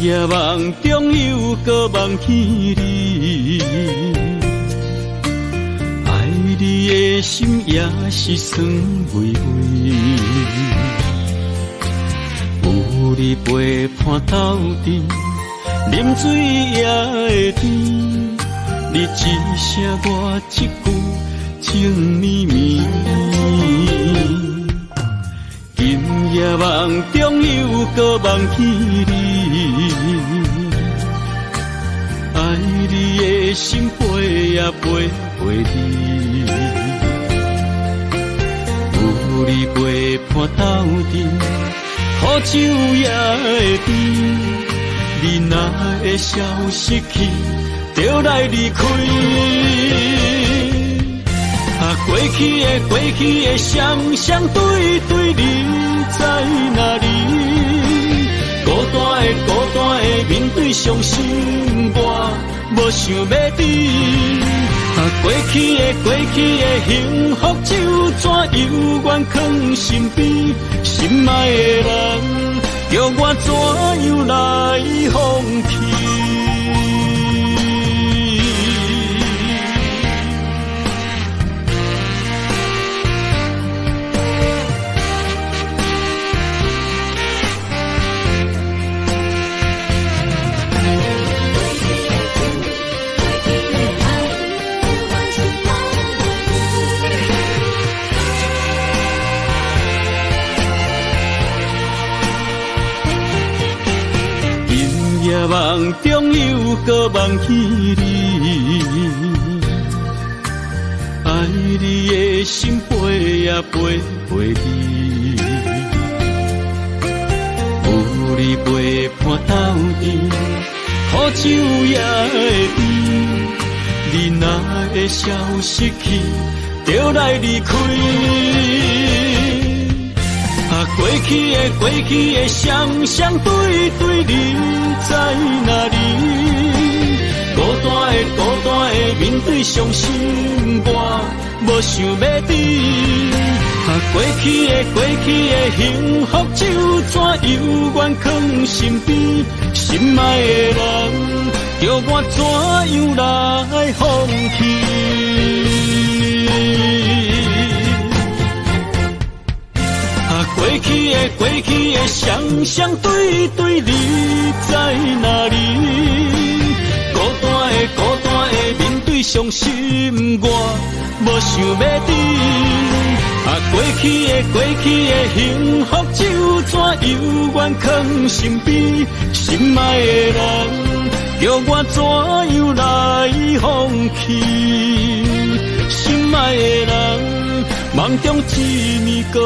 夜梦中又搁梦起你，爱你的心也是酸微微。有你陪伴斗阵，啉水也会甜。你一声我一句，情绵绵。今夜梦中又搁梦起你，爱你的心陪也陪你。有你陪伴斗阵，苦酒也会甜。你若会消失去，就来离开。过去的双双对对，你在哪里？孤单的面对伤心，我无想要知。过去的幸福就怎犹原藏身边？心爱的人，叫我怎样来放弃？夜梦中又搁梦起你，爱你的心陪也陪你。有你陪伴斗阵，苦酒也会甜。你若会消失去，就来离开。过去的双双对对，你在哪里？孤单的面对伤心，我无想要知。过去的幸福就怎犹原藏身边？心爱的人，叫我怎样来放弃？过去的双双对对，你在哪里？孤单的面对伤心，我无想要知。过去的幸福就怎犹原藏身边？心爱的人，叫我怎样来放弃？心爱的人，梦中一暝过。